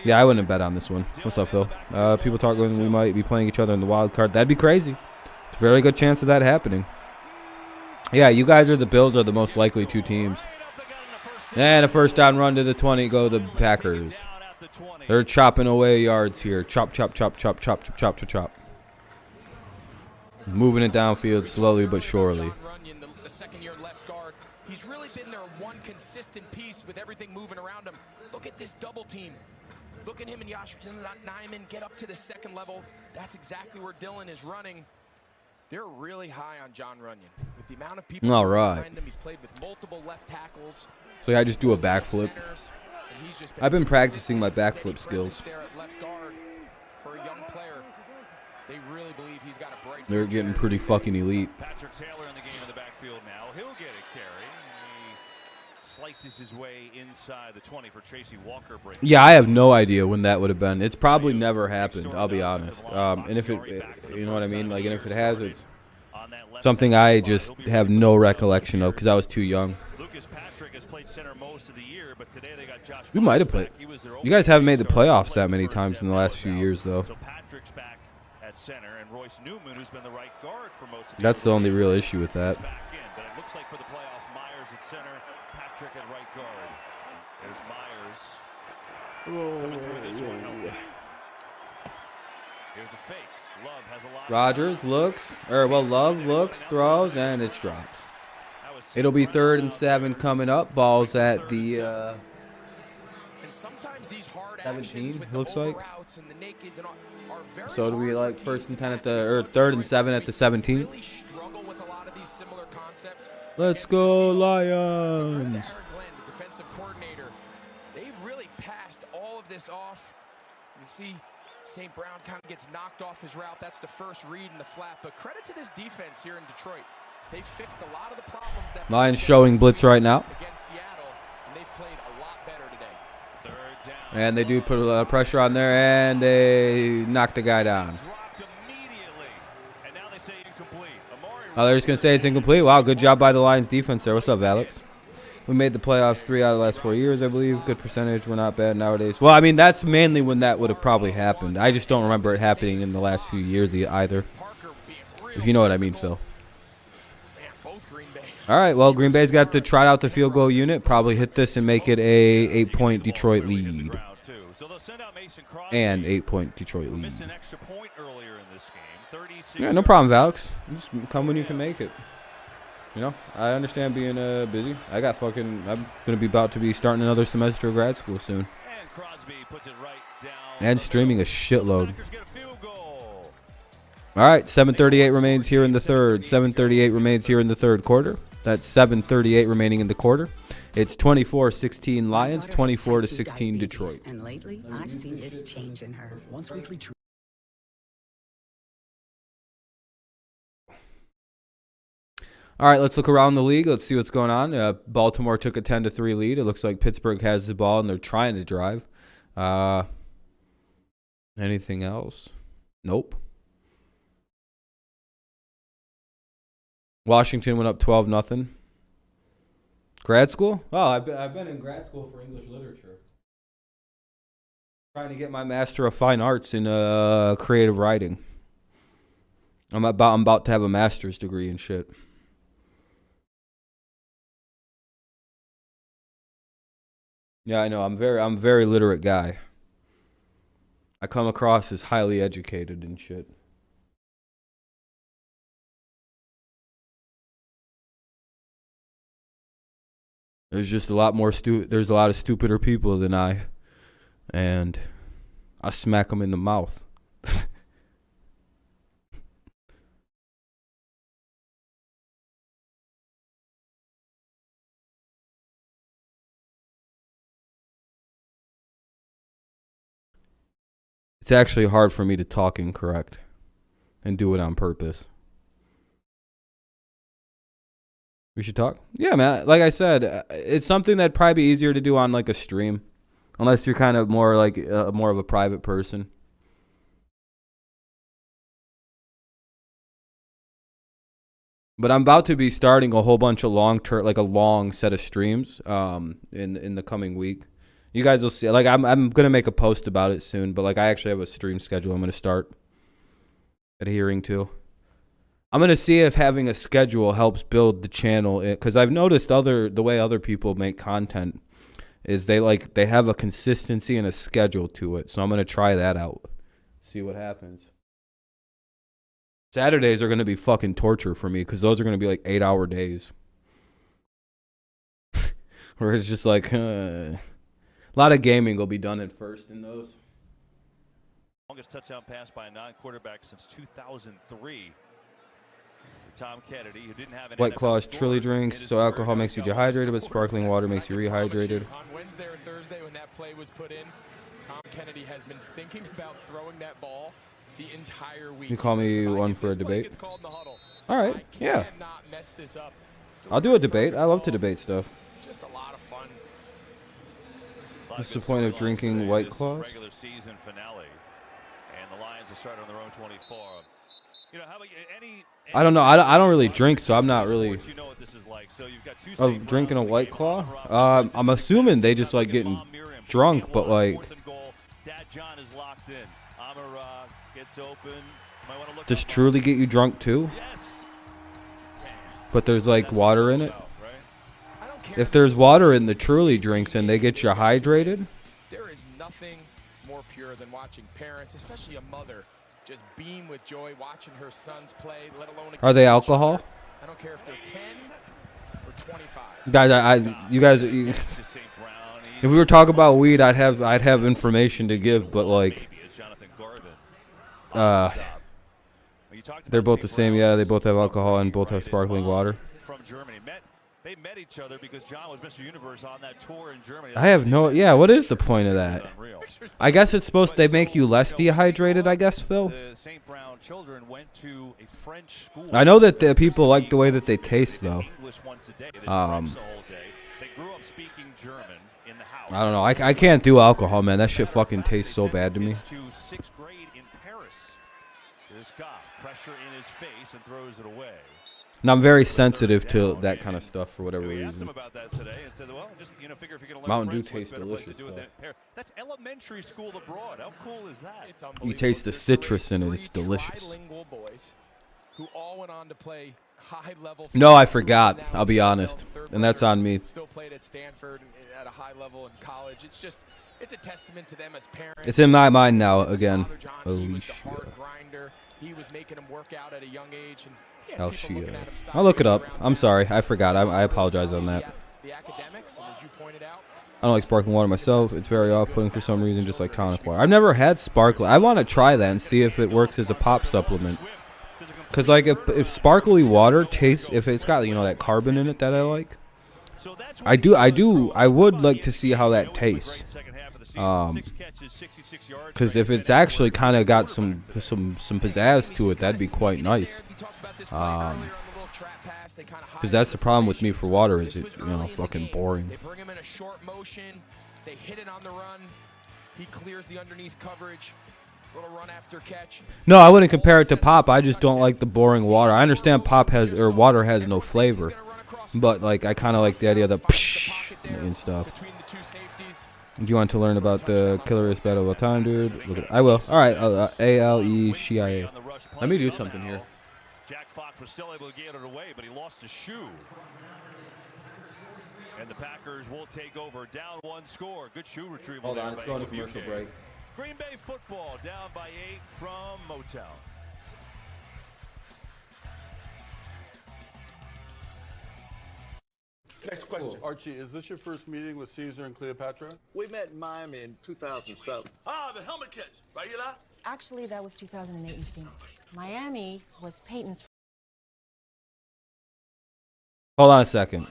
Yeah, I wouldn't bet on this one. What's up, Phil? People talking we might be playing each other in the wild card. That'd be crazy. It's a very good chance of that happening. Yeah, you guys are the Bills are the most likely 2 teams. And a first down run to the 20 go the Packers. They're chopping away yards here. Chop, chop, chop, chop, chop, chop, chop, chop, chop. Moving it downfield slowly but surely.
The second-year left guard. He's really been their one consistent piece with everything moving around him. Look at this double team. Look at him and Nijman get up to the second level. That's exactly where Dylan is running. They're really high on John Runyon. With the amount of people
all right.
behind him, he's played with multiple left tackles.
So I just do a backflip. I've been practicing my backflip skills.
For a young player, they really believe he's got a bright
They're getting pretty fucking elite.
Patrick Taylor in the game in the backfield now. He'll get a carry. He slices his way inside the 20 for Tracy Walker.
Yeah, I have no idea when that would have been. It's probably never happened, I'll be honest. And if it, you know what I mean? And if it has, it's something I just have no recollection of because I was too young. We might have played. You guys haven't made the playoffs that many times in the last few years, though. That's the only real issue with that.
But it looks like for the playoffs, Myers at center, Patrick at right guard. There's Myers. Coming through this one. Here's a fake. Love has a lot.
Rodgers looks, Love looks, throws, and it's dropped. It'll be 3rd and 7 coming up. Ball's at the 17, looks like. So do we like 1st and 10 at the 3rd and 7 at the 17? Let's go Lions!
Defensive coordinator, they've really passed all of this off. You see, St. Brown kind of gets knocked off his route. That's the first read in the flat. But credit to this defense here in Detroit. They fixed a lot of the problems that
Lions showing blitz right now.
Against Seattle, and they've played a lot better today.
3rd down.
And they do put a lot of pressure on there, and they knock the guy down.
And now they say incomplete.
Oh, they're just going to say it's incomplete? Wow, good job by the Lions defense there. What's up, Alex? We made the playoffs 3 out of the last 4 years, I believe. Good percentage. We're not bad nowadays. Well, I mean, that's mainly when that would have probably happened. I just don't remember it happening in the last few years either. If you know what I mean, Phil. All right, well, Green Bay's got to try out the field goal unit, probably hit this and make it a 8-point Detroit lead. And 8-point Detroit lead. Yeah, no problem, Alex. Just come when you can make it. You know, I understand being busy. I'm going to be about to be starting another semester of grad school soon. And streaming a shitload. All right, 7:38 remains here in the third. 7:38 remains here in the third quarter. That's 7:38 remaining in the quarter. It's 24-16 Lions, 24-16 Detroit.
And lately, I've seen this change in her. Once weekly.
All right, let's look around the league. Let's see what's going on. Baltimore took a 10-3 lead. It looks like Pittsburgh has the ball and they're trying to drive. Anything else? Nope. Washington went up 12-0. Grad school? Oh, I've been in grad school for English literature. Trying to get my Master of Fine Arts in creative writing. I'm about to have a master's degree and shit. Yeah, I know. I'm a very literate guy. I come across as highly educated and shit. There's just a lot more there's a lot of stupider people than I, and I smack them in the mouth. It's actually hard for me to talk incorrect and do it on purpose. We should talk? Yeah, man. Like I said, it's something that'd probably be easier to do on like a stream. Unless you're kind of more like more of a private person. But I'm about to be starting a whole bunch of a long set of streams in the coming week. You guys will see. Like I'm gonna make a post about it soon, but like I actually have a stream schedule I'm gonna start adhering to. I'm going to see if having a schedule helps build the channel, because I've noticed the way other people make content is they have a consistency and a schedule to it. So I'm going to try that out. See what happens. Saturdays are going to be fucking torture for me because those are going to be like 8-hour days. Where it's just like a lot of gaming will be done at first in those.
Longest touchdown pass by a non-quarterback since 2003. Tom Kennedy, who didn't have an
White Claw is truly drinks, so alcohol makes you dehydrated, but sparkling water makes you rehydrated.
On Wednesday or Thursday when that play was put in, Tom Kennedy has been thinking about throwing that ball the entire week.
You call me one for a debate? All right, yeah. I'll do a debate. I love to debate stuff.
Just a lot of fun.
What's the point of drinking White Claws?
Regular season finale, and the Lions are starting on their own 24. You know, how about any
I don't know. I don't really drink, so I'm not really.
You know what this is like. So you've got two
of drinking a White Claw. I'm assuming they just like getting drunk, but like.
Dad John is locked in. Amara gets open.
Does Truly get you drunk too?
Yes.
But there's like water in it. If there's water in the Truly drinks and they get you hydrated.
There is nothing more pure than watching parents, especially a mother, just beam with joy watching her sons play, let alone.
Are they alcohol?
I don't care if they're 10 or 25.
Guys, if we were talking about weed, I'd have information to give, but like, they're both the same. Yeah, they both have alcohol and both have sparkling water.
From Germany, they met each other because John was Mr. Universe on that tour in Germany.
I have no. Yeah, what is the point of that? I guess it's supposed they make you less dehydrated. I guess, Phil.
The St. Brown children went to a French school.
I know that the people like the way that they taste, though.
They grew up speaking German in the house.
I don't know. I can't do alcohol, man. That shit fucking tastes so bad to me.
To 6th grade in Paris. This guy, Pressure in his face and throws it away.
And I'm very sensitive to that kind of stuff for whatever
We asked him
reason.
about that today and said, well, just figure if you're going to learn
Mountain Dew
French,
tastes
what better place to
delicious,
do it
though.
than pair. That's elementary school abroad. How cool is that?
It's
You taste the citrus in it. It's delicious.
Trilingual boys who all went on to play high-level.
No, I forgot. I'll be honest. And that's on me.
Still played at Stanford and at a high level in college. It's a testament to them as parents.
It's in my mind now again.
He was the
Alicia.
hard grinder. He was making them work out at a young age. And he had people looking at him
I'll look it
sideways
up.
around
I'm
town.
sorry. I forgot. I apologize on that.
The academics, and as you pointed out,
I don't like sparkling water myself. It's very off-putting for some reason, just like tonic water. I've never had sparkling. I want to try that and see if it works as a pop supplement. Because, like, if sparkly water tastes, if it's got, you know, that carbon in it that I like, I would like to see how that tastes. Because if it's actually kind of got some pizzazz to it, that'd be quite nice. Because that's the problem with me for water is it, you know, fucking boring.
they bring him in a short motion. They hit it on the run. He clears the underneath coverage. Little run after catch.
No, I wouldn't compare it to pop. I just don't like the boring water. I understand pop has, or water has no flavor. But, like, I kind of like the idea of the psh and stuff. Do you want to learn about the killerest battle of all time, dude? Look at, I will. All right, A-L-E-C-I-A. Let me do something here.
Jack Fox was still able to get it away, but he lost his shoe. And the Packers will take over. Down one score. Good shoe retrieval.
Hold on, let's go on a commercial break.
Green Bay football down by 8 from Motown.
Next question. Archie, is this your first meeting with Caesar and Cleopatra?
We met in Miami in 2007.
Ah, the helmet catch. Bayula?
Actually, that was 2008 in Phoenix. Miami was Peyton's.
Hold on a second.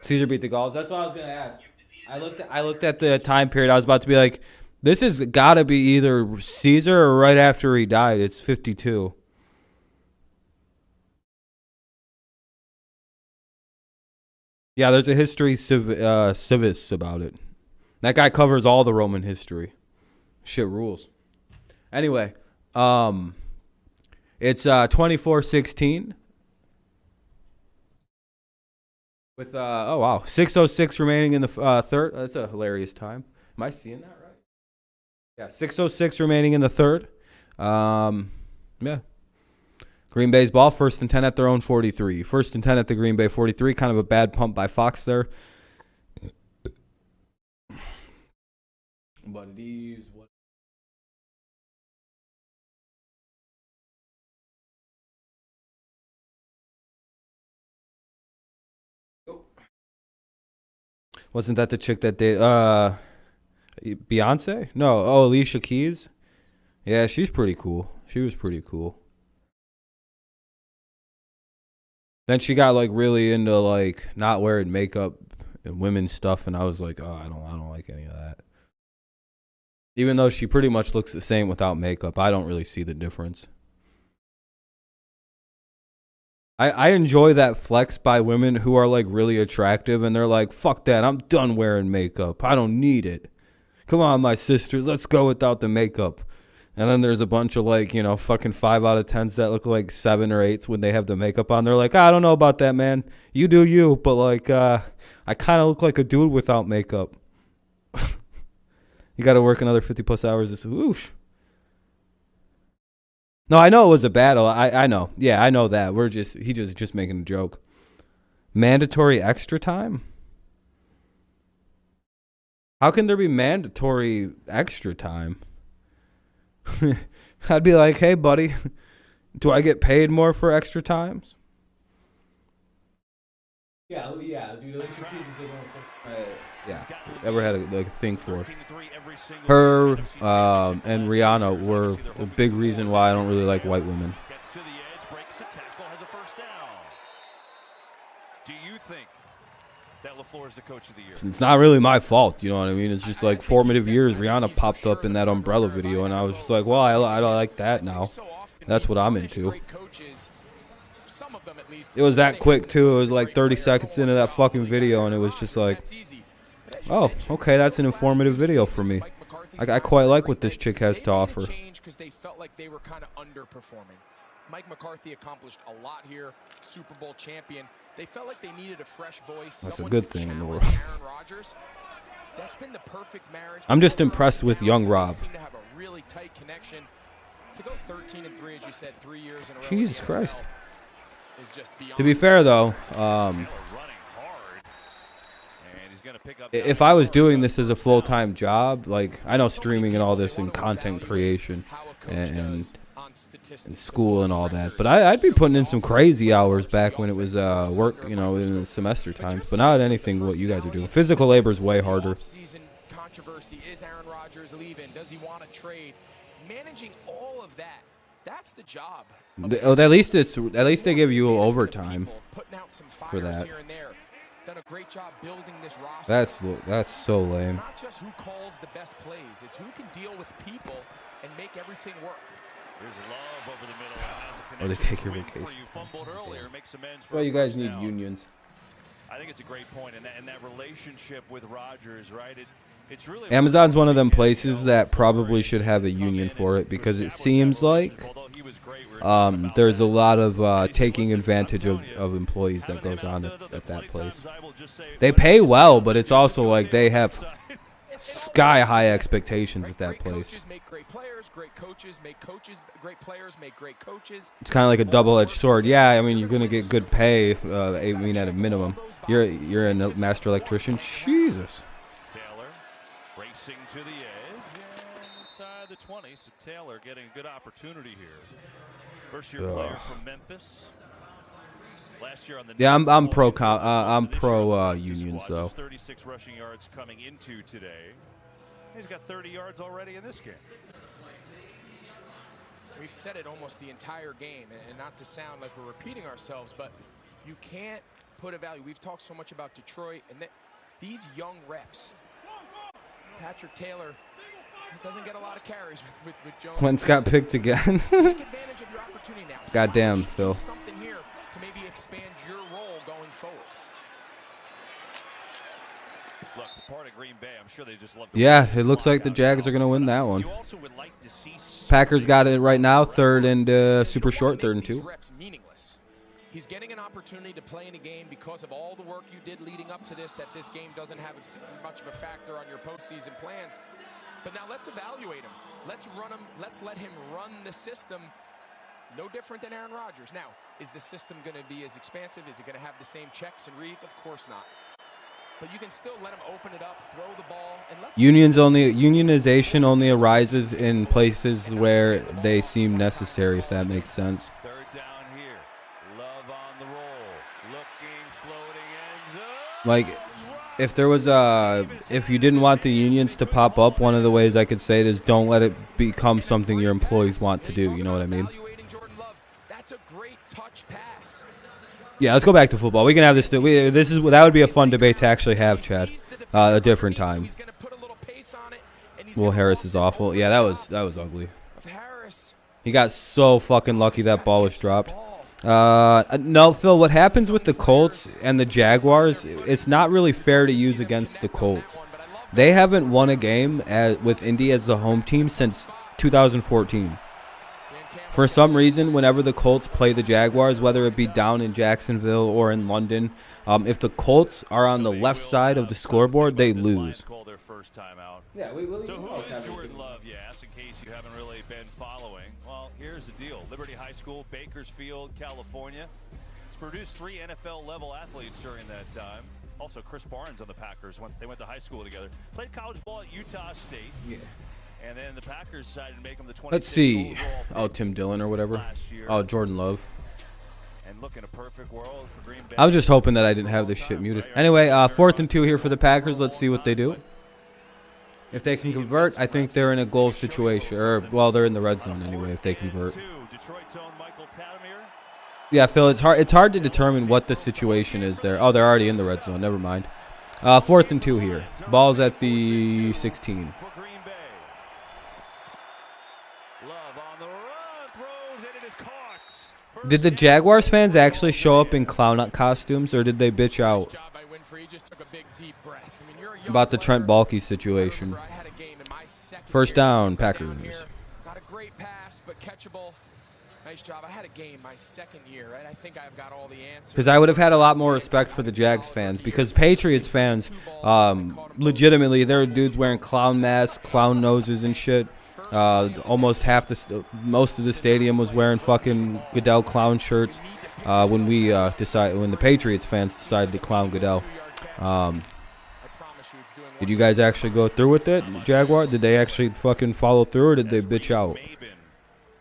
Caesar beat the Gauls. That's what I was gonna ask. I looked at the time period. I was about to be like, this has got to be either Caesar or right after he died. It's 52. Yeah, there's a history civis about it. That guy covers all the Roman history. Shit rules. Anyway, it's 24-16. With oh wow, 6:06 remaining in the third. That's a hilarious time. Am I seeing that right? Yeah, 6:06 remaining in the third. Yeah. Green Bay's ball, 1st and 10 at their own 43. 1st and 10 at the Green Bay 43. Kind of a bad pump by Fox there. But it is what. Wasn't that the chick that did Beyonce? No, oh, Alicia Keys. Yeah, she's pretty cool. She was pretty cool. Then she got like really into like not wearing makeup and women's stuff, and I was like, oh, I don't like any of that. Even though she pretty much looks the same without makeup, I don't really see the difference. I enjoy that flex by women who are like really attractive and they're like, fuck that, I'm done wearing makeup. I don't need it. Come on, my sisters, let's go without the makeup. And then there's a bunch of like, you know, fucking 5 out of 10s that look like 7 or 8s when they have the makeup on. They're like, I don't know about that, man. You do you, but like, I kind of look like a dude without makeup. You got to work another 50 plus hours. This whoosh. No, I know it was a battle. I know. Yeah, I know that. He just making a joke. Mandatory extra time? How can there be mandatory extra time? I'd be like, hey, buddy, do I get paid more for extra times? Yeah, dude. Yeah, ever had a thing for her and Rihanna were a big reason why I don't really like white women.
Gets to the edge, breaks the tackle, has a first down. Do you think that LaFleur is the coach of the year?
It's not really my fault, you know what I mean? It's just like formative years. Rihanna popped up in that Umbrella video, and I was just like, well, I like that now. That's what I'm into. It was that quick, too. It was like 30 seconds into that fucking video, and it was just like, oh, okay, that's an informative video for me. I quite like what this chick has to offer.
Because they felt like they were kind of underperforming. Mike McCarthy accomplished a lot here, Super Bowl champion. They felt like they needed a fresh voice.
That's a
someone
good
to
thing in the
challenge
world.
Aaron Rodgers. That's been the perfect marriage.
I'm just impressed with young
They
Rob.
seem to have a really tight connection. To go 13-3, as you said, 3 years in a row.
Jesus
in the NFL
Christ.
is just beyond.
To be fair, though, if I was doing this as a full-time job, like I know streaming and all this and content creation and school and all that, but I'd be putting in some crazy hours back when it was work, you know, in the semester times. But not anything what you guys are doing. Physical labor is way harder.
Season controversy, is Aaron Rodgers leaving? Does he want to trade? Managing all of that, that's the job.
At least they give you overtime for that.
Done a great job building this roster.
That's so lame.
It's not just who calls the best plays, it's who can deal with people and make everything work.
There's Love over the middle.
Or they take your vacation. Well, you guys need unions.
I think it's a great point, and that relationship with Rodgers, right? It's really
Amazon's one of them places that probably should have a union for it, because it seems like there's a lot of taking advantage of employees that goes on at that place. They pay well, but it's also like they have sky-high expectations at that place.
Make great players, great coaches make coaches, great players make great coaches.
It's kind of like a double-edged sword. Yeah, I mean, you're going to get good pay, I mean, at a minimum. You're a master electrician. Jesus.
Racing to the edge and inside the 20, so Taylor getting a good opportunity here. First-year player from Memphis. Last year on the
I'm pro unions though.
36 rushing yards coming into today. He's got 30 yards already in this game.
We've said it almost the entire game, and not to sound like we're repeating ourselves, but you can't put a value. We've talked so much about Detroit and these young reps. Patrick Taylor doesn't get a lot of carries with Jones.
Wentz got picked again.
Take advantage of your opportunity now.
Goddamn, Phil.
Something here to maybe expand your role going forward.
Look, part of Green Bay, I'm sure they just love.
Yeah, it looks like the Jags are going to win that one. Packers got it right now, 3rd and super short, 3rd and 2.
He's getting an opportunity to play in a game because of all the work you did leading up to this, that this game doesn't have much of a factor on your postseason plans. But now let's evaluate him. Let's run him. Let's let him run the system. No different than Aaron Rodgers. Now, is the system going to be as expansive? Is it going to have the same checks and reads? Of course not. But you can still let him open it up, throw the ball, and let's.
Unionization only arises in places where they seem necessary, if that makes sense. Like, if there was if you didn't want the unions to pop up, one of the ways I could say it is don't let it become something your employees want to do. You know what I mean?
That's a great touch pass.
Yeah, let's go back to football. We can have this. That would be a fun debate to actually have, Chad. A different time. Will Harris is awful. Yeah, that was ugly. He got so fucking lucky that ball was dropped. No, Phil, what happens with the Colts and the Jaguars, it's not really fair to use against the Colts. They haven't won a game with Indy as the home team since 2014. For some reason, whenever the Colts play the Jaguars, whether it be down in Jacksonville or in London, if the Colts are on the left side of the scoreboard, they lose.
Yeah, so who is Jordan Love, you ask, in case you haven't really been following? Well, here's the deal. Liberty High School, Bakersfield, California. It's produced 3 NFL-level athletes during that time. Also, Chris Barnes on the Packers. They went to high school together. Played college ball at Utah State. Yeah. And then the Packers decided to make him the 26th
Let's see.
overall
Oh, Tim Dillon or whatever. Oh, Jordan Love.
And look in a perfect world for Green Bay.
I was just hoping that I didn't have this shit muted. Anyway, 4th and 2 here for the Packers. Let's see what they do. If they can convert, I think they're in a goal situation. Or, well, they're in the red zone anyway if they convert. Yeah, Phil, it's hard to determine what the situation is there. Oh, they're already in the red zone. Never mind. 4th and 2 here. Ball's at the 16. Did the Jaguars fans actually show up in clown costumes, or did they bitch out about the Trent Baalke situation? First down, Packers.
Got a great pass, but catchable. Nice job. I had a game my second year, and I think I've got all the answers.
Because I would have had a lot more respect for the Jags fans. Because Patriots fans, legitimately, there are dudes wearing clown masks, clown noses, and shit. Almost most of the stadium was wearing fucking Goodell clown shirts. When the Patriots fans decided to clown Goodell. Did you guys actually go through with it, Jaguar? Did they actually fucking follow through, or did they bitch out?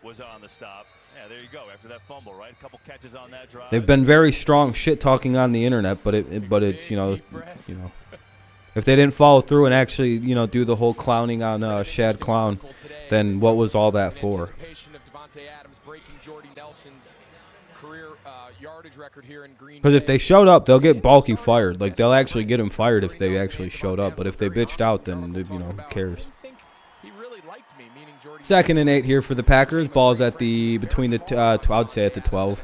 Was on the stop. Yeah, there you go. After that fumble, right? A couple catches on that drive.
They've been very strong shit talking on the internet, but it's you know, if they didn't follow through and actually do the whole clowning on Shad Clown, then what was all that for? Because if they showed up, they'll get Balky fired. Like, they'll actually get him fired if they actually showed up. But if they bitched out, then who cares? 2nd and 8 here for the Packers. Ball's at between the I'd say at the 12.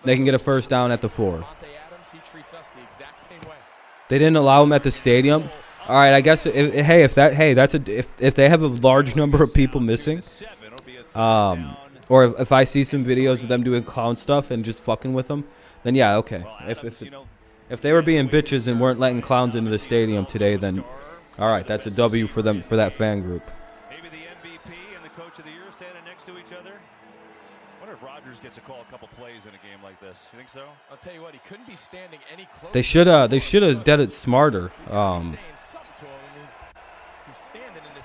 They can get a first down at the 4. They didn't allow him at the stadium. All right, I guess if they have a large number of people missing, or if I see some videos of them doing clown stuff and just fucking with them, then yeah, okay. If they were being bitches and weren't letting clowns into the stadium today, then all right, that's a W for them, for that fan group.
Maybe the MVP and the Coach of the Year standing next to each other. I wonder if Rodgers gets a call a couple plays in a game like this. You think so?
I'll tell you what, he couldn't be standing any closer.
They should have done it smarter.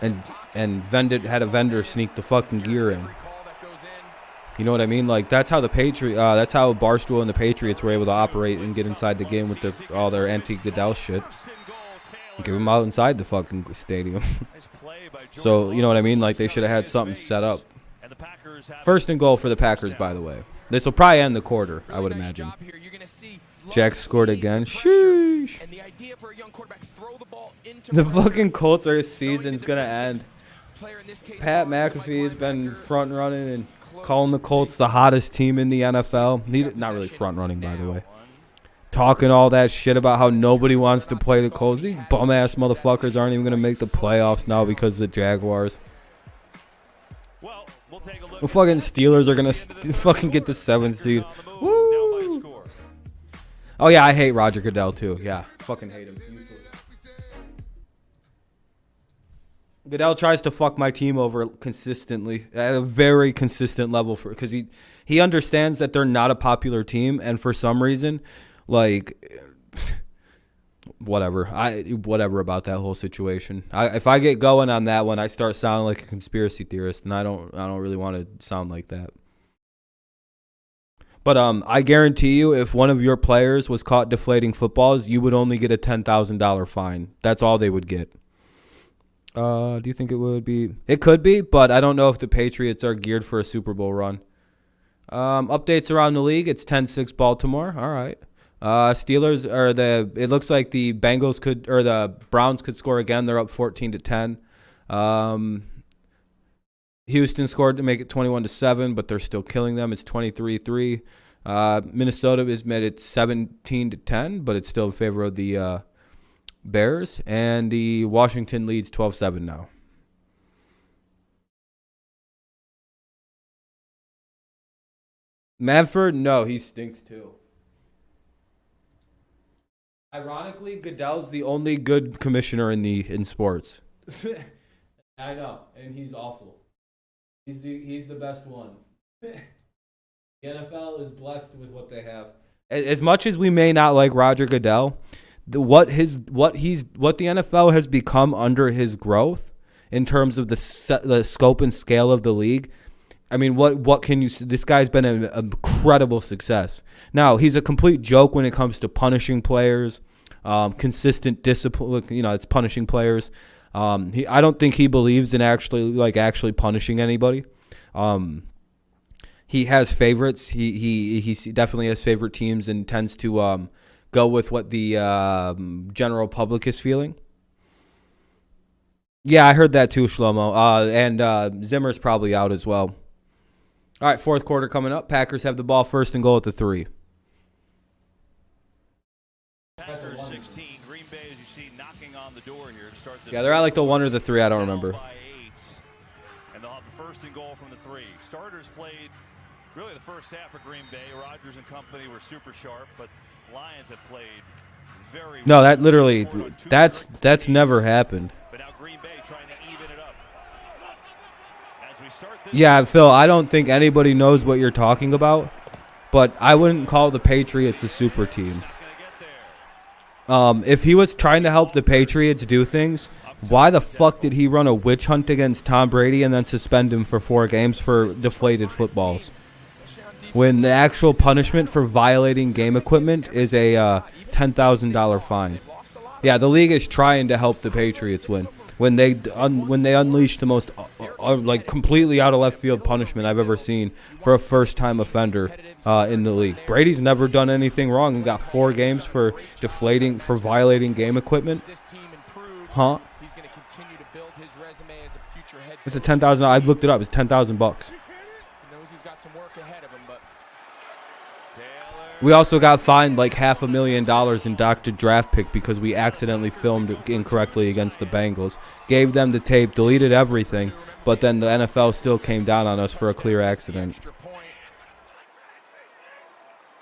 And had a vendor sneak the fucking gear in. You know what I mean? Like, that's how that's how Barstool and the Patriots were able to operate and get inside the game with all their anti-Goodell shit. Give them out inside the fucking stadium. So, you know what I mean? Like, they should have had something set up. 1st and goal for the Packers, by the way. This will probably end the quarter, I would imagine. Jax scored again. Sheesh. The fucking Colts season's going to end. Pat McAfee has been front running and calling the Colts the hottest team in the NFL. Not really front running, by the way. Talking all that shit about how nobody wants to play the Colts. These bum-ass motherfuckers aren't even going to make the playoffs now because of the Jaguars. The fucking Steelers are going to fucking get the 7th seed. Woo! Oh, yeah, I hate Roger Goodell, too. Yeah, fucking hate him. Goodell tries to fuck my team over consistently at a very consistent level because he understands that they're not a popular team, and for some reason, like, whatever about that whole situation. If I get going on that one, I start sounding like a conspiracy theorist, and I don't really want to sound like that. But I guarantee you, if one of your players was caught deflating footballs, you would only get a $10,000 fine. That's all they would get. Do you think it would be? It could be, but I don't know if the Patriots are geared for a Super Bowl run. Updates around the league. It's 10-6 Baltimore. All right. Steelers it looks like the the Browns could score again. They're up 14-10. Houston scored to make it 21-7, but they're still killing them. It's 23-3. Minnesota is made it 17-10, but it's still in favor of the Bears, and the Washington leads 12-7 now. Manford, no, he stinks too. Ironically, Goodell's the only good commissioner in sports. I know, and he's awful. He's the best one. The NFL is blessed with what they have. As much as we may not like Roger Goodell, what the NFL has become under his growth in terms of the scope and scale of the league. I mean, what can you? This guy's been an incredible success. Now he's a complete joke when it comes to punishing players, consistent discipline. It's punishing players. I don't think he believes in actually punishing anybody. He has favorites. He definitely has favorite teams and tends to go with what the general public is feeling. Yeah, I heard that too, Shlomo. And Zimmer's probably out as well. All right, fourth quarter coming up. Packers have the ball, 1st and goal at the 3.
Packers 16, Green Bay, as you see, knocking on the door here to start this.
Yeah, they're at like the 1 or the 3. I don't remember.
And they'll have the 1st and goal from the 3. Starters played Really, the first half of Green Bay, Rodgers and company were super sharp, but Lions have played very
No,
well.
that literally, that's never happened.
But now Green Bay trying to even it up. As we start this
Yeah, Phil, I don't think anybody knows what you're talking about, but I wouldn't call the Patriots a super team. If he was trying to help the Patriots do things, why the fuck did he run a witch hunt against Tom Brady and then suspend him for 4 games for deflated footballs? When the actual punishment for violating game equipment is a $10,000 fine. Yeah, the league is trying to help the Patriots win. When they unleashed the most like completely out of left field punishment I've ever seen for a first-time offender in the league. Brady's never done anything wrong and got 4 games for violating game equipment. Huh? It's a $10,000. I looked it up. It's $10,000. We also got fined like $500,000 in Dr. Draft Pick because we accidentally filmed incorrectly against the Bengals. Gave them the tape, deleted everything, but then the NFL still came down on us for a clear accident.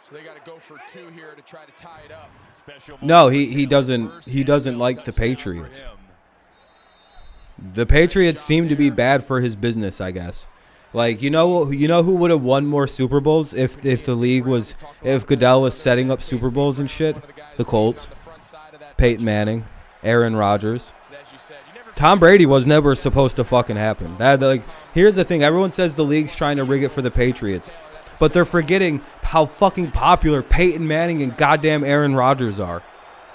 So they got to go for 2 here to try to tie it up.
No, he doesn't like the Patriots. The Patriots seem to be bad for his business, I guess. Like, you know who would have won more Super Bowls if Goodell was setting up Super Bowls and shit? The Colts. Peyton Manning, Aaron Rodgers. Tom Brady was never supposed to fucking happen. Here's the thing, everyone says the league's trying to rig it for the Patriots, but they're forgetting how fucking popular Peyton Manning and goddamn Aaron Rodgers are.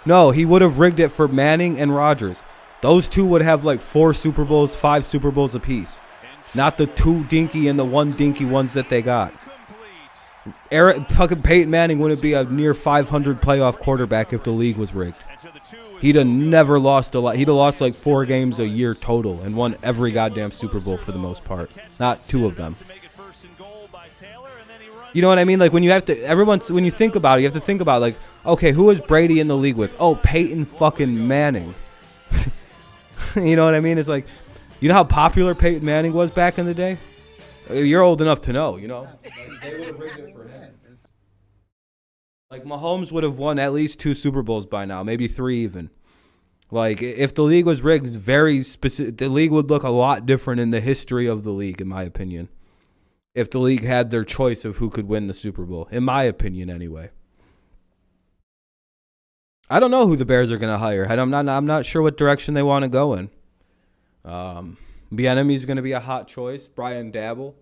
No, he would have rigged it for Manning and Rodgers. Those two would have like 4 Super Bowls, 5 Super Bowls apiece. Not the 2 dinky and the 1 dinky ones that they got. Fucking Peyton Manning wouldn't be a near 500 playoff quarterback if the league was rigged. He'd have never lost a lot. He'd have lost like 4 games a year total and won every goddamn Super Bowl for the most part. Not 2 of them. You know what I mean? Like when you think about it, you have to think about like, okay, who was Brady in the league with? Oh, Peyton fucking Manning. You know what I mean? It's like, you know how popular Peyton Manning was back in the day? You're old enough to know, you know? They would have rigged it for him. Like, Mahomes would have won at least 2 Super Bowls by now, maybe 3 even. Like, if the league was rigged very specific, the league would look a lot different in the history of the league, in my opinion. If the league had their choice of who could win the Super Bowl, in my opinion anyway. I don't know who the Bears are going to hire. I'm not sure what direction they want to go in. Bieniemy's going to be a hot choice. Brian Daboll.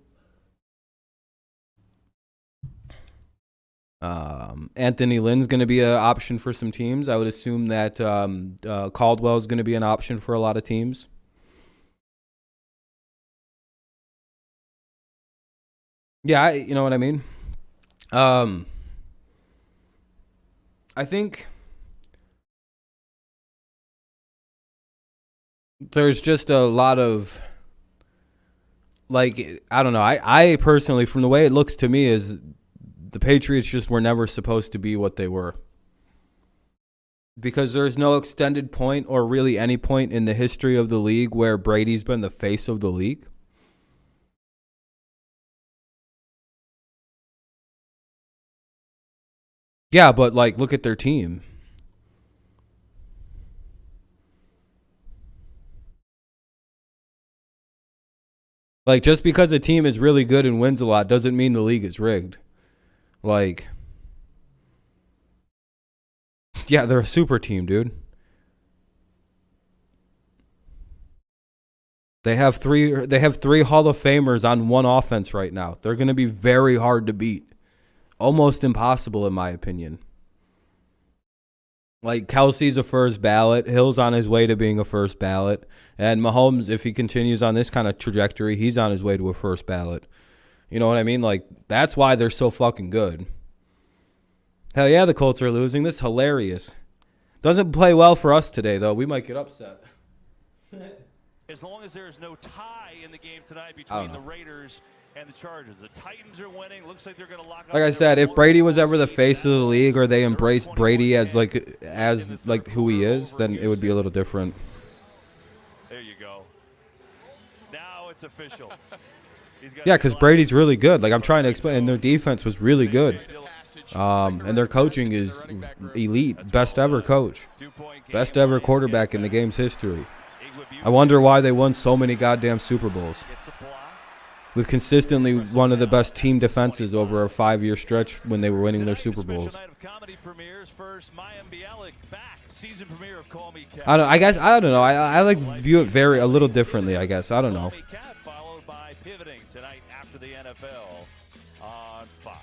Anthony Lynn's going to be an option for some teams. I would assume that Caldwell's going to be an option for a lot of teams. Yeah, you know what I mean? I think there's just a lot of, like, I don't know. I personally, from the way it looks to me, is the Patriots just were never supposed to be what they were. Because there's no extended point or really any point in the history of the league where Brady's been the face of the league. Yeah, but, like, look at their team. Like, just because a team is really good and wins a lot doesn't mean the league is rigged. Like, yeah, they're a super team, dude. They have three Hall of Famers on one offense right now. They're going to be very hard to beat. Almost impossible, in my opinion. Like, Kelsey's a first ballot. Hill's on his way to being a first ballot. And Mahomes, if he continues on this kind of trajectory, he's on his way to a first ballot. You know what I mean? Like, that's why they're so fucking good. Hell yeah, the Colts are losing. This is hilarious. Doesn't play well for us today, though. We might get upset.
As long as there's no tie in the game tonight between the Raiders and the Chargers. The Titans are winning. Looks like they're going to lock up.
Like I said, if Brady was ever the face of the league or they embraced Brady as who he is, then it would be a little different.
There you go. Now it's official.
Yeah, because Brady's really good. Like I'm trying to explain, and their defense was really good. And their coaching is elite. Best ever coach. Best ever quarterback in the game's history. I wonder why they won so many goddamn Super Bowls. With consistently one of the best team defenses over a 5-year stretch when they were winning their Super Bowls. I don't. I guess I don't know. I like view it a little differently. I guess I don't know.
Followed by pivoting tonight after the NFL on Fox.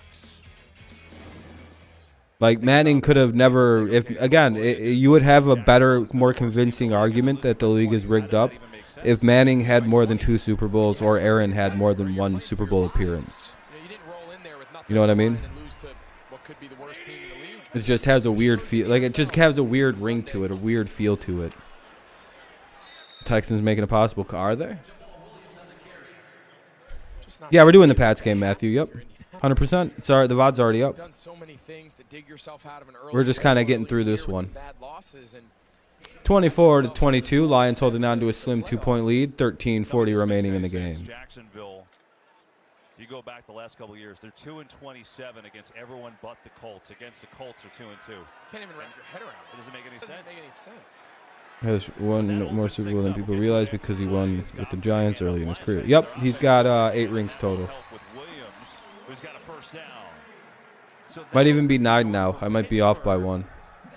Like Manning could have never. You would have a better, more convincing argument that the league is rigged up if Manning had more than 2 Super Bowls or Aaron had more than 1 Super Bowl appearance. You know what I mean? It just has a weird feel. Like it just has a weird ring to it, a weird feel to it. Texans making it possible. Are they? Yeah, we're doing the Pats game, Matthew. Yep. 100%. It's all right. The VOD's already up. We're just kind of getting through this one. 24-22. Lions holding on to a slim 2-point lead. 13:40 remaining in the game.
Jacksonville. If you go back the last couple of years, they're 2-27 against everyone but the Colts. Against the Colts, they're 2-2.
Can't even wrap your head around it.
It doesn't make any sense.
Doesn't make any sense.
Has won more Super Bowl than people realize because he won with the Giants early in his career. Yep, he's got 8 rings total. Might even be 9 now. I might be off by 1.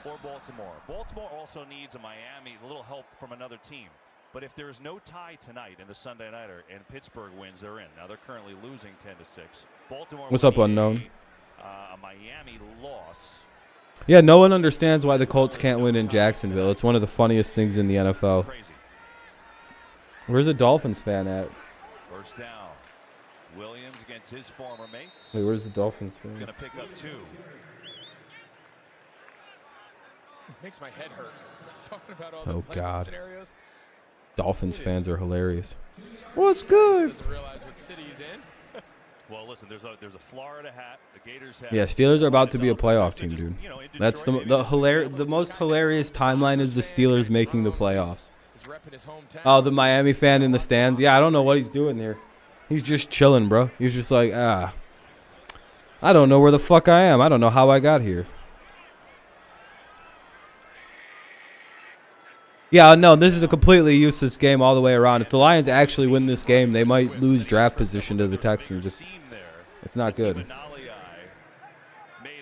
Or Baltimore. Baltimore also needs a Miami, a little help from another team. But if there is no tie tonight in the Sunday Nighter and Pittsburgh wins, they're in. Now they're currently losing 10-6. Baltimore.
What's up, unknown?
A Miami loss.
Yeah, no one understands why the Colts can't win in Jacksonville. It's one of the funniest things in the NFL. Where's a Dolphins fan at?
First down. Williams against his former mates.
Wait, where's the Dolphins fan?
Going to pick up 2.
Makes my head hurt talking about all
Oh
the
God.
scenarios.
Dolphins fans are hilarious. What's good?
Doesn't realize what city he's in.
Well, listen, there's a Florida hat, the Gators hat.
Yeah, Steelers are about to be a playoff team, dude. That's the most hilarious timeline is the Steelers making the playoffs. Oh, the Miami fan in the stands. Yeah, I don't know what he's doing there. He's just chilling, bro. He's just like, I don't know where the fuck I am. I don't know how I got here. Yeah, no, this is a completely useless game all the way around. If the Lions actually win this game, they might lose draft position to the Texans. It's not good.
Made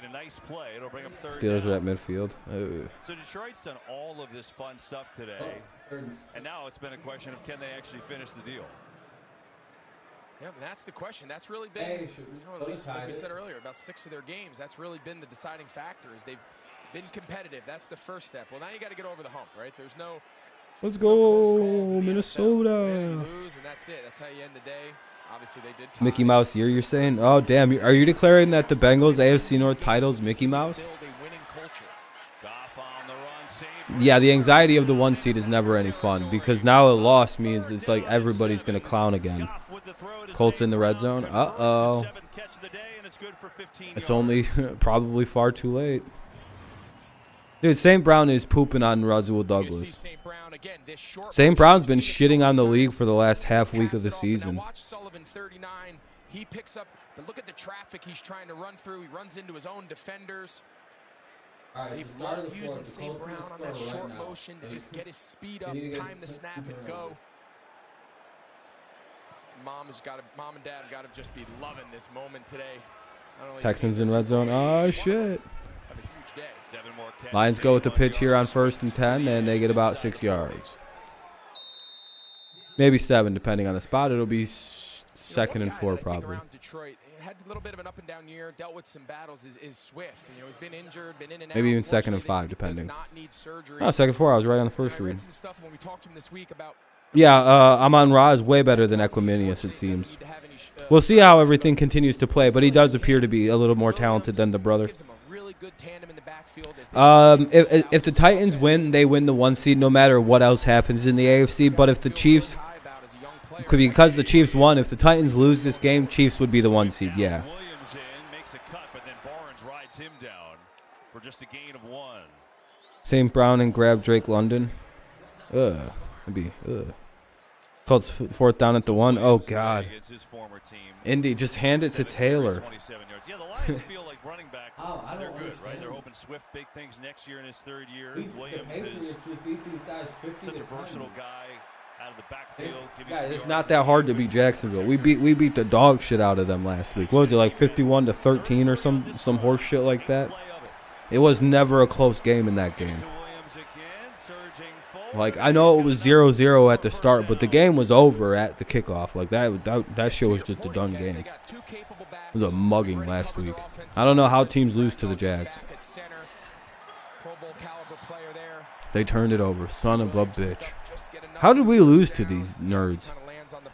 a nice play. It'll bring up third
Steelers
down.
are at midfield. Ugh.
So Detroit's done all of this fun stuff today, and now it's been a question of can they actually finish the deal?
Yeah, that's the question. That's really been, at least like we said earlier, about 6 of their games. That's really been the deciding factor. Is they've been competitive. That's the first step. Well, now you got to get over the hump, right? There's no.
Let's go, Minnesota.
You lose, and that's it. That's how you end the day. Obviously, they did.
Mickey Mouse year, you're saying? Oh, damn. Are you declaring that the Bengals AFC North title's Mickey Mouse? Yeah, the anxiety of the 1 seed is never any fun because now a loss means it's like everybody's going to clown again. Colts in the red zone. Uh-oh. It's only probably far too late. Dude, St. Brown is pooping on Rasul Douglas. St. Brown's been shitting on the league for the last half week of the season.
Watch Sullivan 39. He picks up, but look at the traffic he's trying to run through. He runs into his own defenders. They've loved using St. Brown on that short motion to just get his speed up, time the snap, and go. Mom and Dad got to just be loving this moment today.
Texans in red zone. Oh, shit. Lions go with the pitch here on 1st and 10, and they get about 6 yards. Maybe 7, depending on the spot. It'll be 2nd and 4, probably.
Detroit had a little bit of an up and down year, dealt with some battles. Is Swift? You know, he's been injured, been in and out.
Maybe even 2nd and 5, depending. Oh, 2nd and 4. I was right on the first read. Yeah, Amon Ra is way better than Equiminius, it seems. We'll see how everything continues to play, but he does appear to be a little more talented than the brother. If the Titans win, they win the 1 seed no matter what else happens in the AFC. But if the Chiefs, because the Chiefs won, if the Titans lose this game, Chiefs would be the 1 seed. Yeah.
Williams makes a cut, but then Barnes rides him down for just a gain of 1.
St. Brown and grab Drake London. Ugh. Colts fourth down at the 1. Oh, God. Indy, just hand it to Taylor.
Yeah, the Lions feel like running back. They're good, right? They're hoping Swift big things next year in his third year. Williams is such a versatile guy out of the backfield.
Yeah, it's not that hard to beat Jacksonville. We beat the dog shit out of them last week. What was it, like 51-13 or some horse shit like that? It was never a close game in that game. Like, I know it was 0-0 at the start, but the game was over at the kickoff. Like, that shit was just a done game. It was a mugging last week. I don't know how teams lose to the Jags. They turned it over. Son of a bitch. How did we lose to these nerds?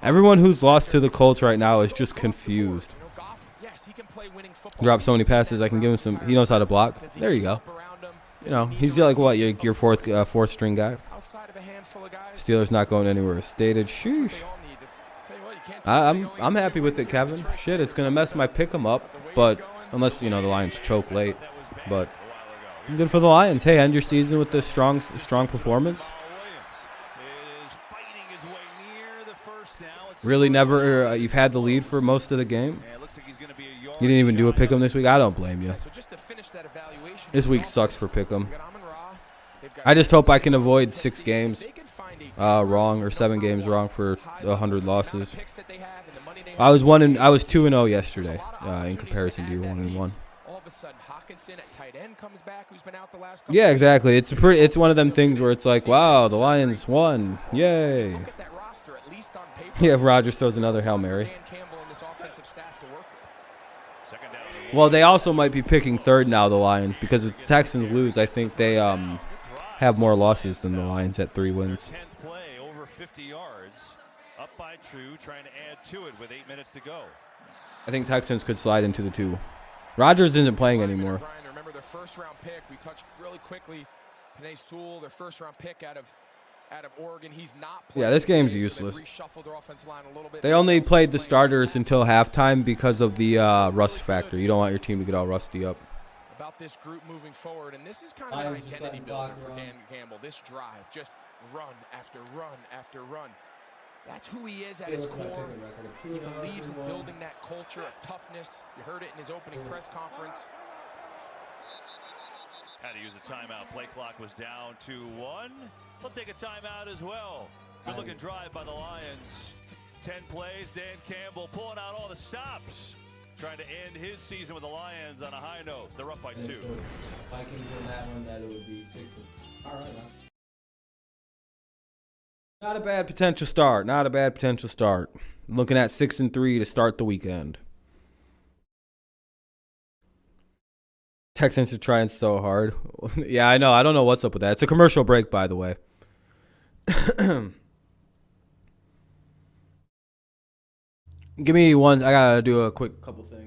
Everyone who's lost to the Colts right now is just confused. Drop so many passes, I can give him some. He knows how to block. There you go. You know, he's like, what, your fourth string guy? Steelers not going anywhere. Stated. Sheesh. I'm happy with it, Kevin. Shit, it's going to mess my pick 'em up, but unless, the Lions choke late. But I'm good for the Lions. Hey, end your season with this strong performance. Really never, you've had the lead for most of the game. You didn't even do a pick 'em this week. I don't blame you. This week sucks for pick 'em. I just hope I can avoid 6 games wrong or 7 games wrong for 100 losses. I was 2-0 yesterday in comparison to your 1-1. Yeah, exactly. It's one of them things where it's like, wow, the Lions won, yay. Yeah, Rodgers throws another Hail Mary. Well, they also might be picking third now, the Lions, because if the Texans lose, I think they have more losses than the Lions at 3 wins.
10th play, over 50 yards, up by True, trying to add to it with 8 minutes to go.
I think Texans could slide into the 2. Rodgers isn't playing anymore.
Remember their first-round pick. We touched really quickly. Penei Sewell, their first-round pick out of Oregon. He's not playing.
Yeah, this game's useless. They only played the starters until halftime because of the rust factor. You don't want your team to get all rusty up.
About this group moving forward, and this is kind of an identity builder for Dan Campbell. This drive, just run after run after run. That's who he is at his core. He believes in building that culture of toughness. You heard it in his opening press conference.
Had to use a timeout. Play clock was down to 1. They'll take a timeout as well. Good looking drive by the Lions. 10 plays. Dan Campbell pulling out all the stops. Trying to end his season with the Lions on a high note. They're up by 2.
Vikings win that one, that it would be 6. All right. Not a bad potential start. Not a bad potential start. Looking at 6-3 to start the weekend. Texans are trying so hard. Yeah, I know. I don't know what's up with that. It's a commercial break, by the way. Give me one. I got to do a quick couple things.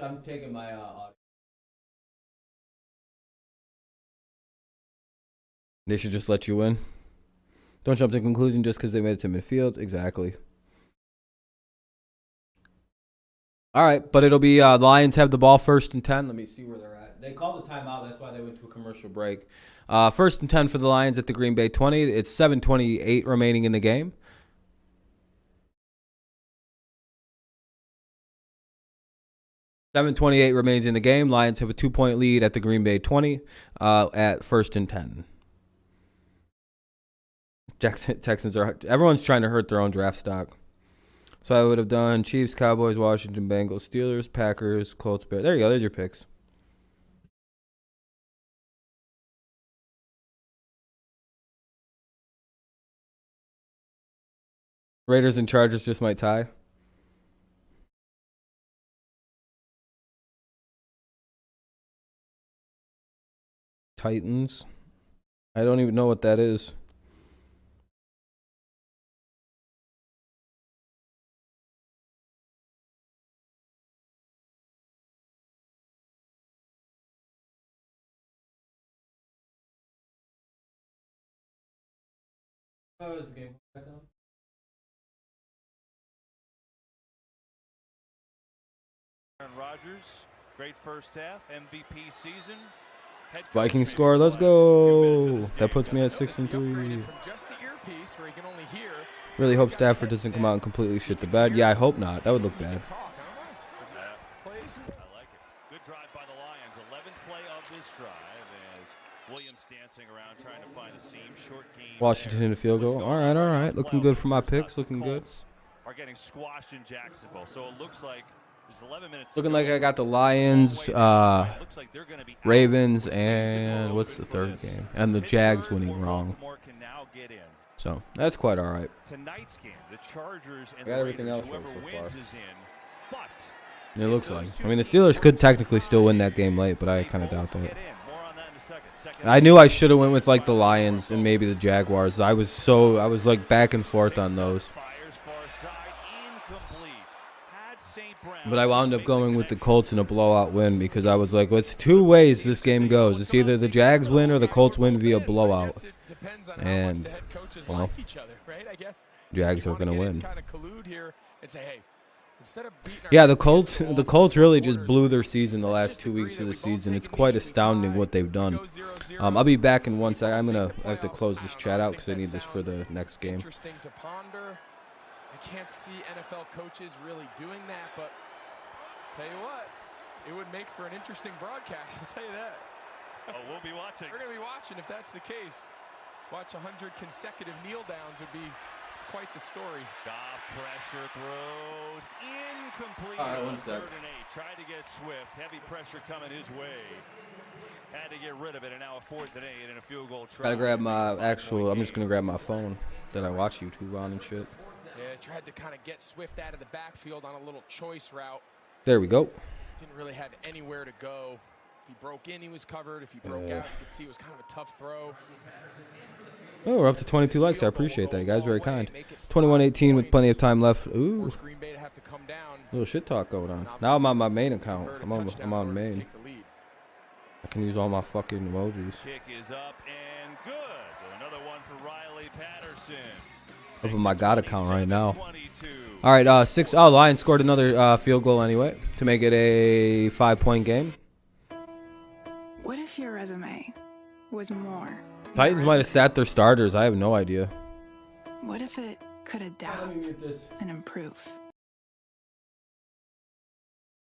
I'm taking my audio. They should just let you win. Don't jump to conclusion just because they made it to midfield. Exactly. All right, but it'll be the Lions have the ball 1st and 10. Let me see where they're at. They called the timeout. That's why they went to a commercial break. 1st and 10 for the Lions at the Green Bay 20. It's 7:28 remaining in the game. $7:28 remains in the game. Lions have a 2-point lead at the Green Bay 20 at 1st and 10. Texans are. Everyone's trying to hurt their own draft stock. So I would have done Chiefs, Cowboys, Washington, Bengals, Steelers, Packers, Colts, Bears. There you go. There's your picks. Raiders and Chargers just might tie. Titans. I don't even know what that is. Oh, is the game back on?
Aaron Rodgers, great first half, MVP season.
Viking score. Let's go. That puts me at 6-3. Really hope Stafford doesn't come out and completely shit the bed. Yeah, I hope not. That would look bad.
I like it. Good drive by the Lions. 11th play of this drive as Williams dancing around trying to find a seam. Short game.
Washington in the field goal. All right. Looking good for my picks. Looking good.
Are getting squashed in Jacksonville. So it looks like there's 11 minutes.
Looking like I got the Lions, Ravens, and what's the third game? And the Jags winning wrong. So that's quite all right.
Tonight's game, the Chargers and
I got everything
Raiders,
else right so
whoever wins
far.
is in. But
It looks like. I mean, the Steelers could technically still win that game late, but I kind of doubt that. I knew I should have went with like the Lions and maybe the Jaguars. I was like back and forth on those. But I wound up going with the Colts in a blowout win because I was like, well, it's two ways this game goes. It's either the Jags win or the Colts win via blowout. And, well, Jags are going to win. Yeah, the Colts really just blew their season the last 2 weeks of the season. It's quite astounding what they've done. I'll be back in 1 second. I have to close this chat out because I need this for the next game.
Interesting to ponder. I can't see NFL coaches really doing that, but tell you what, it would make for an interesting broadcast. I'll tell you that.
Oh, we'll be watching.
We're going to be watching if that's the case. Watch 100 consecutive kneel downs would be quite the story.
Goff pressure throws incomplete.
All right, 1 sec.
3rd and 8. Tried to get Swift. Heavy pressure coming his way. Had to get rid of it, and now a 4th and 8 and a field goal try.
Gotta grab my I'm just gonna grab my phone that I watch YouTube on and shit.
Yeah, tried to kind of get Swift out of the backfield on a little choice route.
There we go.
Didn't really have anywhere to go. If he broke in, he was covered. If he broke out, you could see it was kind of a tough throw.
Oh, we're up to 22 likes. I appreciate that, guys. Very kind. 21-18 with plenty of time left. Ooh. Little shit talk going on. Now I'm on my main account. I'm on main. I can use all my fucking emojis.
Kick is up and good. So another one for Riley Patterson.
Up on my God account right now. All right, Lions scored another field goal anyway to make it a 5-point game.
What if your resume was more?
Titans might have sat their starters. I have no idea.
What if it could adapt and improve?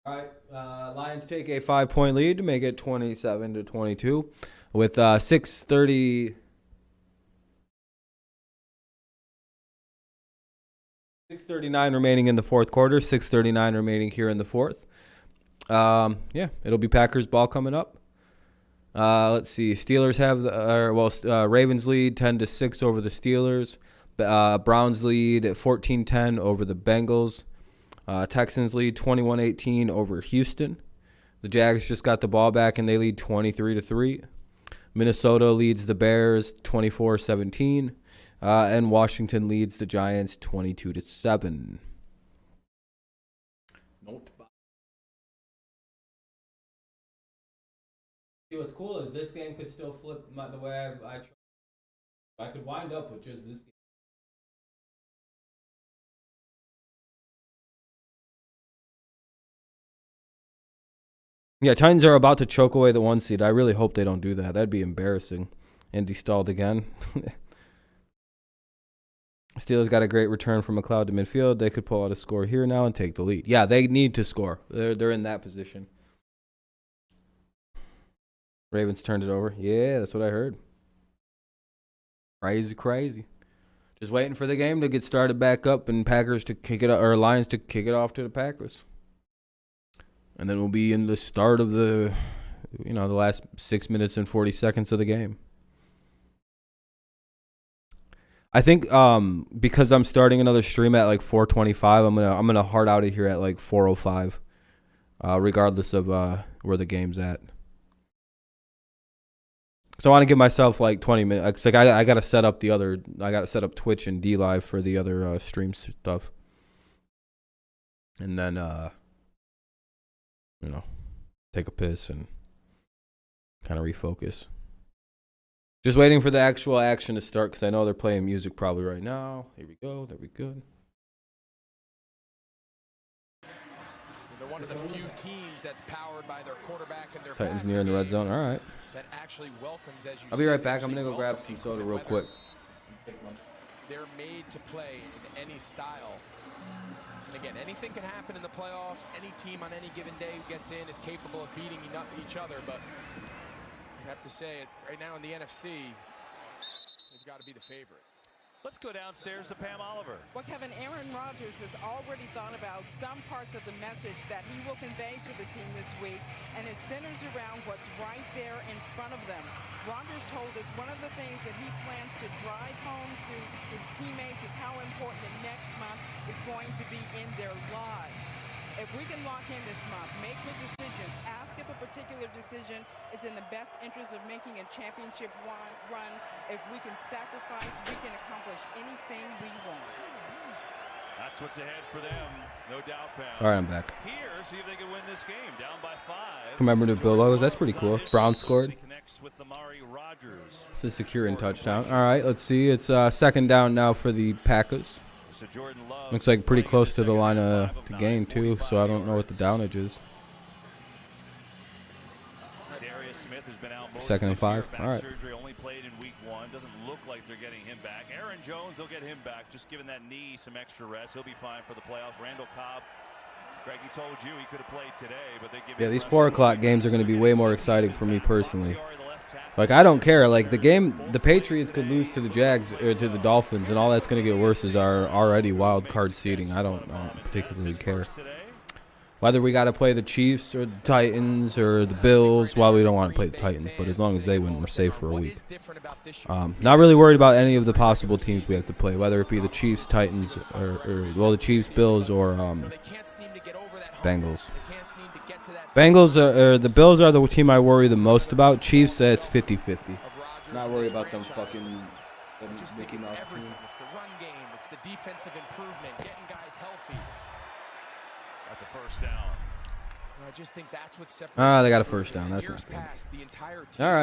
All right, Lions take a 5-point lead to make it 27-22 with 6:39 remaining in the fourth quarter. 6:39 remaining here in the fourth. Yeah, it'll be Packers ball coming up. Let's see. Steelers have Ravens lead 10-6 over the Steelers. Browns lead 14-10 over the Bengals. Texans lead 21-18 over Houston. The Jags just got the ball back and they lead 23-3. Minnesota leads the Bears 24-17. And Washington leads the Giants 22-7. See, what's cool is this game could still flip the way I could wind up with just this game. Yeah, Titans are about to choke away the 1 seed. I really hope they don't do that. That'd be embarrassing. Indy stalled again. Steelers got a great return from McLeod to midfield. They could pull out a score here now and take the lead. Yeah, they need to score. They're in that position. Ravens turned it over. Yeah, that's what I heard. Crazy. Just waiting for the game to get started back up and Packers to kick it or Lions to kick it off to the Packers. And then we'll be in the start of the last 6 minutes and 40 seconds of the game. I think because I'm starting another stream at like 4:25, I'm gonna hard out of here at like 4:05, regardless of where the game's at. So I want to give myself like 20 minutes. It's like I gotta set up Twitch and D Live for the other stream stuff, and then take a piss and kind of refocus. Just waiting for the actual action to start because I know they're playing music probably right now. Here we go. There we go.
They're one of the few teams that's powered by their quarterback and their
Titans near in the red zone. All right.
That actually welcomes, as you
I'll be right back. I'm going to go grab some soda real quick.
They're made to play in any style. And again, anything can happen in the playoffs. Any team on any given day who gets in is capable of beating each other. But I have to say, right now in the NFC, they've got to be the favorite.
Let's go downstairs to Pam Oliver.
Well, Kevin, Aaron Rodgers has already thought about some parts of the message that he will convey to the team this week, and it centers around what's right there in front of them. Rodgers told us one of the things that he plans to drive home to his teammates is how important the next month is going to be in their lives. If we can lock in this month, make good decisions, ask if a particular decision is in the best interest of making a championship run. If we can sacrifice, we can accomplish anything we want.
That's what's ahead for them, no doubt, Pam.
All right, I'm back.
Here, see if they can win this game. Down by 5.
Commemorative Bill Lowe's. That's pretty cool. Brown scored. It's a securing touchdown. All right, let's see. It's second down now for the Packers. Looks like pretty close to the line of the game, too, so I don't know what the downage is. Second and 5. All right.
Surgery only played in week 1. Doesn't look like they're getting him back. Aaron Jones, they'll get him back. Just giving that knee some extra rest. He'll be fine for the playoffs. Randall Cobb, Greg, he told you he could have played today, but they give
Yeah, these 4 o'clock games are going to be way more exciting for me personally. Like, I don't care. Like, the Patriots could lose to the Jags or to the Dolphins, and all that's going to get worse is our already wild card seeding. I don't particularly care. Whether we got to play the Chiefs or the Titans or the Bills, well, we don't want to play the Titans, but as long as they win, we're safe for a week. Not really worried about any of the possible teams we have to play, whether it be the Chiefs, Titans, or the Chiefs, Bills, or Bengals. Bengals or the Bills are the team I worry the most about. Chiefs, it's 50-50. Not worried about them fucking Mickey Mouse team.
It's the run game. It's the defensive improvement, getting guys healthy.
That's a first down.
I just think that's what separates.
They got a first down. That's not bad. All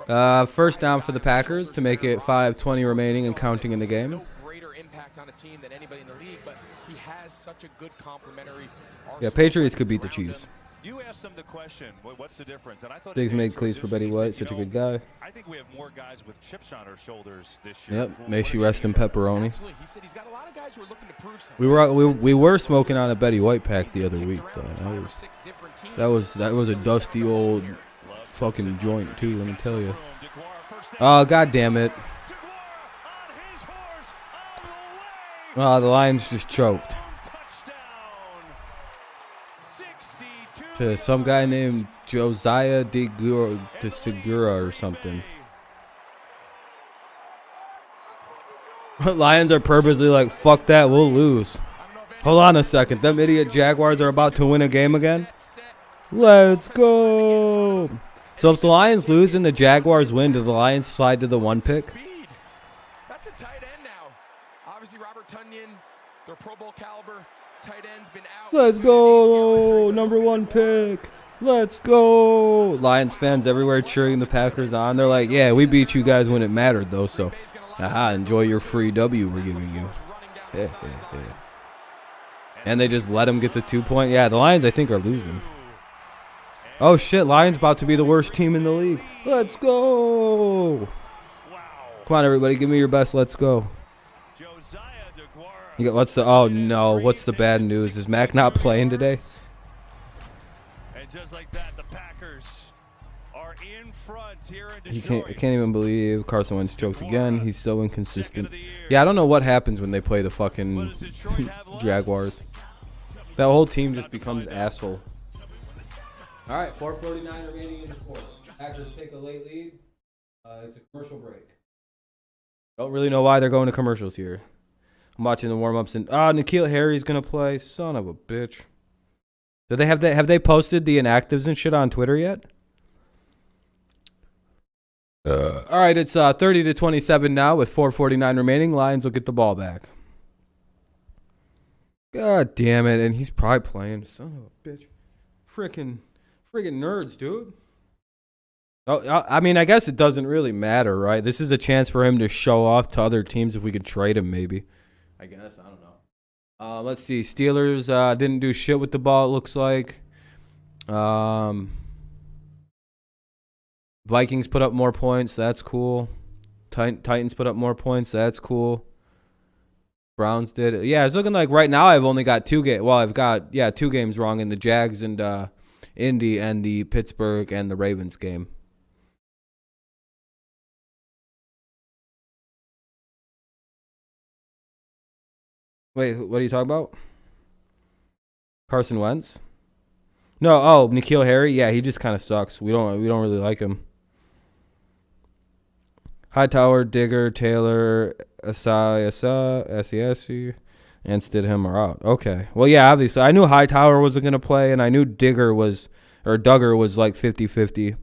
right. First down for the Packers to make it 5:20 remaining and counting in the game.
No greater impact on a team than anybody in the league, but he has such a good complementary arsenal.
Yeah, Patriots could beat the Chiefs.
You asked them the question, what's the difference? And I thought
Diggs made cleats for Betty White, such a good guy.
I think we have more guys with chips on our shoulders this year.
Yep, may she rest in pepperoni.
Absolutely. He said he's got a lot of guys who are looking to prove something.
We were smoking on a Betty White pack the other week, though. That was a dusty old fucking joint too. Let me tell you. Oh, god damn it! Oh, the Lions just choked. To some guy named Josiah DeSegura or something. Lions are purposely like, fuck that, we'll lose. Hold on a second. Them idiot Jaguars are about to win a game again? Let's go. So if the Lions lose and the Jaguars win, do the Lions slide to the 1 pick?
That's a tight end now. Obviously, Robert Tonyan, their Pro Bowl caliber tight end's been out.
Let's go. Number 1 pick. Let's go. Lions fans everywhere cheering the Packers on. They're like, yeah, we beat you guys when it mattered, though. So, enjoy your free W we're giving you. And they just let them get the 2 point. Yeah, the Lions, I think, are losing. Oh, shit. Lions about to be the worst team in the league. Let's go. Come on, everybody. Give me your best. Let's go. What's the bad news? Is Mac not playing today?
And just like that, the Packers are in front here in Detroit.
I can't even believe Carson Wentz choked again. He's so inconsistent. Yeah, I don't know what happens when they play the fucking Jaguars. That whole team just becomes asshole. All right, 4:49 remaining in the fourth. Packers take a late lead. It's a commercial break. Don't really know why they're going to commercials here. I'm watching the warm-ups and N'Keal Harry's gonna play. Son of a bitch. Do they have they posted the inactives and shit on Twitter yet? All right, it's 30-27 now with 4:49 remaining. Lions will get the ball back. God damn it, and he's probably playing. Son of a bitch. Freaking nerds, dude. Oh, I mean, I guess it doesn't really matter, right? This is a chance for him to show off to other teams if we could trade him, maybe. I guess. I don't know. Let's see. Steelers didn't do shit with the ball, it looks like. Vikings put up more points. That's cool. Titans put up more points. That's cool. Browns did. Yeah, it's looking like right now I've only got 2 games. Well, I've got, 2 games wrong in the Jags and Indy and the Pittsburgh and the Ravens game. Wait, what are you talking about? Carson Wentz? No, N'Keal Harry? Yeah, he just kind of sucks. We don't really like him. Hightower, Digger, Taylor, Asai, SESC, and Stidham are out. Okay. Well, yeah, obviously. I knew Hightower wasn't going to play, and I knew Duggar was like 50-50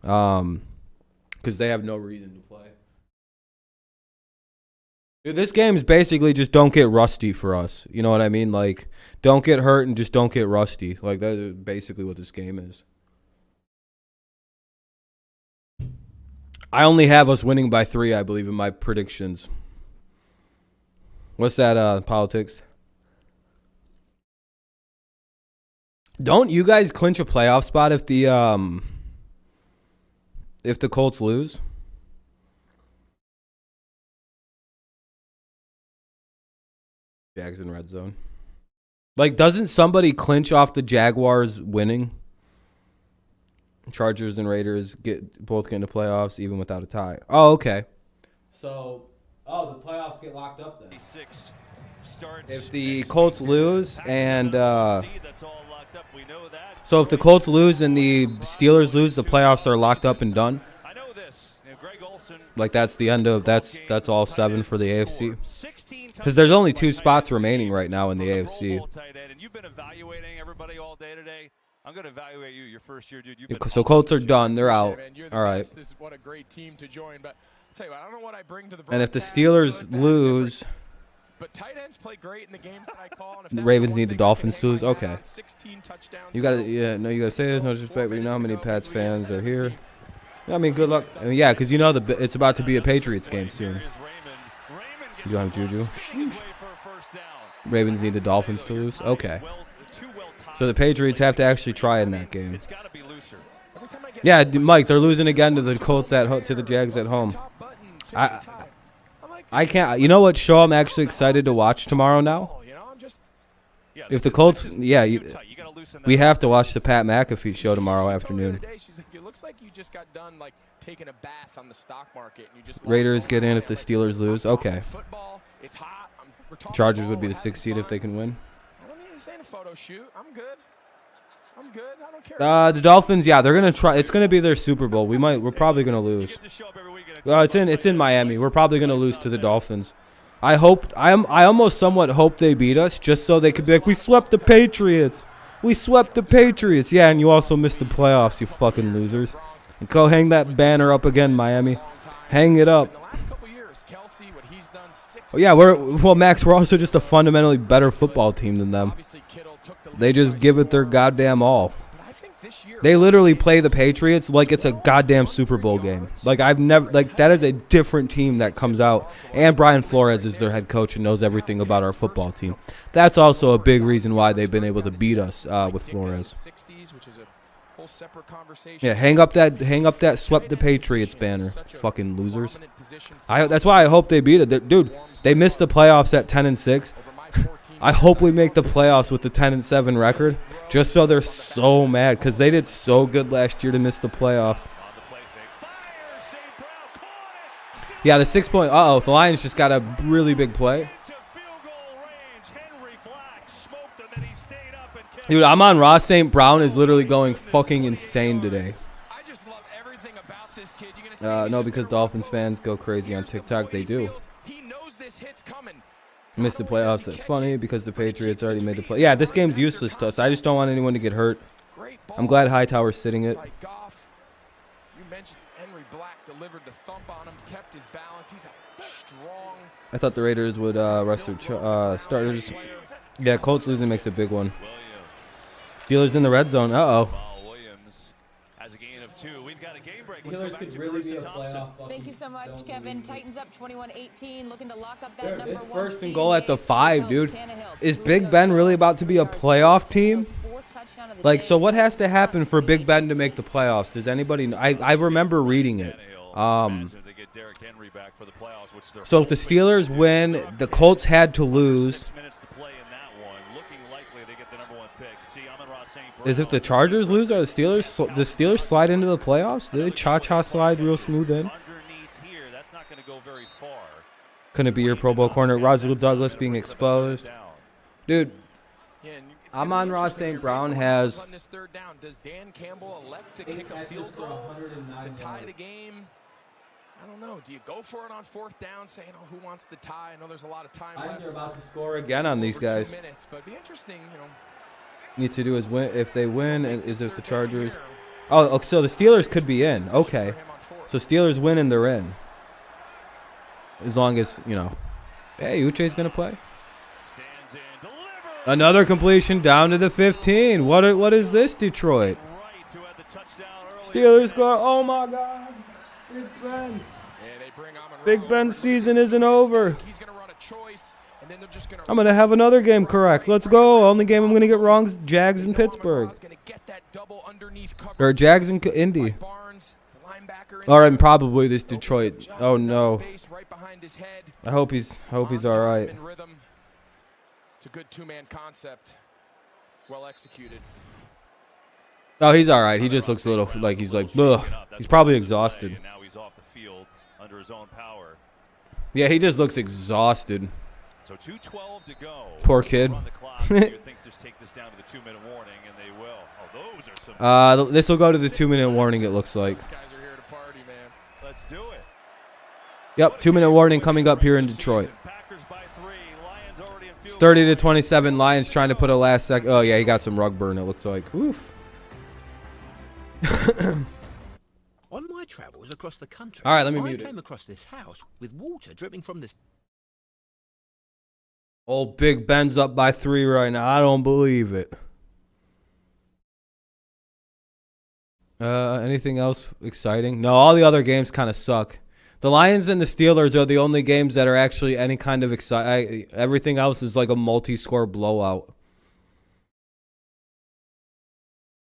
because they have no reason to play. Dude, this game is basically just don't get rusty for us. You know what I mean? Like, don't get hurt and just don't get rusty. Like, that is basically what this game is. I only have us winning by 3, I believe, in my predictions. What's that, politics? Don't you guys clinch a playoff spot if the Colts lose? Jags in red zone. Like, doesn't somebody clinch off the Jaguars winning? Chargers and Raiders both get into playoffs even without a tie. Oh, okay. So, the playoffs get locked up then. If the Colts lose and so if the Colts lose and the Steelers lose, the playoffs are locked up and done. Like that's the end of that's all 7 for the AFC. Because there's only 2 spots remaining right now in the AFC.
You've been evaluating everybody all day today. I'm going to evaluate you your first year, dude.
So Colts are done. They're out. All right.
This is what a great team to join. But I'll tell you what, I don't know what I bring to the
and if the Steelers lose,
but tight ends play great in the games that I call.
The Ravens need the Dolphins to lose. Okay. You got to, you got to say this. No disrespect, but you know how many Pats fans are here. I mean, good luck. I mean, yeah, because you know it's about to be a Patriots game soon. You have Juju. Ravens need the Dolphins to lose. Okay. So the Patriots have to actually try in that game. Yeah, Mike, they're losing again to the Colts to the Jags at home. I can't. You know what show I'm actually excited to watch tomorrow now? If the Colts, we have to watch the Pat McAfee show tomorrow afternoon.
It looks like you just got done like taking a bath on the stock market and you just
Raiders get in if the Steelers lose. Okay. Chargers would be the 6th seed if they can win.
I don't need to say a photo shoot. I'm good. I don't care.
The Dolphins, yeah, they're gonna try. It's gonna be their Super Bowl. We're probably gonna lose. It's in Miami. We're probably gonna lose to the Dolphins. I almost somewhat hope they beat us just so they could be like, we swept the Patriots. We swept the Patriots. Yeah, and you also missed the playoffs, you fucking losers. And go hang that banner up again, Miami. Hang it up. Oh, yeah, Max, we're also just a fundamentally better football team than them. They just give it their goddamn all. They literally play the Patriots like it's a goddamn Super Bowl game. Like that is a different team that comes out. And Brian Flores is their head coach and knows everything about our football team. That's also a big reason why they've been able to beat us with Flores. Yeah, hang up that swept the Patriots banner, fucking losers. That's why I hope they beat it. Dude, they missed the playoffs at 10-6. I hope we make the playoffs with the 10-7 record, just so they're so mad because they did so good last year to miss the playoffs. Yeah, the 6-point. The Lions just got a really big play. Dude, I'm on Ross St. Brown is literally going fucking insane today. No, because Dolphins fans go crazy on TikTok. They do. Missed the playoffs. That's funny because the Patriots already made the play. Yeah, this game's useless to us. I just don't want anyone to get hurt. I'm glad Hightower's sitting it.
You mentioned Henry Black delivered the thump on him, kept his balance. He's a strong.
I thought the Raiders would rest their starters. Yeah, Colts losing makes a big one. Steelers in the red zone. Uh-oh.
2. We've got a game break.
Steelers could really be a playoff.
Thank you so much, Kevin. Titans up 21-18, looking to lock up that number 1
First and goal at the 5, dude. Is Big Ben really about to be a playoff team? Like, so what has to happen for Big Ben to make the playoffs? Does anybody know? I remember reading it. So if the Steelers win, the Colts had to lose. Is if the Chargers lose, are the Steelers slide into the playoffs? Do they cha-cha slide real smooth in? Couldn't it be your Pro Bowl corner, Roger Douglas, being exposed? Dude, Amon-Ra St. Brown has...
Does Dan Campbell elect to kick a field goal to tie the game? I don't know. Do you go for it on 4th down, saying, "Oh, who wants to tie?" I know there's a lot of time left.
They're about to score again on these guys.
2 minutes, but it'd be interesting, you know.
Need to do is win. If they win, is if the Chargers. Oh, so the Steelers could be in. Okay, so Steelers win and they're in. As long as you know. Hey, Uche's gonna play. Another completion down to the 15. What is this, Detroit? Steelers score. Oh my God, Big Ben. Big Ben's season isn't over. I'm going to have another game correct. Let's go. Only game I'm going to get wrong is Jags in Pittsburgh. Or Jags in Indy. Or and probably this Detroit. Oh no. I hope he's all right.
It's a good 2-man concept. Well executed.
Oh, he's all right. He just looks a little like he's like, ugh. He's probably exhausted.
Now he's off the field under his own power.
Yeah, he just looks exhausted.
So 2:12 to go.
Poor kid. This will go to the 2-minute warning, it looks like.
Let's do it.
Yep, 2-minute warning coming up here in Detroit. It's 30-27. Lions trying to put a last second. Oh yeah, he got some rug burn, it looks like. Oof.
On my travels across the country,
all right, let me mute it.
I came across this house with water dripping from this.
Old Big Ben's up by 3 right now. I don't believe it. Anything else exciting? No, all the other games kind of suck. The Lions and the Steelers are the only games that are actually any kind of exciting. Everything else is like a multi-score blowout.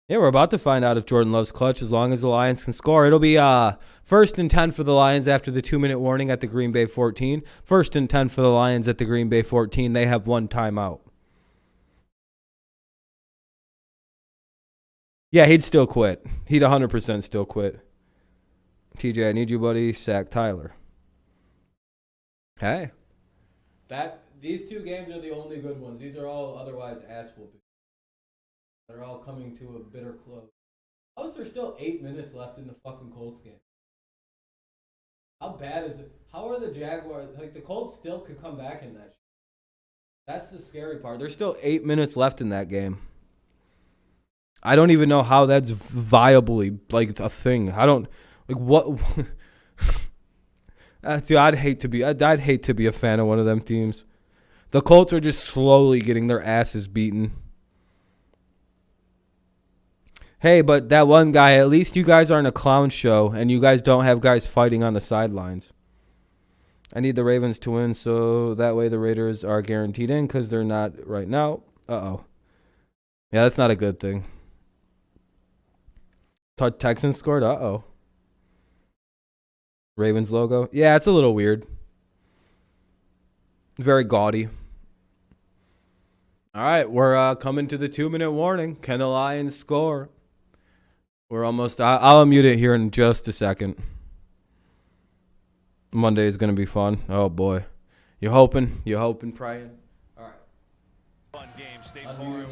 Yeah, we're about to find out if Jordan Love's clutch as long as the Lions can score. It'll be 1st and 10 for the Lions after the 2-minute warning at the Green Bay 14. 1st and 10 for the Lions at the Green Bay 14. They have 1 timeout. Yeah, he'd still quit. He'd 100% still quit. TJ, I need you, buddy. Sack Tyler. Hey. These 2 games are the only good ones. These are all otherwise ass-whooping. They're all coming to a bitter close. How is there still 8 minutes left in the fucking Colts game? How bad is it? How are the Jaguars... Like, the Colts still could come back in that. That's the scary part. There's still 8 minutes left in that game. I don't even know how that's viably, like, a thing. I don't... Like, what... Dude, I'd hate to be a fan of one of them teams. The Colts are just slowly getting their asses beaten. Hey, but that one guy, at least you guys aren't a clown show, and you guys don't have guys fighting on the sidelines. I need the Ravens to win, so that way the Raiders are guaranteed in, because they're not right now. Uh-oh. Yeah, that's not a good thing. Texans scored? Uh-oh. Ravens logo? Yeah, it's a little weird. Very gaudy. All right, we're coming to the 2-minute warning. Can the Lions score? We're almost... I'll unmute it here in just a second. Monday is going to be fun. Oh, boy. You're hoping, praying. All right.
Fun game, State Farm.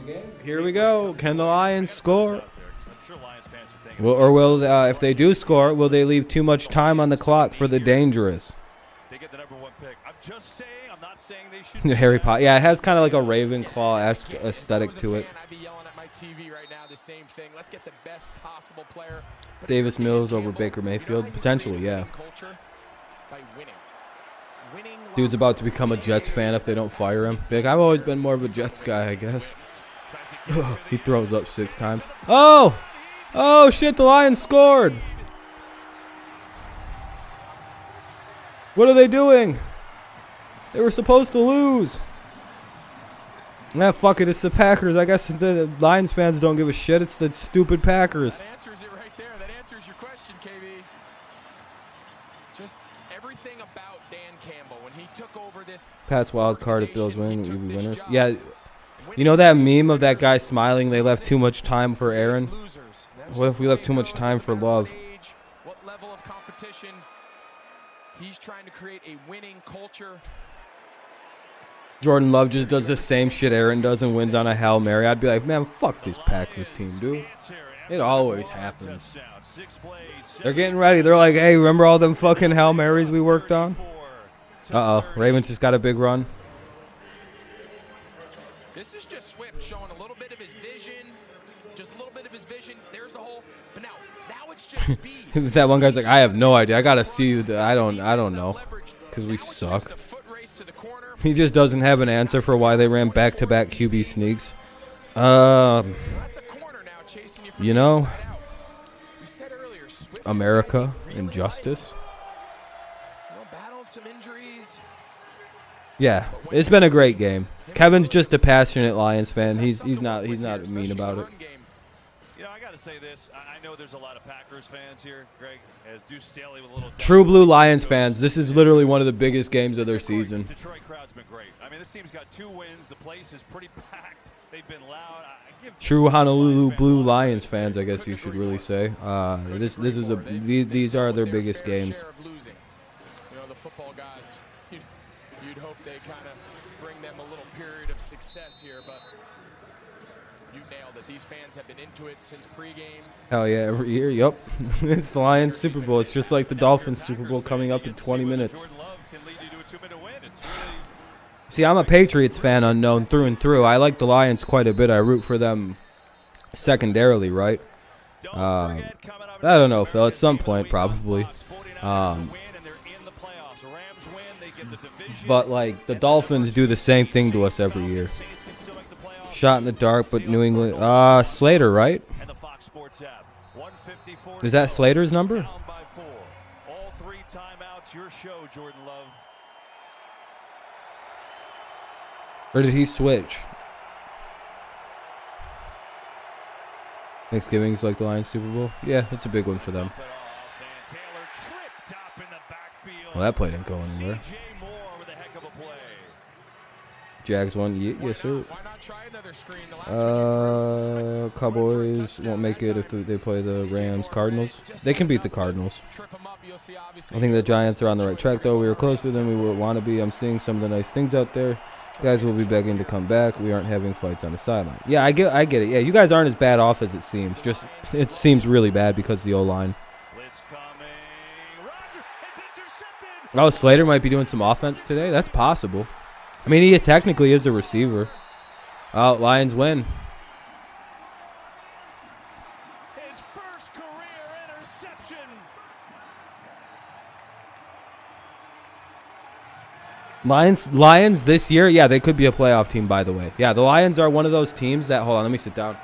Here we go. Can the Lions score? Or will, if they do score, will they leave too much time on the clock for the dangerous?
They get the number 1 pick. I'm just saying, I'm not saying they should.
Harry Potter. Yeah, it has kind of like a Ravenclaw-esque aesthetic to it.
I'd be yelling at my TV right now the same thing. Let's get the best possible player.
Davis Mills over Baker Mayfield? Potentially, yeah. Dude's about to become a Jets fan if they don't fire him. Big. I've always been more of a Jets guy, I guess. He throws up 6 times. Oh! Oh, shit, the Lions scored. What are they doing? They were supposed to lose. Nah, fuck it, it's the Packers. I guess the Lions fans don't give a shit. It's the stupid Packers.
That answers it right there. That answers your question, KB. Just everything about Dan Campbell when he took over this.
Pat's wild card if Bills win, we be winners. Yeah, you know that meme of that guy smiling? They left too much time for Aaron. What if we left too much time for Love?
What level of competition? He's trying to create a winning culture.
Jordan Love just does the same shit Aaron does and wins on a Hail Mary. I'd be like, man, fuck this Packers team, dude. It always happens. They're getting ready. They're like, hey, remember all them fucking Hail Marys we worked on? Uh-oh. Ravens just got a big run.
This is just Swift showing a little bit of his vision. Just a little bit of his vision. There's the hole. But now it's just speed.
That one guy's like, I have no idea. I got to see. I don't know. Because we suck. He just doesn't have an answer for why they ran back-to-back QB sneaks. You know, America, injustice. Yeah, it's been a great game. Kevin's just a passionate Lions fan. He's not mean about it.
You know, I got to say this. I know there's a lot of Packers fans here, Greg. As Deuce Staley with a little
True blue Lions fans. This is literally one of the biggest games of their season.
Detroit crowd's been great. I mean, this team's got 2 wins. The place is pretty packed. They've been loud.
True Honolulu Blue Lions fans, I guess you should really say. These are their biggest games.
You know, the football gods. You'd hope they kind of bring them a little period of success here, but you nailed it. These fans have been into it since pregame.
Hell yeah, every year. Yup. It's the Lions Super Bowl. It's just like the Dolphins Super Bowl coming up in 20 minutes. See, I'm a Patriots fan unknown through and through. I like the Lions quite a bit. I root for them secondarily, right? I don't know, Phil. At some point, probably. But, like, the Dolphins do the same thing to us every year. Shot in the dark, but New England... Slater, right? Is that Slater's number?
All 3 timeouts, your show, Jordan Love.
Or did he switch? Thanksgiving's like the Lions Super Bowl? Yeah, it's a big one for them. Well, that play didn't go anywhere. Jags won. Yes, sir. Cowboys won't make it if they play the Rams. Cardinals. They can beat the Cardinals. I think the Giants are on the right track, though. We were closer than we would want to be. I'm seeing some of the nice things out there. Guys will be begging to come back. We aren't having fights on the sideline. Yeah, I get it. Yeah, you guys aren't as bad off as it seems. Just it seems really bad because of the O-line. Oh, Slater might be doing some offense today. That's possible. I mean, he technically is a receiver. Oh, Lions win.
His first career interception.
Lions this year, yeah, they could be a playoff team, by the way. Yeah, the Lions are one of those teams that, hold on, let me sit down.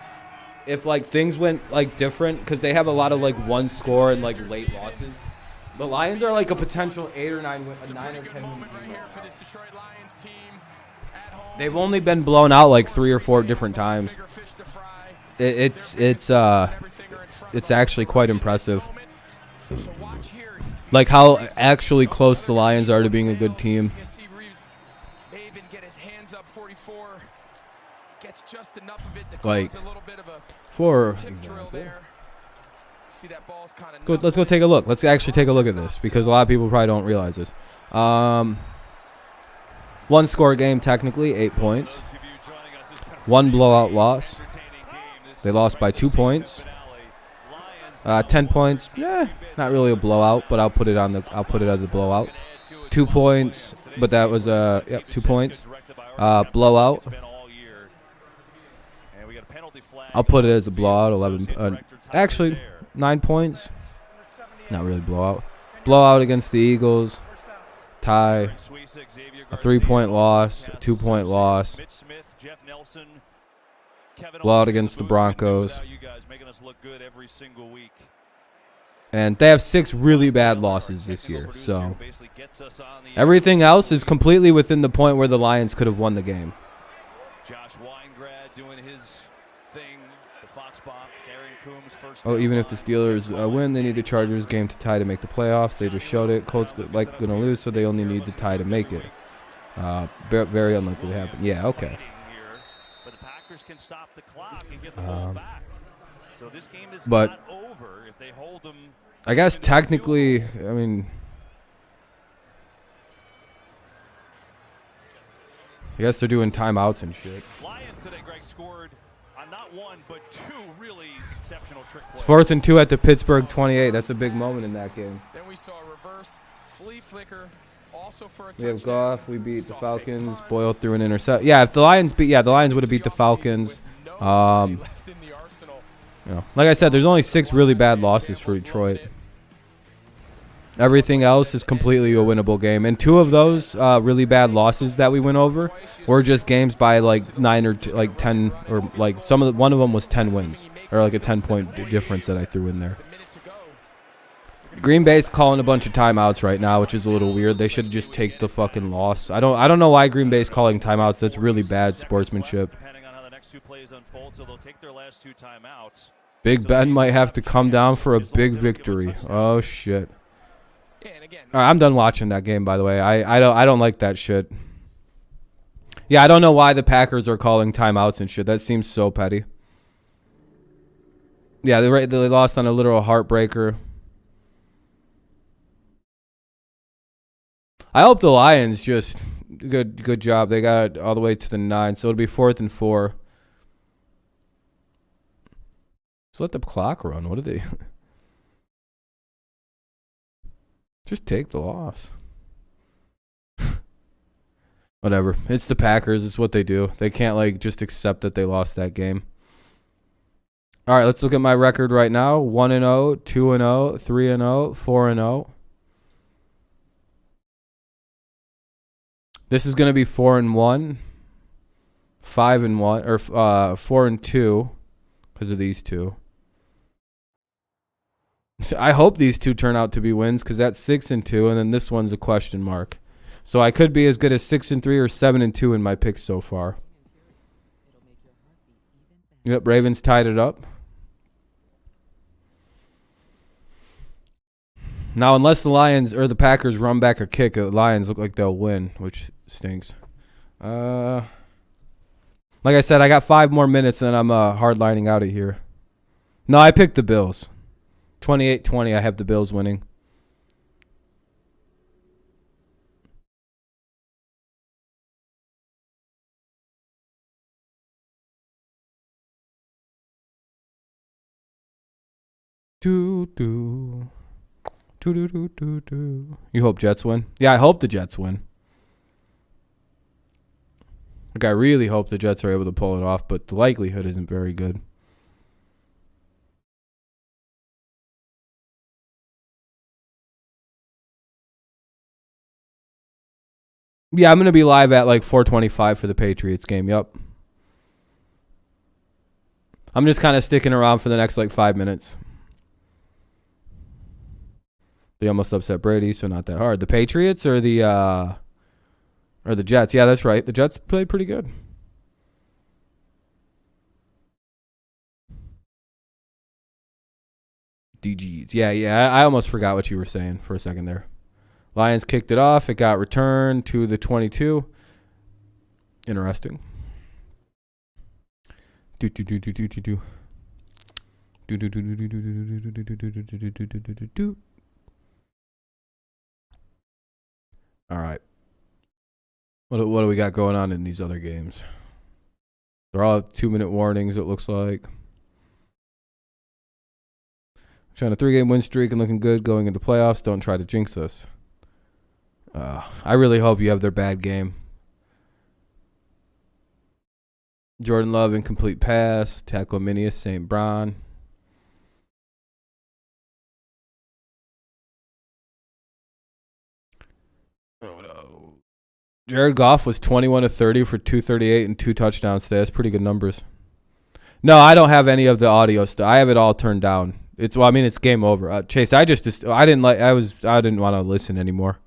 If, like, things went, like, different, because they have a lot of, like, one score and, like, late losses. The Lions are, like, a potential 8 or 9 win, a 9 or 10 win team. They've only been blown out, like, 3 or 4 different times. It's actually quite impressive. Like, how actually close the Lions are to being a good team. Like, for example. Good, let's go take a look. Let's actually take a look at this because a lot of people probably don't realize this. One score game, technically, 8 points. One blowout loss. They lost by 2 points. 10 points, not really a blowout, but I'll put it as the blowout. 2 points, but that was 2 points. Blowout. I'll put it as a blowout. 11. Actually, 9 points. Not really blowout. Blowout against the Eagles. Tie. A 3-point loss. A 2-point loss. blowout against the Broncos. And they have 6 really bad losses this year. So everything else is completely within the point where the Lions could have won the game.
Josh Weingrad doing his thing. The Fox box. Aaron Coombs first.
Oh, even if the Steelers win, they need the Chargers game to tie to make the playoffs. They just showed it. Colts like going to lose, so they only need the tie to make it. Very unlikely to happen. Yeah, okay.
But the Packers can stop the clock and get the ball back. So this game is
but
not over if they hold them.
I guess technically, I mean, I guess they're doing timeouts and shit.
Lions today, Greg, scored on not 1 but 2 really exceptional trick plays.
It's 4th and 2 at the Pittsburgh 28. That's a big moment in that game.
Then we saw a reverse flea flicker, also for a
We have Goff. We beat the Falcons. Boyle threw an intercept. Yeah, if the Lions beat, the Lions would have beat the Falcons. You know, like I said, there's only 6 really bad losses for Detroit. Everything else is completely a winnable game, and 2 of those really bad losses that we went over were just games by like 9 or like 10, or like one of them was 10 wins, or like a 10-point difference that I threw in there. Green Bay's calling a bunch of timeouts right now, which is a little weird. They should just take the fucking loss. I don't know why Green Bay's calling timeouts. That's really bad sportsmanship.
Depending on how the next 2 plays unfold, so they'll take their last 2 timeouts.
Big Ben might have to come down for a big victory. Oh shit. All right, I'm done watching that game, by the way. I don't like that shit. Yeah, I don't know why the Packers are calling timeouts and shit. That seems so petty. Yeah, they lost on a literal heartbreaker. I hope the Lions just good job. They got all the way to the 9, so it'll be 4th and 4. Just let the clock run. What are they? Just take the loss. Whatever. It's the Packers. It's what they do. They can't like just accept that they lost that game. All right, let's look at my record right now. 1-0, 2-0, 3-0, 4-0. This is going to be 4-1, 5-1, or 4-2 because of these 2. I hope these 2 turn out to be wins because that's 6-2, and then this one's a question mark. So I could be as good as 6-3 or 7-2 in my picks so far. Yep, Ravens tied it up. Now, unless the Lions or the Packers run back a kick, the Lions look like they'll win, which stinks. Like I said, I got 5 more minutes, and I'm hardlining out of here. No, I picked the Bills. 28-20, I have the Bills winning. You hope Jets win? Yeah, I hope the Jets win. Like, I really hope the Jets are able to pull it off, but the likelihood isn't very good. Yeah, I'm going to be live at like 4:25 for the Patriots game. Yup. I'm just kind of sticking around for the next like 5 minutes. They almost upset Brady, so not that hard. The Patriots or the Jets? Yeah, that's right. The Jets played pretty good. DGs. Yeah. I almost forgot what you were saying for a second there. Lions kicked it off. It got returned to the 22. Interesting. All right. What do we got going on in these other games? They're all 2-minute warnings, it looks like. Trying a 3-game win streak and looking good going into playoffs. Don't try to jinx us. I really hope you have their bad game. Jordan Love, incomplete pass. Tackle Minius, St. Brown. Oh, no. Jared Goff was 21 of 30 for 238 and 2 touchdowns today. That's pretty good numbers. No, I don't have any of the audio stuff. I have it all turned down. It's game over. Chase, I didn't want to listen anymore.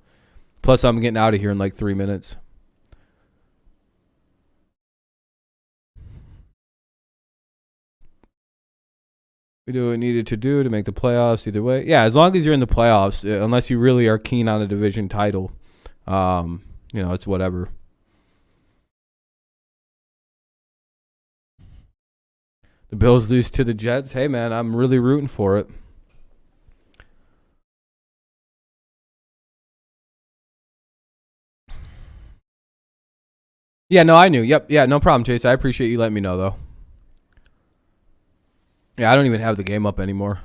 Plus, I'm getting out of here in like 3 minutes. We do what we needed to do to make the playoffs either way. Yeah, as long as you're in the playoffs, unless you really are keen on a division title, it's whatever. The Bills lose to the Jets. Hey, man, I'm really rooting for it. Yeah, no, I knew. Yep. Yeah, no problem, Chase. I appreciate you letting me know, though. Yeah, I don't even have the game up anymore.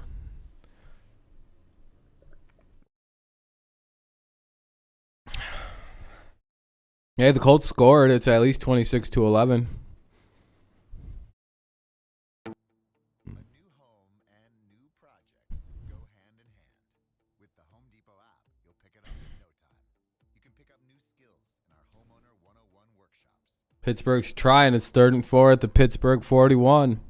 Yeah, the Colts scored. It's at least 26-11. Pittsburgh's trying. It's 3rd and 4 at the Pittsburgh 41.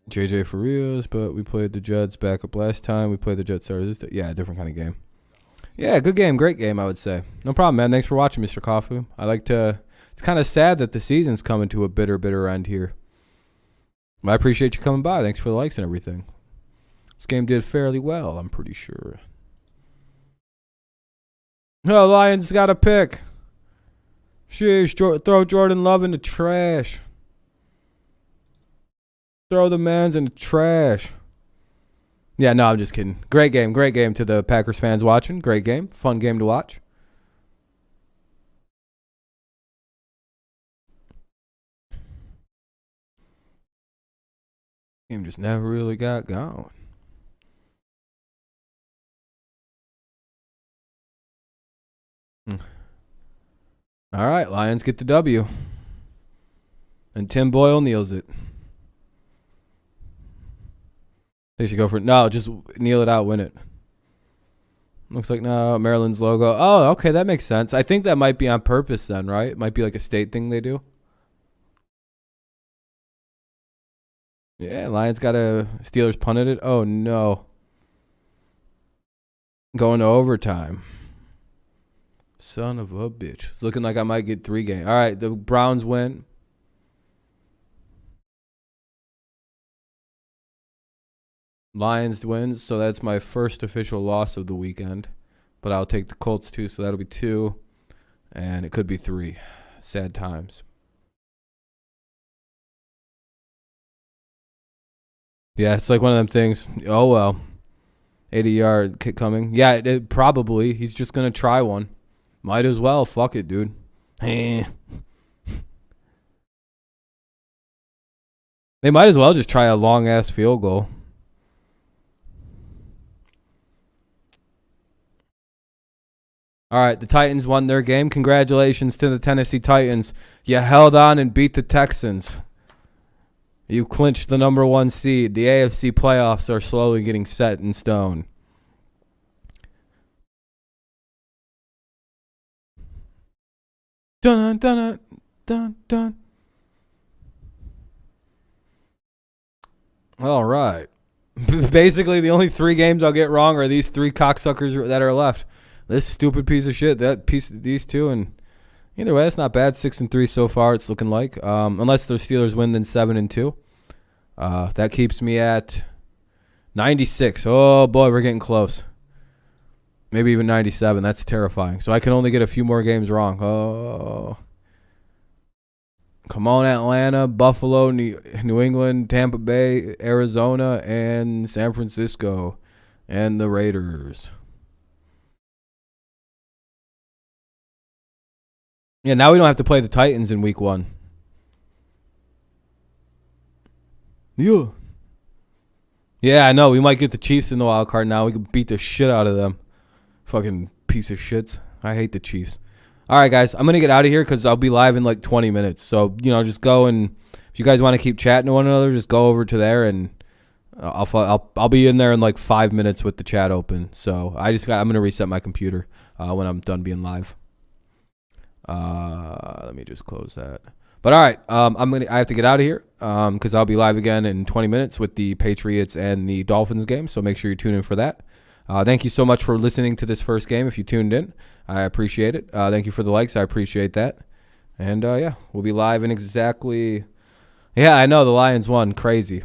JJ Farias, but we played the Jets backup last time. We played the Jets starters. Yeah, different kind of game. Yeah, good game. Great game, I would say. No problem, man. Thanks for watching, Mr. Kafu. It's kind of sad that the season's coming to a bitter end here. But I appreciate you coming by. Thanks for the likes and everything. This game did fairly well, I'm pretty sure. Oh, Lions got a pick. Sheesh, throw Jordan Love in the trash. Throw the mans in the trash. Yeah, no, I'm just kidding. Great game to the Packers fans watching. Great game. Fun game to watch. Game just never really got going. All right, Lions get the W. And Tim Boyle kneels it. They should go for it. No, just kneel it out, win it. Looks like no, Maryland's logo. Oh, okay, that makes sense. I think that might be on purpose then, right? It might be like a state thing they do. Yeah, Lions got a Steelers punted it. Oh, no. Going to overtime. Son of a bitch. It's looking like I might get 3 games. All right, the Browns win. Lions wins, so that's my first official loss of the weekend. But I'll take the Colts too, so that'll be 2. And it could be 3. Sad times. Yeah, it's like one of them things. Oh, well. 80-yard kick coming. Yeah, it probably. He's just going to try one. Might as well. Fuck it, dude. They might as well just try a long-ass field goal. All right, the Titans won their game. Congratulations to the Tennessee Titans. You held on and beat the Texans. You clinched the number 1 seed. The AFC playoffs are slowly getting set in stone. Dun, dun, dun, dun. All right. Basically, the only 3 games I'll get wrong are these 3 cocksuckers that are left. This stupid piece of shit, these 2, and either way, it's not bad. 6-3 so far. It's looking like, unless the Steelers win, then 7-2. That keeps me at 96. Oh boy, we're getting close. Maybe even 97. That's terrifying. So I can only get a few more games wrong. Oh. Come on, Atlanta, Buffalo, New England, Tampa Bay, Arizona, and San Francisco. And the Raiders. Yeah, now we don't have to play the Titans in week 1. Yeah, I know. We might get the Chiefs in the wild card now. We can beat the shit out of them. Fucking piece of shits. I hate the Chiefs. All right, guys. I'm going to get out of here because I'll be live in like 20 minutes. So, just go and if you guys want to keep chatting to one another, just go over to there and I'll be in there in like 5 minutes with the chat open. So I'm going to reset my computer when I'm done being live. Let me just close that. But all right, I have to get out of here because I'll be live again in 20 minutes with the Patriots and the Dolphins game. So make sure you tune in for that. Thank you so much for listening to this first game. If you tuned in, I appreciate it. Thank you for the likes. I appreciate that. And yeah, we'll be live in exactly. Yeah, I know the Lions won, crazy.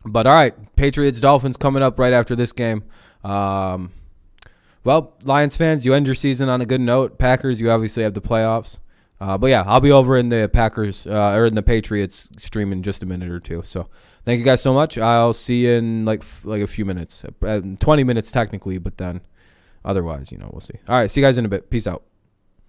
But all right, Patriots Dolphins coming up right after this game. Well, Lions fans, you end your season on a good note. Packers, you obviously have the playoffs. But yeah, I'll be over in the Packers or in the Patriots stream in just a minute or two. So thank you guys so much. I'll see you in like a few minutes, 20 minutes technically, but then otherwise, we'll see. All right, see you guys in a bit. Peace out.